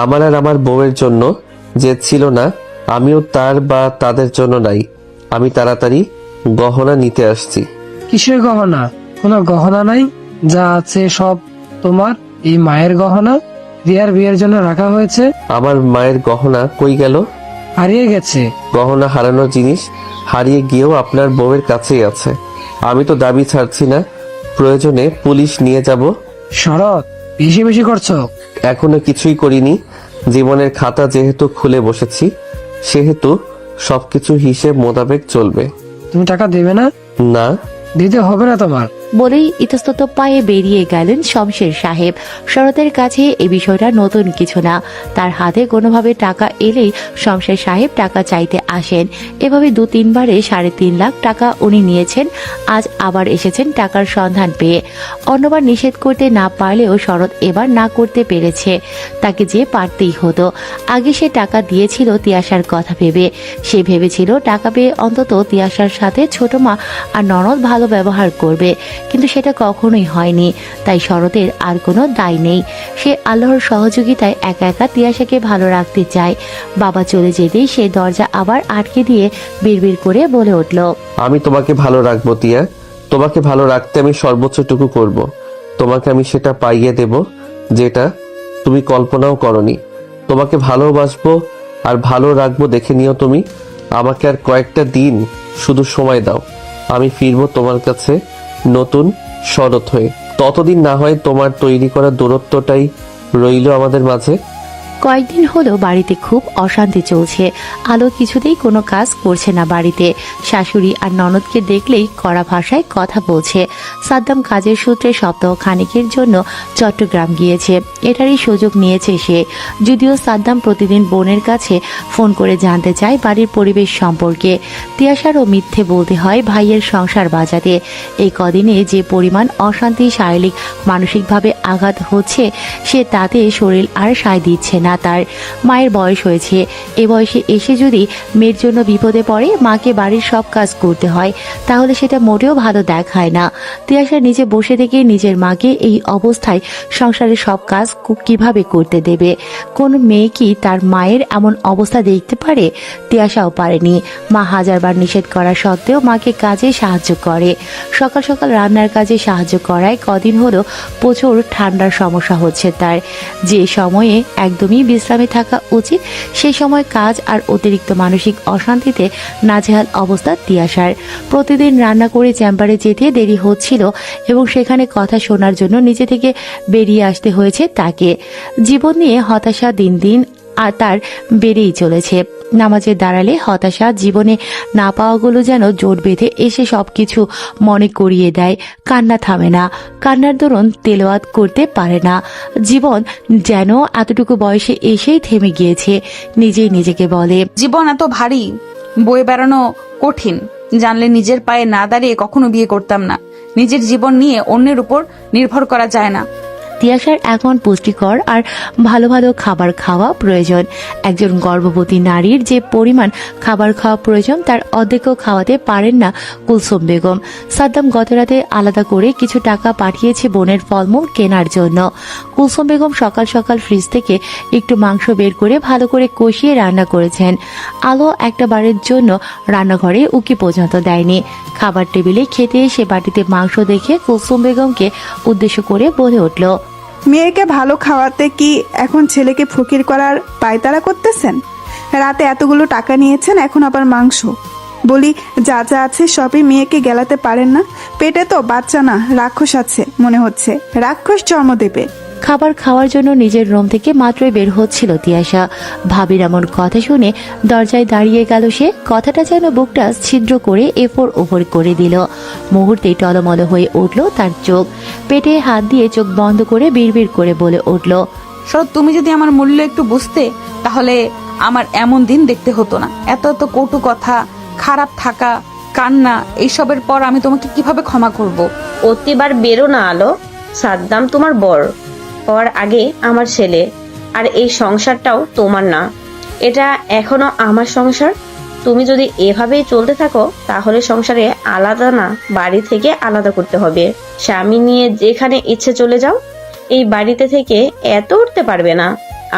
আমার আর আমার বউয়ের জন্য যে ছিল না, আমিও তার বা তাদের জন্য নাই। আমি তাড়াতাড়ি গহনা নিতে আসছি। কিসের গহনা? কোনো গহনা নাই, যা আছে সব তোমার। এই মায়ের গহনা রিয়ার বিয়ের জন্য রাখা হয়েছে। আমার মায়ের গহনা কই গেল? হারিয়ে গেছে। গহনা হারানোর জিনিস হারিয়ে গিয়েও আপনার বউয়ের কাছেই আছে। আমি তো দাবি ছাড়ছি না, প্রয়োজনে পুলিশ নিয়ে যাব। শরৎ, বেশি বেশি করছো। এখনো কিছুই করিনি। জীবনের খাতা যেহেতু খুলে বসেছি, সেহেতু সবকিছু হিসেব মোতাবেক চলবে। তুমি টাকা দেবে না? না। দিতে হবে না তোমার। বলেই ইতস্তত পায়ে বেরিয়ে গেলেন শমশের সাহেব। শরতের কাছে এই বিষয়টা নতুন কিছু না। তার হাতে কোনোভাবে টাকা এলেই শমশের সাহেব টাকা চাইতে আসেন। এভাবে 2-3 বারে 3.5 লাখ টাকা উনি নিয়েছেন। আজ আবার এসেছেন টাকার সন্ধান পেয়ে। অন্যবার নিষেধ করতে না পারলেও শরৎ এবার না করতে পেরেছে। তাকে যে পারতেই হতো। আগে সে টাকা দিয়েছিল তিয়াশার কথা ভেবে। সে ভেবেছিল টাকা পেয়ে অন্তত তিয়াশার সাথে ছোট মা আর ননদ ভালো ব্যবহার করবে, কিন্তু সেটা কখনোই হয়নি। তাই শরতের আর কোনো দায় নেই। সে আল্লাহর সহযোগিতায় একা একা তিয়াশাকে ভালো রাখতে চায়। বাবা চলে যেতেই সে দরজা আবার আটকে দিয়ে বিড়বিড় করে বলে উঠল, আমি তোমাকে ভালো রাখবো তিয়া। তোমাকে ভালো রাখতে আমি সর্বোচ্চটুকু করব। তোমাকে আমি সেটা পাইয়ে দেব যেটা তুমি কল্পনাও করনি। তোমাকে ভালোবাসবো আর ভালো রাখবো, দেখে নিও তুমি। আমাকে আর কয়েকটা দিন শুধু সময় দাও, আমি ফিরবো তোমার কাছে নতুন শরৎ হয়ে। ততদিন না হয় তোমার তৈরি করা দূরত্বটাই রইল আমাদের মাঝে। কয়েকদিন হলো বাড়িতে খুব অশান্তি চলছে। আলো কিছুতেই কোনো কাজ করছে না বাড়িতে। শাশুড়ি আর ননদকে দেখলেই কড়া ভাষায় কথা বলছে। সাদ্দাম কাজের সূত্রে সপ্তাহ খানিকের জন্য চট্টগ্রাম গিয়েছে। এটারই সুযোগ নিয়েছে সে। যদিও সাদ্দাম প্রতিদিন বোনের কাছে ফোন করে জানতে চায় বাড়ির পরিবেশ সম্পর্কে। তিয়াশারও মিথ্যে বলতে হয় ভাইয়ের সংসার বাজাতে। এই কদিনে যে পরিমাণ অশান্তি, শারীরিক মানসিকভাবে আঘাত হচ্ছে, সে তাতে শরীর আর সায় দিচ্ছে না। না তার। মায়ের বয়স হয়েছে, এ বয়সে এসে যদি মেয়ের জন্য বিপদে পড়ে, মাকে বাড়ির সব কাজ করতে হয়, তাহলে সেটা মোটেও ভালো দেখায় না। তিয়াশা নিজে বসে থেকে নিজের মাকে এই অবস্থায় সংসারের সব কাজ কিভাবে করতে দেবে? কোন মেয়ে কি তার মায়ের এমন অবস্থা দেখতে পারে? তিয়াশাও পারেনি। মা হাজারবার নিষেধ করা সত্ত্বেও মাকে কাজে সাহায্য করে। সকাল সকাল রান্নার কাজে সাহায্য করায় কদিন হলো প্রচুর ঠান্ডার সমস্যা হচ্ছে তার। যে সময়ে একদমই বিশ্রামে থাকা উচিত, সেই সময় কাজ আর অতিরিক্ত মানসিক অশান্তিতে নাজেহাল অবস্থা তিয়াশার। প্রতিদিন রান্না করে চেম্বারে যেতে দেরি হচ্ছিল এবং সেখানে কথা শোনার জন্য নিজে থেকে বেরিয়ে আসতে হয়েছে তাকে। জীবন নিয়ে হতাশা দিন দিন আর তার বেড়েই চলেছে। নামাজে দাঁড়ালে হতাশা, জীবনে না পাওয়াগুলো যেন জোট বেঁধে এসে সবকিছু মনে করিয়ে দেয়। কান্না থামে না, কান্নার দরুন তেলাওয়াত করতে পারে না। জীবন যেন এতটুকু বয়সে এসেই থেমে গিয়েছে। নিজেই নিজেকে বলে, জীবন এত ভারী, বয়ে বেড়ানো কঠিন। জানলে নিজের পায়ে না দাঁড়িয়ে কখনো বিয়ে করতাম না। নিজের জীবন নিয়ে অন্যের উপর নির্ভর করা যায় না। তিয়াশার এখন পুষ্টিকর আর ভালো ভালো খাবার খাওয়া প্রয়োজন। একজন গর্ভবতী নারীর যে পরিমাণ খাবার খাওয়া প্রয়োজন তার অর্ধেকও খাওয়াতে পারেন না কুলসুম বেগম। সাদ্দাম গতরাতে আলাদা করে কিছু টাকা পাঠিয়েছে বোনের ফলমূল কেনার জন্য। কুলসুম বেগম সকাল সকাল ফ্রিজ থেকে একটু মাংস বের করে ভালো করে কষিয়ে রান্না করেছেন। আলো একটা বারের জন্য রান্নাঘরে উকি পর্যন্ত দেয়নি। খাবার টেবিলে খেতে এসে বাটিতে মাংস দেখে কুলসুম বেগমকে উদ্দেশ্য করে বলে উঠল, মেয়েকে ভালো খাওয়াতে কি এখন ছেলেকে ফকির করার পায়তারা করতেছেন? রাতে এতগুলো টাকা নিয়েছেন, এখন আবার মাংস। বলি, যা যা আছে সবই মেয়েকে গেলাতে পারেন না? পেটে তো বাচ্চা না, রাক্ষস আছে মনে হচ্ছে, রাক্ষস জন্ম দেবে। খাবার খাওয়ার জন্য নিজের রুম থেকে মাত্রই বের হচ্ছিল তিয়াশা। ভাবির এমন কথা শুনে দরজায় দাঁড়িয়ে গেল সে। কথাটা যেন বুকটা ছিদ্র করে এফোর ওপর করে দিল। মুহূর্তেই টলমল হয়ে উঠল তার চোখ। পেটে হাত দিয়ে চোখ বন্ধ করে বিড়বিড় করে বলে উঠল, শরৎ, তুমি যদি আমার মূল্য একটু বুঝতে, তাহলে আমার এমন দিন দেখতে হতো না। এত এত কটু কথা, খারাপ থাকা, কান্না, এইসবের পর আমি তোমাকে কিভাবে ক্ষমা করব? অতিবার বেরো না আলো। সাদ্দাম তোমার বর হওয়ার আগে আমার ছেলে, আর এই সংসারটাও তোমার না, এটা এখনো আমার সংসার। তুমি যদি এভাবেই চলতে থাকো তাহলে সংসারে আলাদা না, বাড়ি থেকে আলাদা করতে হবে। স্বামী নিয়ে যেখানে ইচ্ছে চলে যাও, এই বাড়িতে থেকে এত উঠতে পারবে না।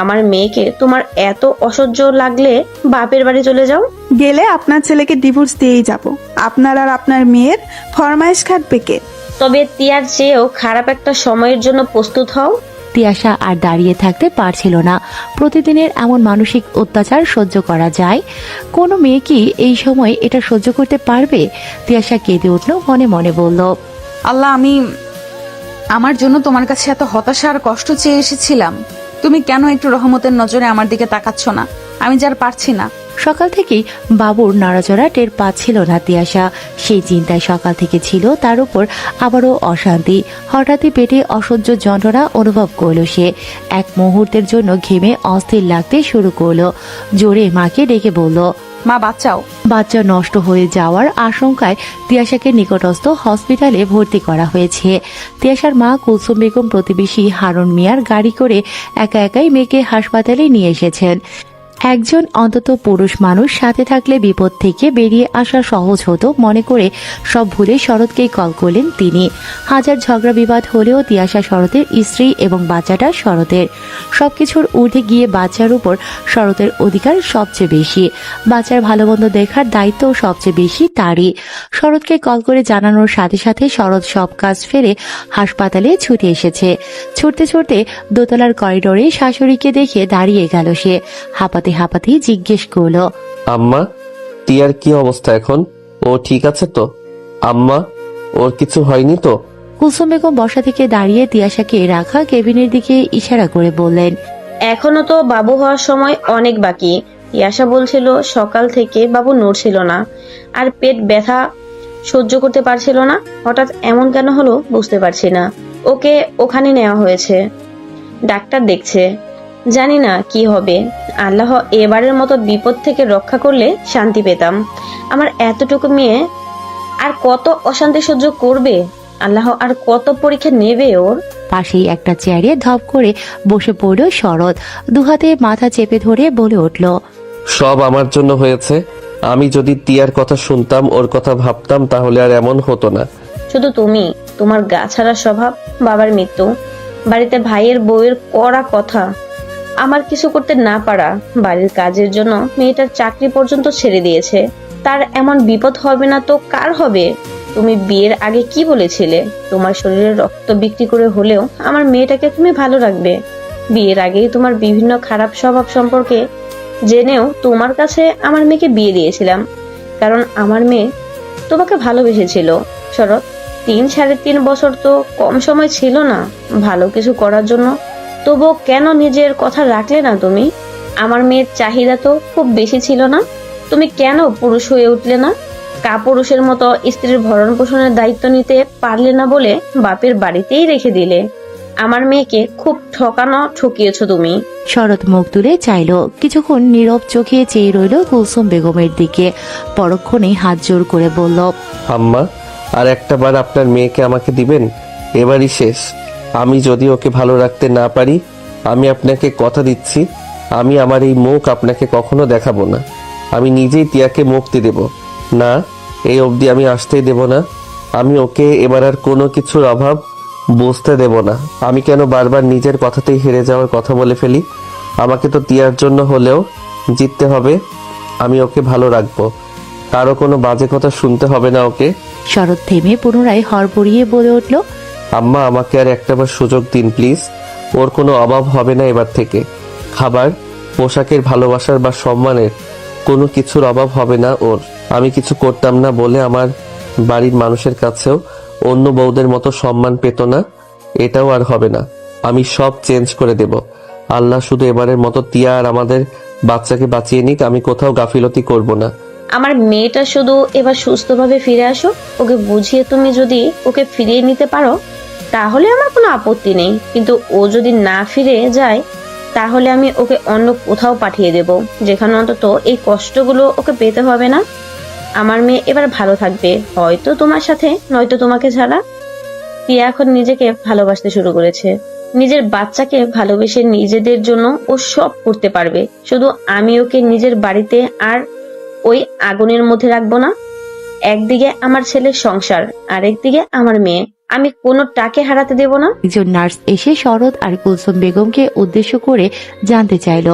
আমার মেয়েকে তোমার এত অসহ্য লাগলে বাপের বাড়ি চলে যাও। গেলে আপনার ছেলেকে ডিভোর্স দিয়েই যাব। আপনার আর আপনার মেয়ের ফরমাইশ খাটবে কে? তবে তিয়ার চেয়েও খারাপ একটা সময়ের জন্য প্রস্তুত হও। তিয়াশা আর দাঁড়িয়ে থাকতে পারছিল না। প্রতিদিনের এমন মানসিক অত্যাচার সহ্য করা যায়? কোনো মেয়ে কি এই সময় এটা সহ্য করতে পারবে? তিয়াশা কেঁদে উঠল, মনে মনে বলল, আল্লাহ, আমি আমার জন্য তোমার কাছে এত হতাশা আর কষ্ট চেয়ে এসেছিলাম। তুমি কেন একটু রহমতের নজরে আমার দিকে তাকাচ্ছ না? আমি যার পারছি না। সকাল থেকেই বাবুর নাড়াচড়া টের পাচ্ছিল না তিয়াশা। সেই চিন্তায় সকাল থেকে ছিল, তার উপর আবারও অশান্তি। হঠাৎই পেটে অসহ্য যন্ত্রণা অনুভব করলো সে। এক মুহূর্তের জন্য ঘেমে অস্থির লাগতে শুরু করলো। জোরে মাকে ডেকে বলল, মা, বাঁচাও। বাচ্চা নষ্ট হয়ে যাওয়ার আশঙ্কায় তিয়াশাকে নিকটস্থ হসপিটালে ভর্তি করা হয়েছে। তিয়াশার মা কুলসুম বেগম প্রতিবেশী হারুন মিয়ার গাড়ি করে একা একাই মেয়েকে হাসপাতালে নিয়ে এসেছেন। একজন অন্তত পুরুষ মানুষ সাথে থাকলে বিপদ থেকে বেরিয়ে আসা সহজ হতো মনে করে সব ভুলে শরৎকেই কল করলেন তিনি। হাজার ঝগড়া বিবাদ হলেও তিয়াশা শরতের স্ত্রী এবং বাচ্চাটা শরতের। সবকিছুর ঊর্ধ্বে গিয়ে বাচ্চার উপর শরতের অধিকার সবচেয়ে বেশি। বাচ্চার ভালো মন্দ দেখার দায়িত্ব সবচেয়ে বেশি তারই। শরৎকে কল করে জানানোর সাথে সাথে শরৎ সব কাজ ফেলে হাসপাতালে ছুটে এসেছে। ছুটতে ছুটতে দোতলার করিডোরে শাশুড়িকে দেখে দাঁড়িয়ে গেল সে। হাঁপাতেই জিজ্ঞেস করলো, আম্মা, টিয়ার কি অবস্থা এখন? ও ঠিক আছে তো? আম্মা, ওর কিছু হয়নি তো? কুলসুম বেগম বসা থেকে দাঁড়িয়ে তিয়াশাকে রাখা কেবিনের দিকে ইশারা করে বললেন, এখনো তো বাবু হওয়ার সময় অনেক বাকি। ইয়াশা বলছিল সকাল থেকে বাবু নড়ছিল না, আর পেট ব্যথা সহ্য করতে পারছিল না। হঠাৎ এমন কেন হলো বুঝতে পারছি না। ওকে ওখানে নেওয়া হয়েছে, ডাক্তার দেখছে। জানি না কি হবে। আল্লাহ এবারের মতো বিপদ থেকে রক্ষা করলে শান্তি পেতাম। আমার এতটুকু মেয়ে আর কত অশান্তি সহ্য করবে? আল্লাহ আর কত পরীক্ষা নেবে ওর। পাশেই একটা চেয়ারে ধপ করে বসে পড়ল শরৎ, দুহাতে মাথা চেপে ধরে বলে উঠল, সব আমার জন্য হয়েছে। আমি যদি তিয়ার কথা শুনতাম, ওর কথা ভাবতাম, তাহলে আর এমন হতো না। শুধু তুমি, তোমার গাছাড়া স্বভাব, বাবার মৃত্যু, বাড়িতে ভাইয়ের বউয়ের কড়া কথা, আমার কিছু করতে না পারা, বাড়ির কাজের জন্য মেয়েটার চাকরি পর্যন্ত ছেড়ে দিয়েছে। তার এমন বিপদ হবে না তো কার হবে? তুমি বিয়ের আগে কি বলেছিলে? তোমার শরীরে রক্ত বিক্রি করে হলেও আমার মেয়েটাকে তুমি ভালো রাখবে। বিয়ের আগেই তোমার বিভিন্ন খারাপ স্বভাব সম্পর্কে জেনেও তোমার কাছে আমার মেয়েকে বিয়ে দিয়েছিলাম, কারণ আমার মেয়ে তোমাকে ভালোবেসেছিল। শরৎ, 3-3.5 বছর তো কম সময় ছিল না ভালো কিছু করার জন্য। তবুও কেন নিজের কথা রাখলে না তুমি? আমার মেয়ের চাহিদা তো খুব বেশি ছিল না, তুমি কেন পুরুষ হয়ে উঠলে না? কাপুরুষের মতো স্ত্রীর ভরণ পোষণের দায়িত্ব নিতে পারলে না বলে বাপের বাড়িতেই রেখে দিলে। আমার মেয়েকে খুব ঠকিয়েছো তুমি। শরৎ মুখ তুলে চাইল, কিছুক্ষণ নীরব চোখে চেয়ে রইল কুলসুম বেগমের দিকে, পরক্ষণে হাত জোর করে বলল, আম্মা, আর একটা বার আপনার মেয়েকে আমাকে দিবেন, এবারই শেষ। আমি যদি ওকে ভালো রাখতে না পারি, আমি আপনাকে কথা দিচ্ছি, আমি আমার এই মুখ আপনাকে কখনো দেখাবো না। আমি নিজেই তিয়াকে মুক্তি দেব না, এই অবধি আমি আসতেই দেব না। আমি ওকে এবার আর কোনো কিছুর অভাব বুঝতে দেব না। আমি কেন বারবার নিজের কথাতেই হেরে যাওয়ার কথা বলে ফেলি? আমাকে তো তিয়ার জন্য হলেও জিততে হবে। আমি ওকে ভালো রাখবো, কারো কোনো বাজে কথা শুনতে হবে না ওকে। শরৎ থেমে পুনরায় হড়বড়িয়ে বলে উঠল, আম্মা, আমাকে আর একটাবার সুযোগ দিন প্লিজ। ওর কোনো অভাব হবে না এবার থেকে। খাবার, পোশাকের, ভালোবাসার বা সম্মানের কোনো কিছুর অভাব হবে না ওর। আমি কিছু করতাম না বলে আমার বাড়ির মানুষের কাছেও অন্য বউদের মতো সম্মান পেত না, এটাও আর হবে না। আমি সব চেঞ্জ করে দেব। আল্লাহ শুধু এবারের মতো তিয়া আর আমাদের বাচ্চাকে বাঁচিয়ে নিক, আমি কোথাও গাফিলতি করব না। আমার মেয়েটা শুধু এবার সুস্থভাবে ফিরে আসো, ওকে বুঝিয়ে তুমি যদি ওকে ফিরিয়ে নিতে পারো তাহলে আমার কোনো আপত্তি নেই, কিন্তু ও যদি না ফিরে যায় তাহলে আমি ওকে অন্য কোথাও পাঠিয়ে দেব, যেখানে অন্তত এই কষ্টগুলো ওকে পেতে হবে না। আমার মেয়ে এবার ভালো থাকবে, হয়তো তোমার সাথে, নয়তো তোমাকে ছাড়া। টিয়া এখন নিজেকে ভালোবাসতে শুরু করেছে, নিজের বাচ্চাকে ভালোবেসে নিজেদের জন্য ও সব করতে পারবে। শুধু আমি ওকে নিজের বাড়িতে আর ওই আগুনের মধ্যে রাখবো না। একদিকে আমার ছেলের সংসার, আরেকদিকে আমার মেয়ে, আমি কোনোটাকে হারাতে দেব না। একজন নার্স এসে শরৎ আর কুলসুম বেগমকে উদ্দেশ্য করে জানতে চাইল,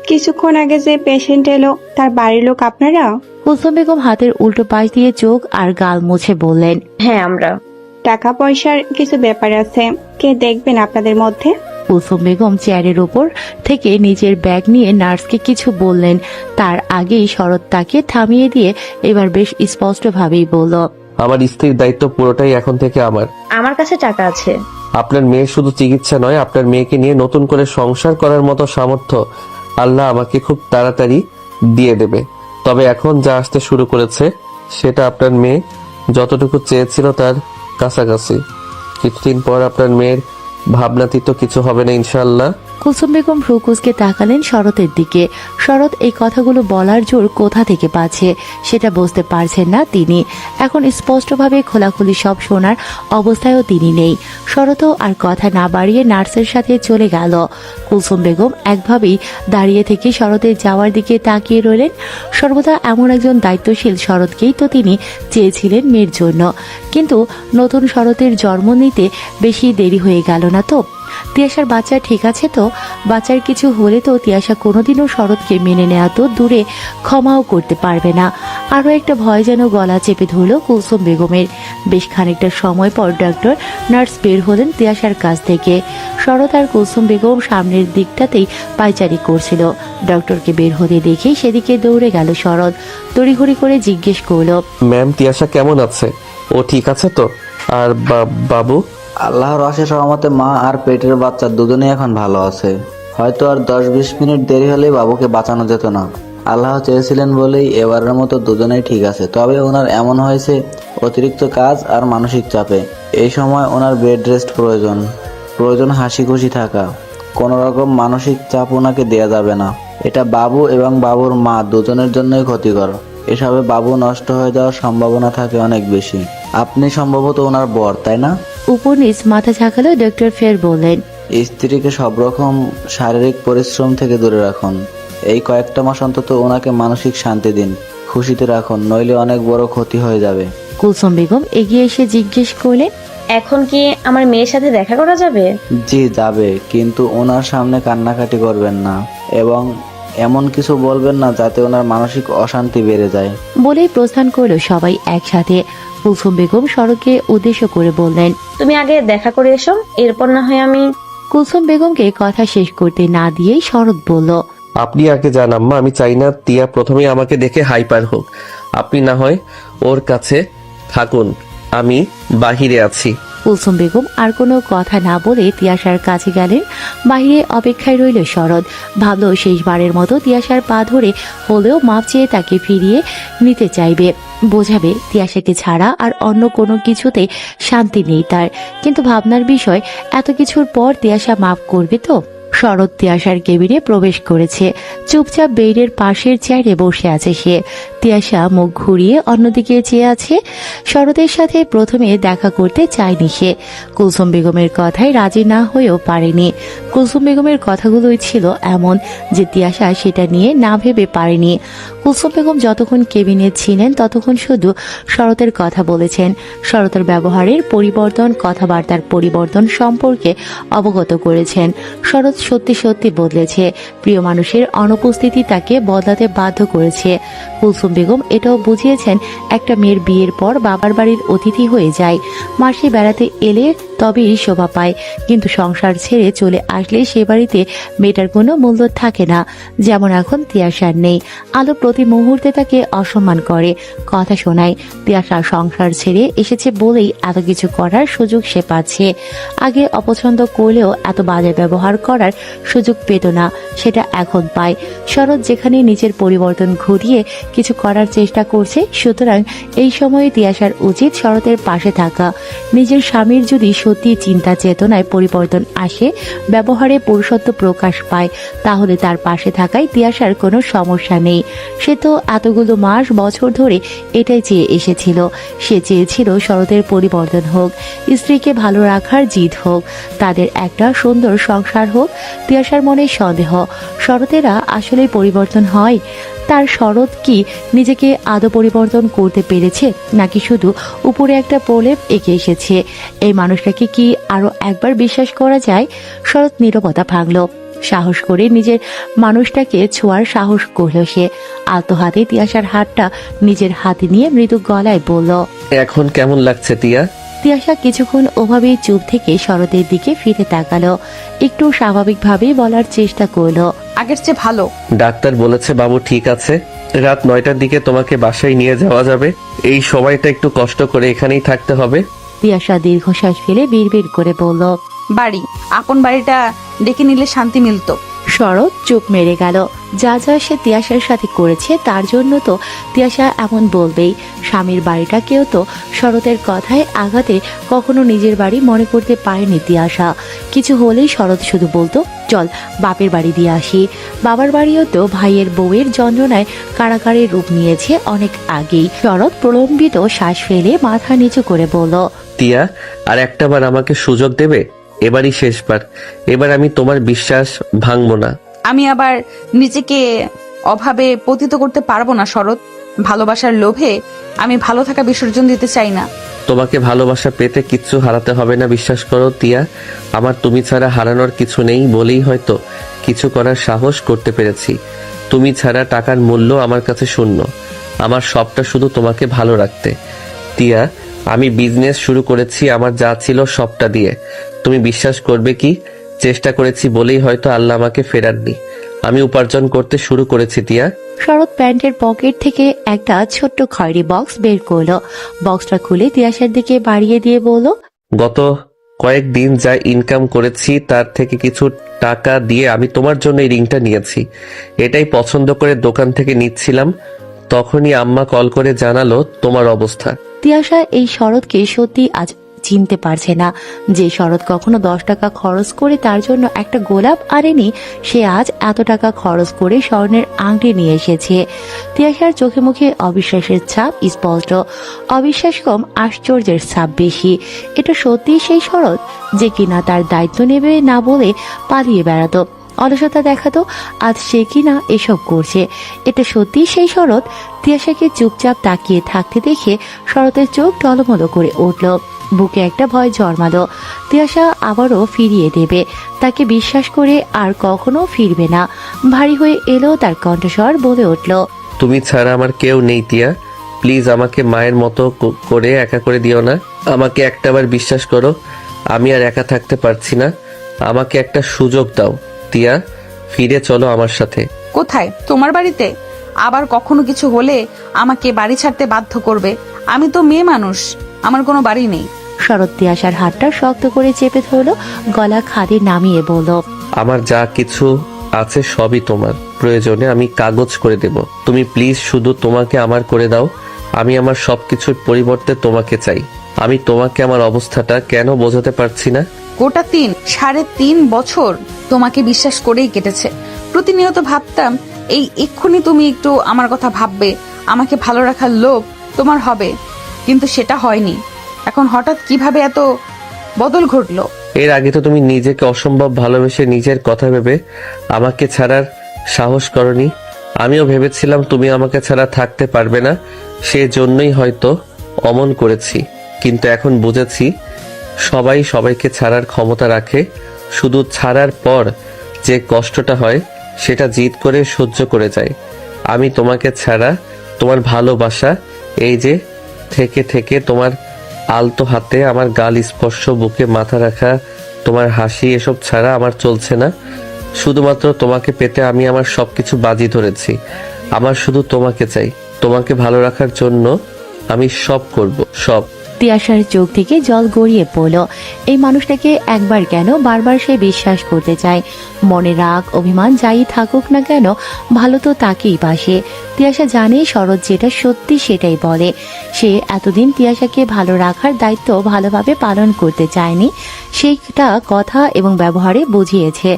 কিছুক্ষণ আগে যে পেশেন্ট এলো তার বাড়ির লোক আপনারা? কুলসুম বেগম হাতের উল্টো পাশ দিয়ে চোখ আর গাল মুছে বললেন, হ্যাঁ আমরা। টাকা পয়সার কিছু ব্যাপার আছে, কে দেখবেন আপনাদের মধ্যে? কুলসুম বেগম চেয়ারের উপর থেকে নিজের ব্যাগ নিয়ে নার্সকে কিছু বললেন, তার আগেই শরৎ তাকে থামিয়ে দিয়ে এবার বেশ স্পষ্টভাবেই বলল, আমার স্ত্রীর দায়িত্ব পুরোটাই এখন থেকে আমার। আমার কাছে টাকা আছে। আপনার মেয়ের শুধু চিকিৎসা নয়, আপনার মেয়েকে নিয়ে নতুন করে সংসার করার মতো সামর্থ্য আল্লাহ আমাকে খুব তাড়াতাড়ি দিয়ে দেবে। তবে এখন যা আসতে শুরু করেছে সেটা আপনার মেয়ে যতটুকু চেয়েছিল তার কাছাকাছি। কিছুদিন পর আপনার মেয়ের ভাবনাতীত কিছু হবে না ইনশাআল্লাহ। কুলসুম বেগম ভ্রুকুচকে তাকালেন শরতের দিকে। শরৎ এই কথাগুলো বলার জোর কোথা থেকে পাচ্ছে সেটা বুঝতে পারছেন না তিনি। এখন স্পষ্টভাবে খোলাখুলি সব শোনার অবস্থায়ও তিনি নেই। শরৎও আর কথা না বাড়িয়ে নার্সের সাথে চলে গেল। কুলসুম বেগম একভাবেই দাঁড়িয়ে থেকে শরতের যাওয়ার দিকে তাকিয়ে রইলেন। সর্বদা এমন একজন দায়িত্বশীল শরৎকেই তো তিনি চেয়েছিলেন মেয়ের জন্য, কিন্তু নতুন শরতের জন্ম নিতে বেশি দেরি হয়ে গেল না তো? তিয়াশার বাচ্চা ঠিক আছে তো? বাচ্চার কিছু হলে তো তিয়াশা কোনোদিনও শরৎকে মেনে নেওয়া তো দূরে, ক্ষমাও করতে পারবে না। আরো একটা ভয় যেন গলা চেপে ধরল কুলসুম বেগমের। বেশ খানিকটা সময় পর ডক্টর নার্স বের হলেন তিয়াশার কাছ থেকে। শরৎ আর কুলসুম বেগম সামনের দিকটাতেই পায়চারি করছিল। ডক্টরকে বের হতে দেখে সেদিকে দৌড়ে গেল শরৎ। তড়িঘড়ি করে জিজ্ঞেস করলো, ম্যাম, তিয়াশা কেমন আছে? ও ঠিক আছে তো? আর বাবু? আল্লাহর অশেষ রহমতে মা আর পেটের বাচ্চা দুজনেই এখন ভালো আছে। হয়তো আর 10-20 মিনিট দেরি হলেই বাবুকে বাঁচানো যেত না। আল্লাহ চেয়েছিলেন বলেই এবারের মতো দুজনেই ঠিক আছে। তবে ওনার এমন হয়েছে অতিরিক্ত কাজ আর মানসিক চাপে। এই সময় ওনার বেড রেস্ট প্রয়োজন হাসি খুশি থাকা। কোনো রকম মানসিক চাপ ওনাকে দেয়া যাবে না। এটা বাবু এবং বাবুর মা দুজনের জন্যই ক্ষতিকর। এসবে বাবু নষ্ট হয়ে যাওয়ার সম্ভাবনা থাকে অনেক বেশি। আপনি সম্ভবত ওনার বর, তাই না? উপর নিচ মাথা ঝাঁকালো ডক্টর, ফের বললেন, স্ত্রীকে সব রকম শারীরিক পরিশ্রম থেকে দূরে রাখুন। এই কয়েকটা মাস অন্তত ওনাকে মানসিক শান্তি দিন, খুশিতে রাখুন, নইলে অনেক বড় ক্ষতি হয়ে যাবে। কুলসুম বেগম এগিয়ে এসে জিজ্ঞেস করলেন, এখন কি আমার মেয়ের সাথে দেখা করা যাবে? জি যাবে, কিন্তু ওনার সামনে কান্নাকাটি করবেন না এবং এমন কিছু বলবেন না যাতে ওনার মানসিক অশান্তি বেড়ে যায়। বলেই প্রস্থান করলো সবাই একসাথে। কুলসুম বেগম শরৎকে উদ্দেশ্য করে বললেন, তুমি আগে দেখা করে এসো, এরপর না হয় আমি। কুলসুম বেগমকে কথা শেষ করতে না দিয়েই শরৎ বলল, আপনি আগে যান আম্মা, আমি চাই না তিয়া প্রথমে আমাকে দেখে হাইপার হোক। আপনি না হয় ওর কাছে থাকুন, আমি বাহিরে আছি। কুলসুম বেগম আর কোনো কথা না বলে তিয়াশার কাছে গেলেন। বাইরে অপেক্ষায় রইল শরৎ। ভাবলো শেষবারের মতো তিয়াশার পা ধরে হলেও মাপ চেয়ে তাকে ফিরিয়ে নিতে চাইবে, বোঝাবে তিয়াশাকে ছাড়া আর অন্য কোনো কিছুতে শান্তি নেই তার। কিন্তু ভাবনার বিষয়, এত কিছুর পর তিয়াশা মাপ করবে তো? শরৎ তিয়াশার কেবিনে প্রবেশ করেছে। চুপচাপ বেডের পাশের চেয়ারে বসে আছে সে। তিয়াশা মুখ ঘুরিয়ে অন্যদিকে চেয়ে আছে। শরতের সাথে প্রথমে দেখা করতে চায়নি সে। কুলসুম বেগমের কথায় রাজি না হয়েও পারেনি। কুলসুম বেগমের কথাগুলোই ছিল এমন যে তিয়াশা সেটা নিয়ে না ভেবে পারেনি। কুলসুম বেগম যতক্ষণ কেবিনে ছিলেন ততক্ষণ শুধু শরতের কথা বলেছেন। শরতের ব্যবহারের পরিবর্তন, কথাবার্তার পরিবর্তন সম্পর্কে অবগত করেছেন। শরৎ সত্যি সত্যি বদলেছে। প্রিয় মানুষের অনুপস্থিতি তাকে বদলাতে বাধ্য করেছে। কুলসুম বেগম এটাও বুঝিয়েছেন, একটা মেয়ের বিয়ের পর বাবার বাড়ির অতিথি হয়ে যায়। মাসে বেড়াতে এলে তবেই শোভা পায়, কিন্তু সংসার ছেড়ে চলে আসলে সে বাড়িতে মেয়েটার কোনো মূল্য থাকে না। যেমন এখন তিয়াশার নেই। আলো প্রতি মুহূর্তে তাকে অসম্মান করে, কথা শোনায়। তিয়াশা সংসার ছেড়ে এসেছে বলেই এত কিছু করার সুযোগ সে পাচ্ছে। আগে অপছন্দ করলেও এত বাজে ব্যবহার করার সুযোগ পেত না, সেটা এখন পায়। শরৎ যেখানে নিজের পরিবর্তন ঘটিয়ে কিছু করার চেষ্টা করছে, সুতরাং এই সময়ে তিয়াশার উচিত শরতের পাশে থাকা। নিজের স্বামীর যদি সত্যি চিন্তা চেতনায় পরিবর্তন আসে, ব্যবহারে পুরুষত্ব প্রকাশ পায়, তাহলে তার পাশে থাকায় তিয়াশার কোনো সমস্যা নেই। সে তো এতগুলো মাস বছর ধরে এটাই চেয়ে এসেছিল। সে চেয়েছিল শরতের পরিবর্তন হোক, স্ত্রীকে ভালো রাখার জিদ হোক, তাদের একটা সুন্দর সংসার হোক। তিয়াশার মনে সন্দেহ, শরতেরা আসলেই পরিবর্তন হয়? তার শরৎ কি নিজেকে আদৌ পরিবর্তন করতে পেরেছে, নাকি শুধু উপরে একটা প্রলেপ এঁকে এসেছে? এই মানুষটাকে কি আরো একবার বিশ্বাস করা যায়? শরৎ নীরবতা ভাঙল। সাহস করে নিজের মানুষটাকে ছোঁয়ার সাহস করল সে। আলতো হাতে তিয়াশার হাতটা নিজের হাতে নিয়ে মৃদু গলায় বলল, এখন কেমন লাগছে তিয়া? তিয়াশা কিছুক্ষণ ওভাবেই চুপ থেকে শরতের দিকে ফিরে তাকালো। একটু স্বাভাবিকভাবেই বলার চেষ্টা করলো, আগের চেয়ে ভালো। ডাক্তার বলেছে বাবু ঠিক আছে, রাত 9টার দিকে তোমাকে বাসায় নিয়ে যাওয়া যাবে। এই সময়টা একটু কষ্ট করে এখানেই থাকতে হবে। তিয়াশা দীর্ঘশ্বাস ফেলে বিড়বিড় করে বলল, বাড়ি, আপন বাড়িটা ডেকে নিলে শান্তি মিলতো। শরৎ চুপ মেরে গেল। যা যা সে তিয়াশার সাথে করেছে তার জন্য তো তিয়াশা এমন বলবেই। স্বামীর বাড়িটাকেও তো শরতের কথায় আঘাতে কখনো নিজের বাড়ি মনে করতে পারেনি তিয়াশা। কিছু হলেই শরৎ শুধু বলতো, চল বাপের বাড়ি দিয়ে আসি। বাবার বাড়িও তো ভাইয়ের বউয়ের যন্ত্রণায় কারাগারের রূপ নিয়েছে অনেক আগেই। শরৎ প্রলম্বিত শ্বাস ফেলে মাথা নিচু করে বলল, তিয়া, আর একটাবার আমাকে সুযোগ দেবে? এবারই শেষবার। এবার আমি তোমার বিশ্বাস ভাঙবো না। আমি আবার নিজেকে অভাবে পতিত করতে পারবো না শরৎ। ভালোবাসার লোভে আমি ভালো থাকা বিসর্জন দিতে চাই না। তোমাকে ভালোবাসা পেতে কিচ্ছু হারাতে হবে না, বিশ্বাস করো তিয়া। আমার তুমি ছাড়া হারানোর কিছু নেই বলেই হয়তো কিছু করার সাহস করতে পেরেছি। তুমি ছাড়া টাকার মূল্য আমার কাছে শূন্য। আমার সবটা শুধু তোমাকে ভালো রাখতে। তিয়া, আমি বিজনেস শুরু করেছি আমার যা ছিল সবটা দিয়ে। তুমি বিশ্বাস করবে কি, চেষ্টা করেছি বলেই হয়তো আল্লাহ আমাকে ফেরাননি। আমি উপার্জন করতে শুরু করেছি তিয়া। শরৎ প্যান্টের পকেট থেকে একটা ছোট্ট খয়েরি বক্স বের করলো। বক্সটা খুলে তিয়াশার দিকে বাড়িয়ে দিয়ে বলল, গত কয়েকদিন যা ইনকাম করেছি তার থেকে কিছু টাকা দিয়ে আমি তোমার জন্য এই রিংটা নিয়েছি। এটাই পছন্দ করে দোকান থেকে নিচ্ছিলাম, তখনই আম্মা কল করে জানালো তোমার অবস্থা। তিয়াশা এই শরৎকে সত্যি আজ চিনতে পারছে না যে শরৎ কখনো 10 টাকা খরচ করে তার জন্য একটা গোলাপ আনেনি, সে আজ এত টাকা খরচ করে স্বর্ণের আংটি নিয়ে এসেছে। তিয়াশার চোখে মুখে অবিশ্বাসের ছাপ স্পষ্ট, অবিশ্বাস কম, আশ্চর্যের ছাপ বেশি। এটা সত্যি সেই শরৎ যে কিনা তার দায়িত্ব নেবে না বলে পালিয়ে বেড়াতো, অলসতা দেখাতো, আজ সে কিনা এসব করছে। এটা সত্যি সেই শরৎ। তিয়াশাকে চুপচাপ তাকিয়ে থাকতে দেখে শরতের চোখ টলমল করে উঠল, বুকে একটা ভয় জন্মালো। তিয়াশা আবারও ফিরিয়ে দেবে, তাকে বিশ্বাস করে আর কখনো ফিরবে না। ভারী হয়ে এলো তার কণ্ঠস্বর, বলে উঠল, তুমি ছাড়া আমার কেউ নেই তিয়া, প্লিজ আমাকে মায়ের মতো করে একা করে দিও না। আমাকে একটাবার বিশ্বাস করো, আমি আর একা থাকতে পারছি না। আমাকে একটা সুযোগ দাও তিয়া, ফিরে চলো আমার সাথে। কোথায়? তোমার বাড়িতে? আবার কখনো কিছু হলে আমাকে বাড়ি ছাড়তে বাধ্য করবে। আমি তো মেয়ে মানুষ, আমার কোনো বাড়ি নেই। শরৎ তিয়াশার হাতটা শক্ত করে চেপে ধরলো, গলা খাদে নামিয়ে বলল, আমার যা কিছু আছে সবই তোমার, প্রয়োজনে আমি কাগজ করে দেব। তুমি প্লিজ শুধু তোমাকে আমার করে দাও। আমি আমার সবকিছুর পরিবর্তে তোমাকে চাই। আমি তোমাকে আমার অবস্থাটা কেন বোঝাতে পারছি না। গোটা 3.5 বছর তোমাকে বিশ্বাস করেই কেটেছে। প্রতিনিয়ত ভাবতাম এই এক্ষুনি তুমি একটু আমার কথা ভাববে, আমাকে ভালো রাখার লোভ তোমার হবে, কিন্তু সেটা হয়নি। এখন হঠাৎ কিভাবে এত বদল ঘটলো? এর আগে তো তুমি নিজেকে অসম্ভব ভালোবেসে নিজের কথা ভেবে আমাকে ছাড়ার সাহস করনি। আমিও ভেবেছিলাম তুমি আমাকে ছাড়া থাকতে পারবে না, সেজন্যই হয়তো অমন করেছি। কিন্তু এখন বুঝেছি সবাই সবাইকে ছাড়ার ক্ষমতা রাখে, শুধু ছাড়ার পর যে কষ্টটা হয় সেটা জিদ করে সহ্য করে যায়। আমি তোমাকে ছাড়া, তোমার ভালোবাসা, এই যে থেকে থেকে তোমার আলতো হাতে আমার গাল স্পর্শ, বুকে মাথা রাখা, তোমার হাসি, এসব ছাড়া আমার চলছে না। শুধুমাত্র তোমাকে পেতে আমি আমার সবকিছু বাজি ধরেছি। আমার শুধু তোমাকে চাই, তোমাকে ভালো রাখার জন্য আমি সব করব, সব। তিয়াশার চোখ থেকে জল গড়িয়ে পড়ল। এই মানুষটাকে একবার কেন বারবার সে বিশ্বাস করতে চায়। মনে রাগ অভিমান যাই থাকুক না কেন, ভালো তো তাকেই বাসে। তিয়াশা জানে শরৎ যেটা সত্যি সেটাই বলে। সে এতদিন তিয়াশাকে ভালো রাখার দায়িত্ব ভালোভাবে পালন করতে চায়নি, সেইটা কথা এবং ব্যবহারে বুঝিয়েছে।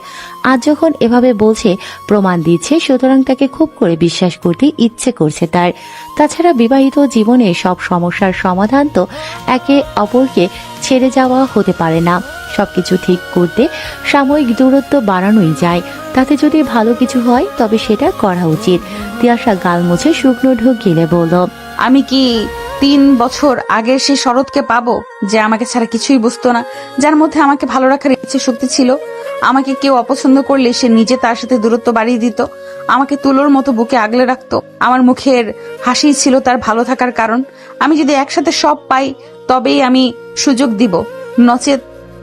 আজ যখন এভাবে বলছে, প্রমাণ দিচ্ছে, সুতরাং তাকে খুব করে বিশ্বাস করতে ইচ্ছে করছে তার। তাছাড়া বিবাহিত জীবনে সব সমস্যার সমাধান তো একে অপরকে ছেড়ে যাওয়া হতে পারে না। সবকিছু ঠিক করতে সাময়িক দূরত্ব বাড়ানোই যায়, তাতে যদি ভালো কিছু হয় তবে সেটা করা উচিত। তিয়াশা গাল মুছে শুকনো ঢোক গিলে বলল, আমি কি 3 বছর আগে সেই শরৎকে পাবো যে আমাকে ছাড়া কিছুই বুঝতো না, যার মধ্যে আমাকে ভালো রাখার ইচ্ছে শক্তি ছিল? আমাকে কেউ অপছন্দ করলে সে নিজে তার সাথে দূরত্ব বাড়িয়ে দিত, আমাকে তুলোর মতো বুকে আগলে রাখতো। আমার মুখের হাসি ছিল তার ভালো থাকার কারণ। আমি যদি একসাথে সব পাই তবেই আমি সুযোগ দিব, নচেত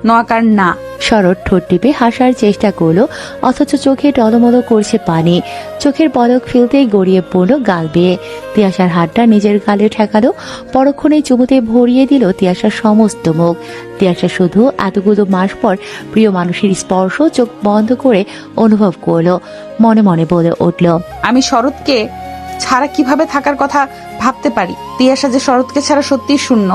নয়াকার না। শরৎ ঠোঁট টিপে হাসার চেষ্টা করলো, অথচ চোখে টলমল করছে পানি। চোখের পলক ফেলতেই গড়িয়ে পড়ল গাল বেয়ে। তিয়াশার হাতটা নিজের গালে ঠেকালো, পরক্ষণেই চুমুতে ভরিয়ে দিল তিয়াশার সমস্ত মুখ। তিয়াশা শুধু এতগুলো মাস পর প্রিয় মানুষের স্পর্শ চোখ বন্ধ করে অনুভব করলো। মনে মনে বলে উঠল, আমি শরৎকে ছাড়া কিভাবে থাকার কথা ভাবতে পারি? তিয়াশা যে শরৎকে ছাড়া সত্যিই শূন্য।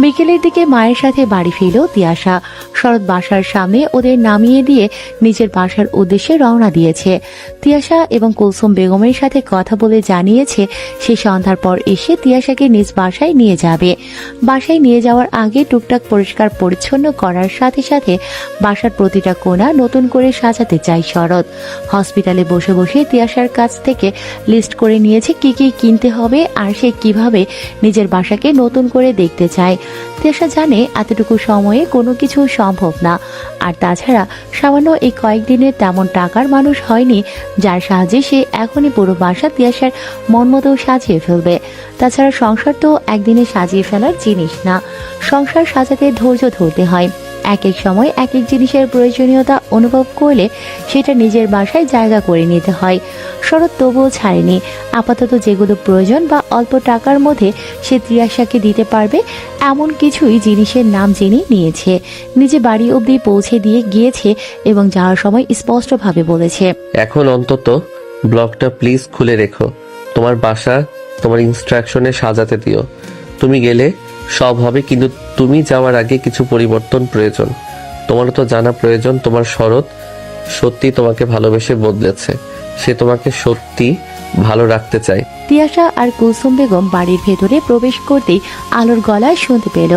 বিকেলের দিকে মায়ের সাথে বাড়ি ফিরল তিয়াশা। শরৎ বাসার সামনে ওদের নামিয়ে দিয়ে নিজের বাসার উদ্দেশ্যে রওনা দিয়েছে। তিয়াশা এবং কুলসুম বেগমের সাথে কথা বলে জানিয়েছে সে সন্ধ্যার পর এসে তিয়াশাকে নিজ বাসায় নিয়ে যাবে। বাসায় নিয়ে যাওয়ার আগে টুকটাক পরিষ্কার পরিচ্ছন্ন করার সাথে সাথে বাসার প্রতিটা কোণা নতুন করে সাজাতে চায় শরৎ। হসপিটালে বসে বসে তিয়াশার কাছ থেকে লিস্ট করে নিয়েছে কি কি কিনতে হবে আর সে কিভাবে নিজের বাসাকে নতুন করে দেখতে চায়। তিয়াশা জানে এতটুকু সময়ে কোনো কিছু সম্ভব না, আর তাছাড়া সামান্য এই কয়েকদিনের তেমন টাকার মানুষ হয়নি যার সাহায্যে সে এখনই পুরো বাসা তিয়াশার মন মতো সাজিয়ে ফেলবে। তাছাড়া সংসার তো একদিনে সাজিয়ে ফেলার জিনিস না, সংসার সাজাতে ধৈর্য ধরতে হয়। এক এক সময় এক এক জিনিসের প্রয়োজনীয়তা অনুভব করলে সেটা নিজের বাসায় জায়গা করে নিতে হয়। শরৎ তবুও ছাড়েনি। আপাতত যেগুলো প্রয়োজন বা অল্প টাকার মধ্যে সে তিয়াশাকে দিতে পারবে এমন কিছুই জিনিসের নাম জেনে নিয়েছে। নিজে বাড়ি অবধি পৌঁছে দিয়ে গিয়েছে এবং যাওয়ার সময় স্পষ্টভাবে বলেছে, এখন অন্তত ব্লগটা প্লিজ খুলে রেখো। তোমার বাসা তোমার ইনস্ট্রাকশনে সাজাতে দিও। তুমি গেলে সব হবে, কিন্তু তুমি যাওয়ার আগে কিছু পরিবর্তন প্রয়োজন। তোমারও তো জানা প্রয়োজন তোমার শরৎ সত্যি তোমাকে ভালোবেসে বদলেছে। সে তোমাকে সত্যি ভালো রাখতে চায়। তিয়াশা আর কুলসুম বেগম বাড়ির ভেতরে প্রবেশ করতেই আলোর গলায় শুনতে পেল।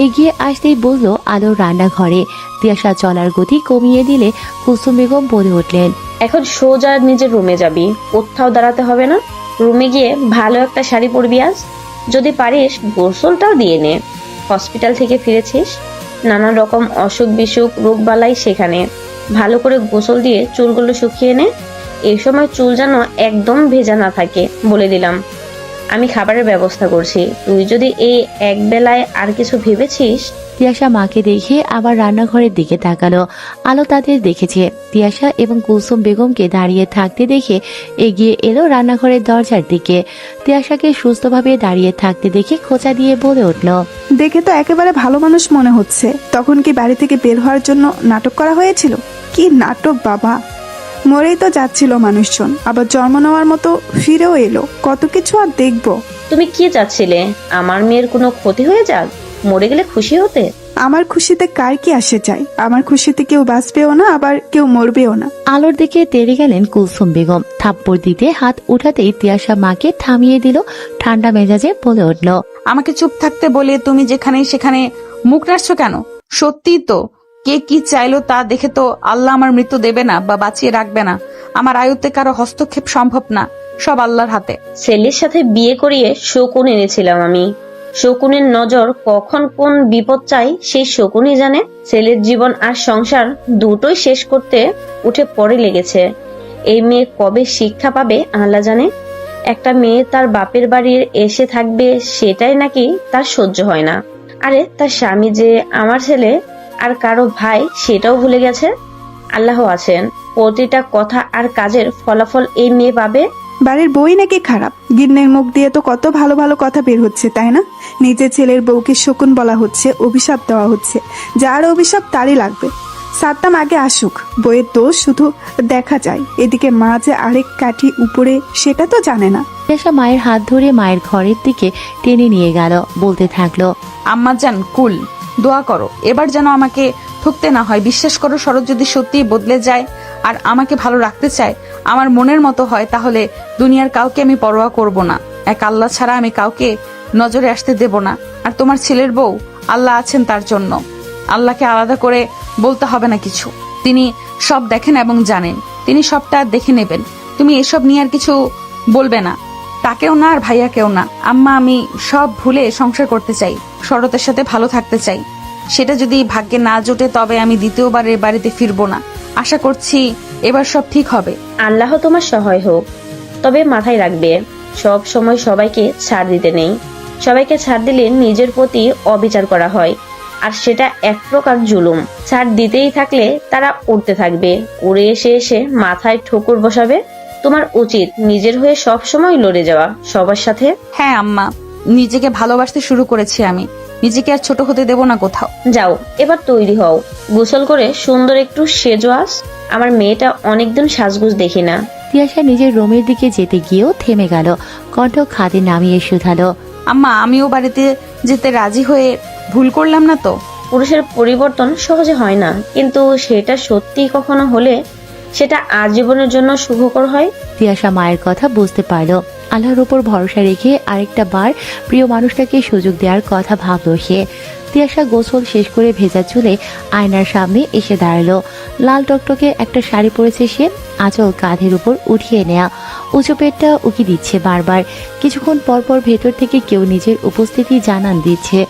এগিয়ে আসতেই বলল আলো রান্নাঘরে। তিয়াশা চলার গতি কমিয়ে দিলে কুলসুম বেগম বলে উঠলেন, এখন সোজা নিজের রুমে যাবি, কোথাও দাঁড়াতে হবে না। রুমে গিয়ে ভালো একটা শাড়ি পরবি আজ, যদি পারিস গোসলটাও দিয়ে নে। হসপিটাল থেকে ফিরেছিস, নানা রকম অসুখ বিসুখ রোগবালাই সেখানে। ভালো করে গোসল দিয়ে চুলগুলো শুকিয়ে নে। এই সময় চুল যেন একদম ভেজা না থাকে, বলে দিলাম। আমি খাবারের ব্যবস্থা করছি, তুই যদি এই এক বেলায় আর কিছু ভেবেছিস। তিয়াশা মাকে দেখে আবার রান্নাঘরের দিকে তাকালো। আলো তাদের দেখেছে। তিয়াশা এবং কুলসুম বেগমকে দাঁড়িয়ে থাকতে দেখে এগিয়ে এলো রান্নাঘরের দরজার দিকে। তিয়াশাকে সুস্থভাবে দাঁড়িয়ে থাকতে দেখে খোঁচা দিয়ে বলে উঠল, দেখে তো একেবারে ভালো মানুষ মনে হচ্ছে। তখন কি বাড়ি থেকে বের হওয়ার জন্য নাটক করা হয়েছিল? কি নাটক বাবা! মরেই তো যাচ্ছিল মানুষজন, আবার জন্ম নেওয়ার মতো ফিরেও এলো। কত কিছু আর দেখবো। তুমি কি চাচ্ছিলে, আমার মেয়ের কোনো ক্ষতি হয়ে যাক? মরে গেলে খুশি হতে? আমার খুশিতে কার কি আসে যায়? আমার খুশিতে কেউ বাঁচবেও না, আবার কেউ মরবেও না। আলোর দিকে তেড়ে গেলেন কুলসুম বেগম। থাপ্পড় দিতে হাত উঠাতেই তিয়াশা মাকে থামিয়ে দিল। ঠান্ডা মেজাজে বলে উঠল, আমাকে চুপ থাকতে বলে তুমি যেখানে সেখানে মুখ নাড়ছো কেন? সত্যিই তো কে কি চাইলো তা দেখে তো আল্লাহ আমার মৃত্যু দেবে না বা বাঁচিয়ে রাখবে না। আমার আয়ুতে কারো হস্তক্ষেপ সম্ভব না, সব আল্লাহর হাতে। ছেলের সাথে বিয়ে করিয়ে শকুন এনেছিলাম আমি। শকুনের নজর কখন কোন বিপদ চাই সেই শকুনই জানে। ছেলের জীবন আর সংসার দুটোই শেষ করতে উঠে পড়ে লেগেছে। এই মেয়ে কবে শিক্ষা পাবে আল্লাহ জানে। একটা মেয়ে তার বাপের বাড়ির এসে থাকবে, সেটাই নাকি তার সহ্য হয় না। আরে তার স্বামী যে আমার ছেলে আর কারো ভাই, সেটাও ভুলে গেছে। আল্লাহ আছেন, প্রতিটা কথা আর কাজের ফলাফল এই মেয়ে পাবে। বাড়ির বই নাকি খারাপ? গিন্নের মুখ দিয়ে তো কত ভালো ভালো কথা বের হচ্ছে, তাই না? নিজের ছেলের বউকে শকুন বলা হচ্ছে, অভিশাপ দেওয়া হচ্ছে। যার অভিশাপ তারই লাগবে। সাদ্দাম আগে আসুক, বইয়ের দোষ শুধু দেখা যায়। এদিকে মা যে আরেক কাঠি উপরে, সেটা তো জানে না। তিয়াশা মায়ের হাত ধরে মায়ের ঘরের দিকে টেনে নিয়ে গেল। বলতে থাকলো, আম্মা জান কুল, দোয়া করো এবার যেন আমাকে ঠকতে না হয়। বিশ্বাস করো, শরৎ যদি সত্যিই বদলে যায় আর আমাকে ভালো রাখতে চায়, আমার মনের মতো হয়, তাহলে দুনিয়ার কাউকে আমি পরোয়া করব না। এক আল্লাহ ছাড়া আমি কাউকে নজরে আসতে দেব না। আর তোমার ছেলের বউ, আল্লাহ আছেন তার জন্য। আল্লাহকে আলাদা করে বলতে হবে না কিছু। তিনি সব দেখেন এবং জানেন, তিনি সবটা দেখে নেবেন। তুমি এসব নিয়ে আর কিছু বলবে না, তাকেও না আর ভাইয়াকেও না। আম্মা, আমি সব ভুলে সংসার করতে চাই, শরতের সাথে ভালো থাকতে চাই। সেটা যদি ভাগ্যে না জোটে তবে আমি দ্বিতীয়বার এ বাড়িতে ফিরবো না। আশা করছি এবার সব ঠিক হবে। আল্লাহ তোমার সহায় হোক। তবে মাথায় রাখবে, সব সময় সবাইকে ছাড় দিতে নেই। সবাইকে ছাড় দিলে নিজের প্রতি অবিচার করা হয়, আর সেটা এক প্রকার জুলুম। ছাড় দিতেই থাকলে তারা উড়তে থাকবে, উড়ে এসে এসে মাথায় ঠোকর বসাবে। তোমার উচিত নিজের হয়ে সব সময় লড়ে যাওয়া সবার সাথে। হ্যাঁ আম্মা, নিজেকে ভালোবাসতে শুরু করেছি আমি। নিজেকে আর ছোট হতে দেব না কোথাও। যাও, এবার তৈরি হও, গোসল করে সুন্দর একটু সেজো আস। আমার মেয়েটা অনেকদিন সাজগুজ দেখি না। তিয়াশা নিজের রুমের দিকে যেতে গিয়েও থেমে গেল। কণ্ঠ খাদে নামিয়ে শুধালো, আম্মা, আমিও বাড়িতে যেতে রাজি হয়ে ভুল করলাম না তো? পুরুষের পরিবর্তন সহজে হয় না, কিন্তু সেটা সত্যি কখনো হলে সেটা আজীবনের জন্য শুভকর হয়। তিয়াশা মায়ের কথা বুঝতে পারলো। আল্লাহর উপর ভরসা রেখে আরেকটা বার প্রিয় মানুষটাকে সুযোগ দেওয়ার কথা ভাবল সে। তিয়াশা গোসল শেষ করে ভেজা চুলে আয়নার সামনে এসে দাঁড়ালো। লাল টকটকে একটা শাড়ি পরেছে সে, আঁচল কাঁধের উপর উঠিয়ে নেয়া, উঁচু পেটটা উকি দিচ্ছে বারবার। কিছুক্ষণ পরপর ভেতর থেকে কেউ নিজের উপস্থিতি জানান দিচ্ছে।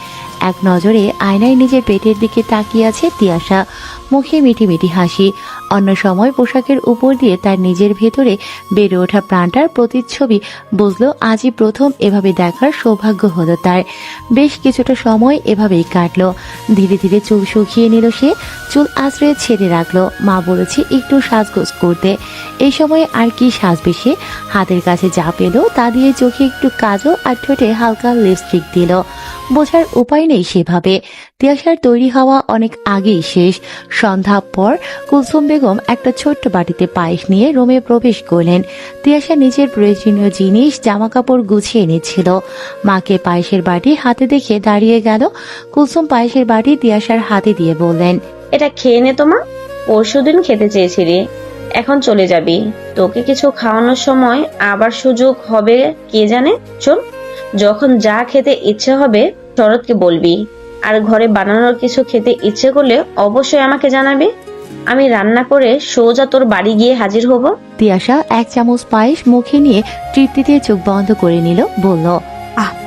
এক নজরে আয়নায় নিজের পেটের দিকে তাকিয়ে আছে তিয়াশা, মুখে মিটি মিটি হাসি। অন্য সময় পোশাকের উপর দিয়ে তার নিজের ভেতরে বেড়ে ওঠা প্রাণটার প্রতিচ্ছবি বুঝলো আজই প্রথম এভাবে দেখার সৌভাগ্য হলো তার। বেশ কিছুটা সময় এভাবেই কাটলো। ধীরে ধীরে চুল শুকিয়ে নিল সে, চুল আশ্রয়ে ছেড়ে রাখলো। মা বলেছে একটু সাজগোজ করতে। এই সময় আর কি সাজবে সে? হাতের কাছে যা পেল তা দিয়ে চোখে একটু কাজল আর ঠোঁটে হালকা লিপস্টিক দিল। বোঝার উপায় নেই সেভাবে। তিয়াশার তৈরি হওয়া অনেক আগেই শেষ। সন্ধ্যা পর কুলসুম বেগম একটা ছোট্ট বাটিতে পায়েস নিয়ে রুমে প্রবেশ করলেন। তিয়াশা নিজের প্রয়োজনীয় জিনিস জামাকাপড় গুছিয়ে নিচ্ছিল। মাকে পায়েসের বাটি হাতে দেখে দাঁড়িয়ে গেল। কুলসুম পায়েসের বাটি তিয়াশার হাতে দিয়ে বললেন, এটা খেয়ে নে তোমা, পরশুদিন খেতে চেয়েছিলি, এখন চলে যাবি। তোকে কিছু খাওয়ানোর সময় আবার সুযোগ হবে কে জানে। চল, যখন যা খেতে ইচ্ছে হবে শরৎকে বলবি, আর ঘরে বানানোর কিছু খেতে ইচ্ছে করলে অবশ্যই আমাকে জানাবি। আমি রান্না করে সোজা তোর বাড়ি গিয়ে হাজির হব। তিয়াশা এক চামচ পায়েস মুখে নিয়ে তৃপ্তিতে চোখ বন্ধ করে নিল, বলল,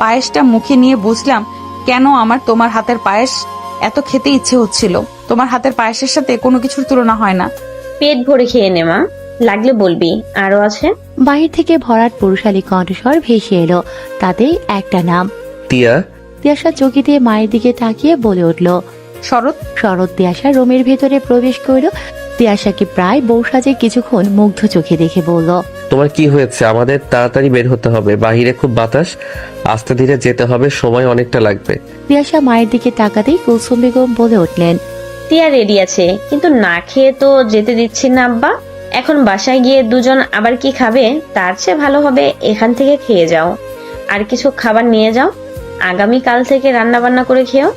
পায়েসটা মুখে নিয়ে বুঝলাম কেন আমার তোমার হাতের পায়েস এত খেতে ইচ্ছে হচ্ছিল। তোমার হাতের পায়েসের সাথে কোনো কিছুর তুলনা হয় না। পেট ভরে খেয়ে নে মা, লাগলে বলবি আরো আছে। বাহির থেকে ভরাট পুরুষালী কণ্ঠস্বর ভেসে এলো, তাতেই একটা নাম, তিয়া। তিয়াশা চোখে দিয়ে মায়ের দিকে তাকিয়ে বলে উঠল, শরৎ। শরৎ তিয়াশা রুমের ভেতরে প্রবেশ করল। তিয়াশাকে প্রায় বউ সাজে কিছুক্ষণ মুগ্ধ চোখে দেখে বলল, তোমার কি হয়েছে? আমাদের তাড়াতাড়ি বের হতে হবে, বাহিরে খুব বাতাস, আস্তে ধীরে যেতে হবে, সময় অনেকটা লাগবে। তিয়াশা মায়ের দিকে তাকাতেই কুলসুম বেগম বলে উঠলেন, টিয়া রেডি আছে, কিন্তু না খেয়ে তো যেতে দিচ্ছি না আব্বা। এখন বাসায় গিয়ে দুজন আবার কি খাবে, তার চেয়ে ভালো হবে এখান থেকে খেয়ে যাও, আর কিছু খাবার নিয়ে যাও। আগামী কাল থেকে রান্না বান্না করে খেও,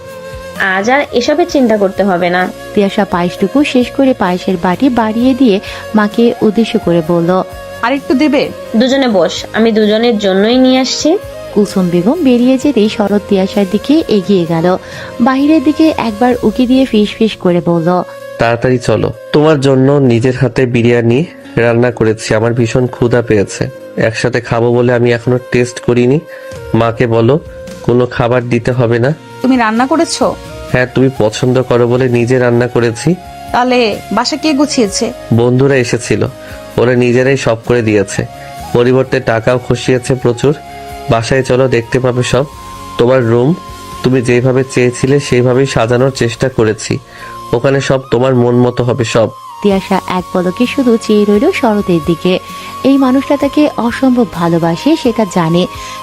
আজ আর এসবের চিন্তা করতে হবে না। তিয়াশা পায়েসটুকু শেষ করে পায়েসের বাটি বাড়িয়ে দিয়ে মাকে উদ্দেশ্য করে বলল, আর একটু দেবে? দুজনে বস, আমি দুজনের জন্যই নিয়ে আসছি। কুলসুম বেগম বেরিয়ে যেতেই শরৎ তিয়াশার দিকে এগিয়ে গেল। বাহিরের দিকে একবার উকি দিয়ে ফিস ফিস করে বলল, তাড়াতাড়ি চলো, তোমার জন্য নিজের হাতে বিরিয়ানি রান্না করেছি, আমার ভীষণ ক্ষুধা পেয়েছে, একসাথে খাবো বলে আমি এখনো টেস্ট করিনি। মাকে বলো কোনো খাবার দিতে হবে না। তুমি রান্না করেছো? হ্যাঁ, তুমি পছন্দ করো বলে নিজে রান্না করেছি। তাহলে বাসা কে গুছিয়েছে? বন্ধুরা এসেছিল, ওরা নিজেরাই সব করে দিয়েছে, পরিবর্তে টাকাও খসিয়েছে প্রচুর। বাসায় চলো, দেখতে পাবে সব। তোমার রুম তুমি যেভাবে চেয়েছিলে সেইভাবেই সাজানোর চেষ্টা করেছি, ওখানে সব তোমার মন মতো হবে সব। তিয়াশা এক পলকে শুধু চেয়ে রইল শরতের দিকে। এই মানুষটা তাকে অসম্ভব ভালোবাসে সেটা জানে,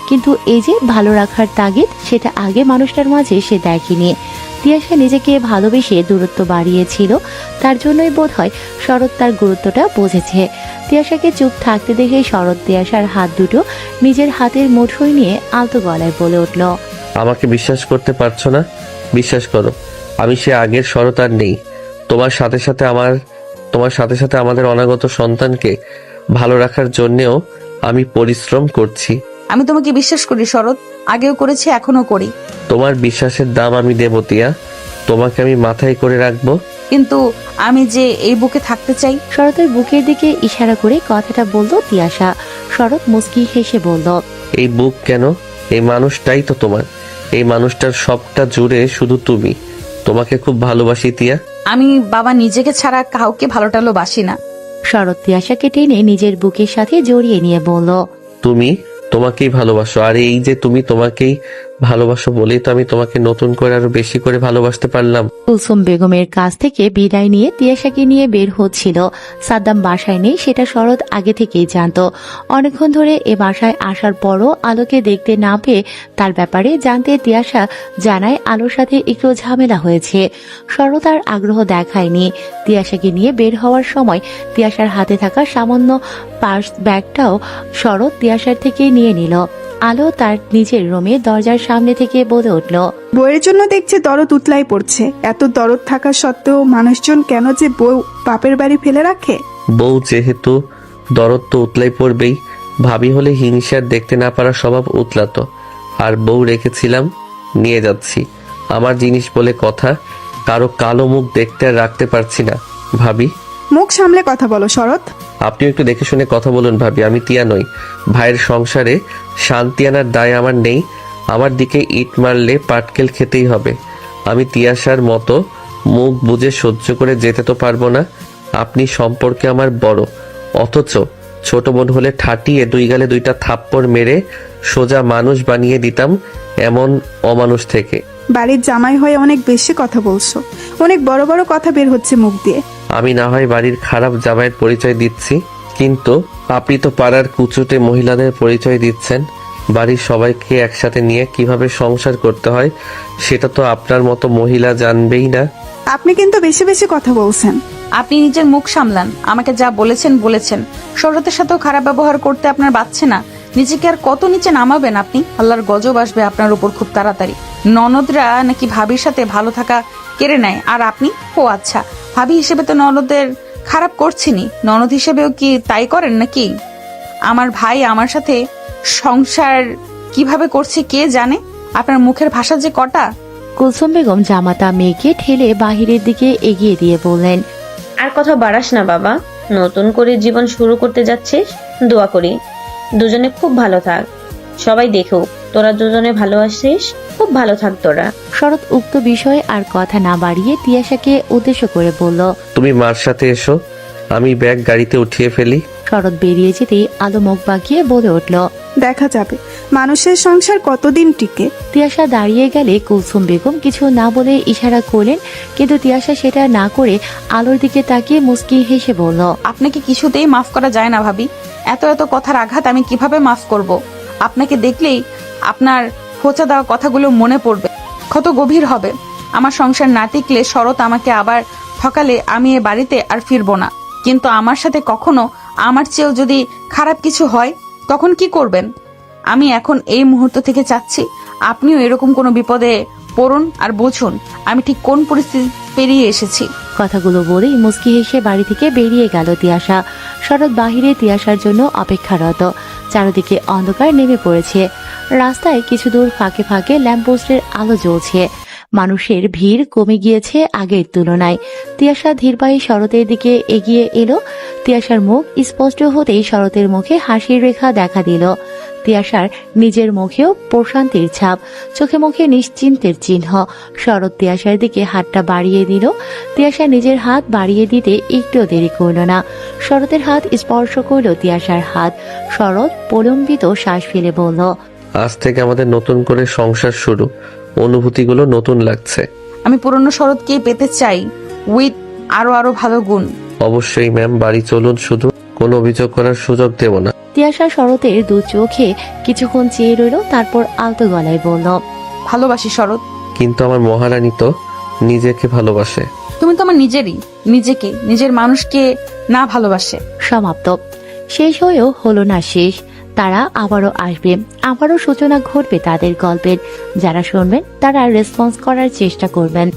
কিন্তু এই যে ভালো রাখার তাগিদ, সেটা আগে মানুষটার মাঝে সে দেখেনি। তিয়াশা নিজেকে ভালোবেসে দূরত্ব বাড়িয়েছিল, তার জন্যই বোধহয় শরৎ তার গুরুত্বটা বুঝেছে। তিয়াশাকে চুপ থাকতে দেখে শরৎ তিয়াশার হাত দুটো নিজের হাতের মুঠোয় নিয়ে আলতো গলায় বলে উঠল, আমাকে বিশ্বাস করতে পারছো না? বিশ্বাস করো, আমি সে আগের শরৎ আর নেই। তোমার সাথে সাথে আমাদের অনাগত সন্তানকে ভালো রাখার জন্যেও আমি পরিশ্রম করছি। আমি তোমাকে বিশ্বাস করি শরৎ, আগেও করেছি, এখনো করি। তোমার বিশ্বাসের দাম আমি দেব তিয়া, তোমাকে আমি মাথায় করে রাখবো। কিন্তু আমি যে এই বুকে থাকতে চাই। শরতের বুকের দিকে ইশারা করে কথাটা বলল তিয়াশা। শরৎ মুস্কি হেসে বলল, এই বুক কেন, এই মানুষটাই তো তোমার, এই মানুষটার সবটা জুড়ে শুধু তুমি। তোমাকে খুব ভালোবাসি তিয়া। আমি বাবা নিজেকে ছাড়া কাউকে ভালোটালো বাসি না। শরৎ তিয়াশাকে টেনে নিজের বুকের সাথে জড়িয়ে নিয়ে বলল, তুমি তোমাকেই ভালোবাসো, আর এই যে তুমি তোমাকেই ভালোবাসো বলেই তো আমি তোমাকে নতুন করে আরো বেশি করে ভালোবাসতে পারলাম। কুলসুম বেগমের কাছ থেকে বিদায় নিয়ে তিয়াশাকে নিয়ে বের হচ্ছিল। সাদ্দাম বাসায় নেই সেটা শরৎ আগে থেকেই জানতো। অনেকক্ষণ ধরে এ বাসায় আসার পরও আলোকে দেখতে না পেয়ে তার ব্যাপারে জানতে তিয়াশা জানায় আলোর সাথে একটু ঝামেলা হয়েছে। শরৎ আর আগ্রহ দেখায়নি। তিয়াশাকে নিয়ে বের হওয়ার সময় তিয়াশার হাতে থাকা সামান্য পার্স ব্যাগটাও শরৎ তিয়াশার থেকে নিয়ে নিল। আলো তার নিজের রুমে দরজার সামনে থেকে বলে উঠল, বউয়ের জন্য দেখছে দরদ উতলাই পড়ছে। এত দরদ থাকা সত্ত্বেও মানুষজন কেন যে বউ বাপের বাড়ি ফেলে রাখে? বউ যেহেতু দরদ তো উতলাই পড়বেই, ভাবি হলে হিংসার দেখতে না পারা স্বভাব উতলাতো, আর বউ রেখেছিলাম, নিয়ে যাচ্ছি। আমার জিনিস বলে কথা, কারো কালো মুখ দেখতে আর রাখতে পারছি না। ভাবি, মুখ সামলে কথা বলো শরৎ। আপনিও একটু দেখে শুনে কথা বলুন ভাবি, আমি তিয়া নই। ভাইয়ের সংসারে শান্তি আনার দায় আমার নেই। আমার দিকে ইট মারলে পাটকেল খেতেই হবে। আমি তিয়াশার মতো মুখ বুজে সহ্য করে যেতে তো পারবো না। আপনি সম্পর্কে আমার বড়, অথচ ছোট বোন হলে ঠাটিয়ে দুই গালে দুইটা থাপ্পড় মেরে সোজা মানুষ বানিয়ে দিতাম এমন অমানুষ থেকে। বাড়ির জামাই হয়ে অনেক বেশি কথা বলছো, অনেক বড় বড় কথা বের হচ্ছে মুখ দিয়ে। আমি না হয় বাড়ির খারাপ জামাইয়ের পরিচয় দিচ্ছি, কিন্তু আপনি তো পাড়ার কুচুটে মহিলাদের পরিচয় দিচ্ছেন। বাড়ির সবাইকে একসাথে নিয়ে কিভাবে সংসার করতে হয় সেটা তো আপনার মতো মহিলা জানবেই না। আপনি কিন্তু বেশি বেশি কথা বলছেন। আপনি নিজের মুখ সামলান। আমাকে যা বলেছেন বলেছেন। শরতের সাথেও খারাপ ব্যবহার করতে আপনার বাচ্ছে না। নিজেকে আর কত নিচে নামাবেন আপনি? আল্লাহর গজব আসবে আপনার উপর খুব তাড়াতাড়ি। ননদরা নাকি ভাবির সাথে ভালো থাকা কেড়ে নেয়, আর আপনি? ও আচ্ছা, ভাবি হিসেবে তো ননদের খারাপ করছেনই, ননদ হিসেবেও কি তাই করেন নাকি? আমার ভাই আমার সাথে সংসার কিভাবে করছে কে জানে? আপনার মুখের ভাষা যে কটা। কুলসুম বেগম জামাতা মেয়েকে ঠেলে বাহিরের দিকে এগিয়ে দিয়ে বললেন, আর কথা বাড়াস না বাবা, নতুন করে জীবন শুরু করতে যাচ্ছিস। দোয়া করি দুজনে খুব ভালো থাক, সবাই দেখুক তোরা দুজনে ভালো আছিস। খুব ভালো থাক তোরা। শরৎ উক্ত বিষয়ে আর কথা না বাড়িয়ে তিয়াশাকে উদ্দেশ্য করে বলল, তুমি মার সাথে এসো, আমি ব্যাগ গাড়িতে উঠিয়ে ফেলি। শরৎ বেরিয়ে যেতেই আলো মুখ বাঁকিয়ে বলে উঠল, দেখা যাবে মানুষের সংসার কতদিন টিকে। তিয়াশা দাঁড়িয়ে গেলে কুলসুম বেগম কিছু না বলে ইশারা করলেন, কিন্তু তিয়াশা সেটা না করে আলোর দিকে তাকিয়ে মুস্কি হেসে বলল, আপনাকে কিছুতেই মাফ করা যায় না ভাবি। এত এত কথার আঘাত আমি কিভাবে মাফ করব? আপনাকে দেখলেই আপনার খোঁচা দেওয়া কথাগুলো মনে পড়বে, কত গভীর হবে। আমার সংসার না টিকলে শরৎ আমাকে আবার ঠকালে আমি এ বাড়িতে আর ফিরবো না। কিন্তু আমার সাথে কখনো আমার চেয়েও যদি খারাপ কিছু হয় তখন কি করবেন? আমি এখন এই মুহূর্ত থেকে চাচ্ছি আপনিও এরকম কোনো বিপদে পড়ুন আর বুঝুন আমি ঠিক কোন পরিস্থিতি পেরিয়ে এসেছি। কথাগুলো বলেই মুস্কি হেসে বাড়ি থেকে বেরিয়ে গেল তিয়াশা। শরৎ বাহিরে তিয়াশার জন্য অপেক্ষারত। চারদিকে অন্ধকার নেমে পড়েছে। রাস্তায় কিছু দূর ফাঁকে ফাঁকে ল্যাম্পপোস্টের আলো জ্বলছে। মানুষের ভিড় কমে গিয়েছে আগের তুলনায়। তিয়াশা ধীর পায়ে শরতের দিকে এগিয়ে এলো। তিয়াশার মুখ স্পষ্ট হতেই শরতের মুখে হাসির রেখা দেখা দিল। তিয়াশার নিজের মুখেও প্রশান্তির ছাপ, চোখে মুখে নিশ্চিন্তের চিহ্ন। শরৎ তিয়াশার দিকে হাতটা বাড়িয়ে দিল। তিয়াশা নিজের হাত বাড়িয়ে দিতে একটু দেরি করল না। শরতের হাত স্পর্শ করল তিয়াশার হাত। শরৎ প্রলম্বিত শ্বাস ফেলে বলল, আজ থেকে আমাদের নতুন করে সংসার শুরু, অনুভূতিগুলো নতুন লাগছে। আমি পুরনো শরৎকেই পেতে চাই, উইথ আরো আরো ভালো গুণ। অবশ্যই ম্যাম, বাড়ি চলুন, শুধু কোনো অভিযোগ করার সুযোগ দেব না। তিয়াশা শরতের দু চোখে কিছুক্ষণ চেয়ে রইল, তারপর আলতো গলায় বলল, ভালোবাসি শরৎ। কিন্তু আমার মহারানী তো নিজেকে ভালোবাসে। তুমি তো আমার নিজেরই, নিজেকে নিজের মানুষকে না ভালোবাসে। সমাপ্ত। শেষ হয়েও হলো না শেষ। তারা আবারও আসবে, আবারও সূচনা ঘটবে তাদের গল্পের। যারা শুনবেন তারা রেসপন্স করার চেষ্টা করবেন।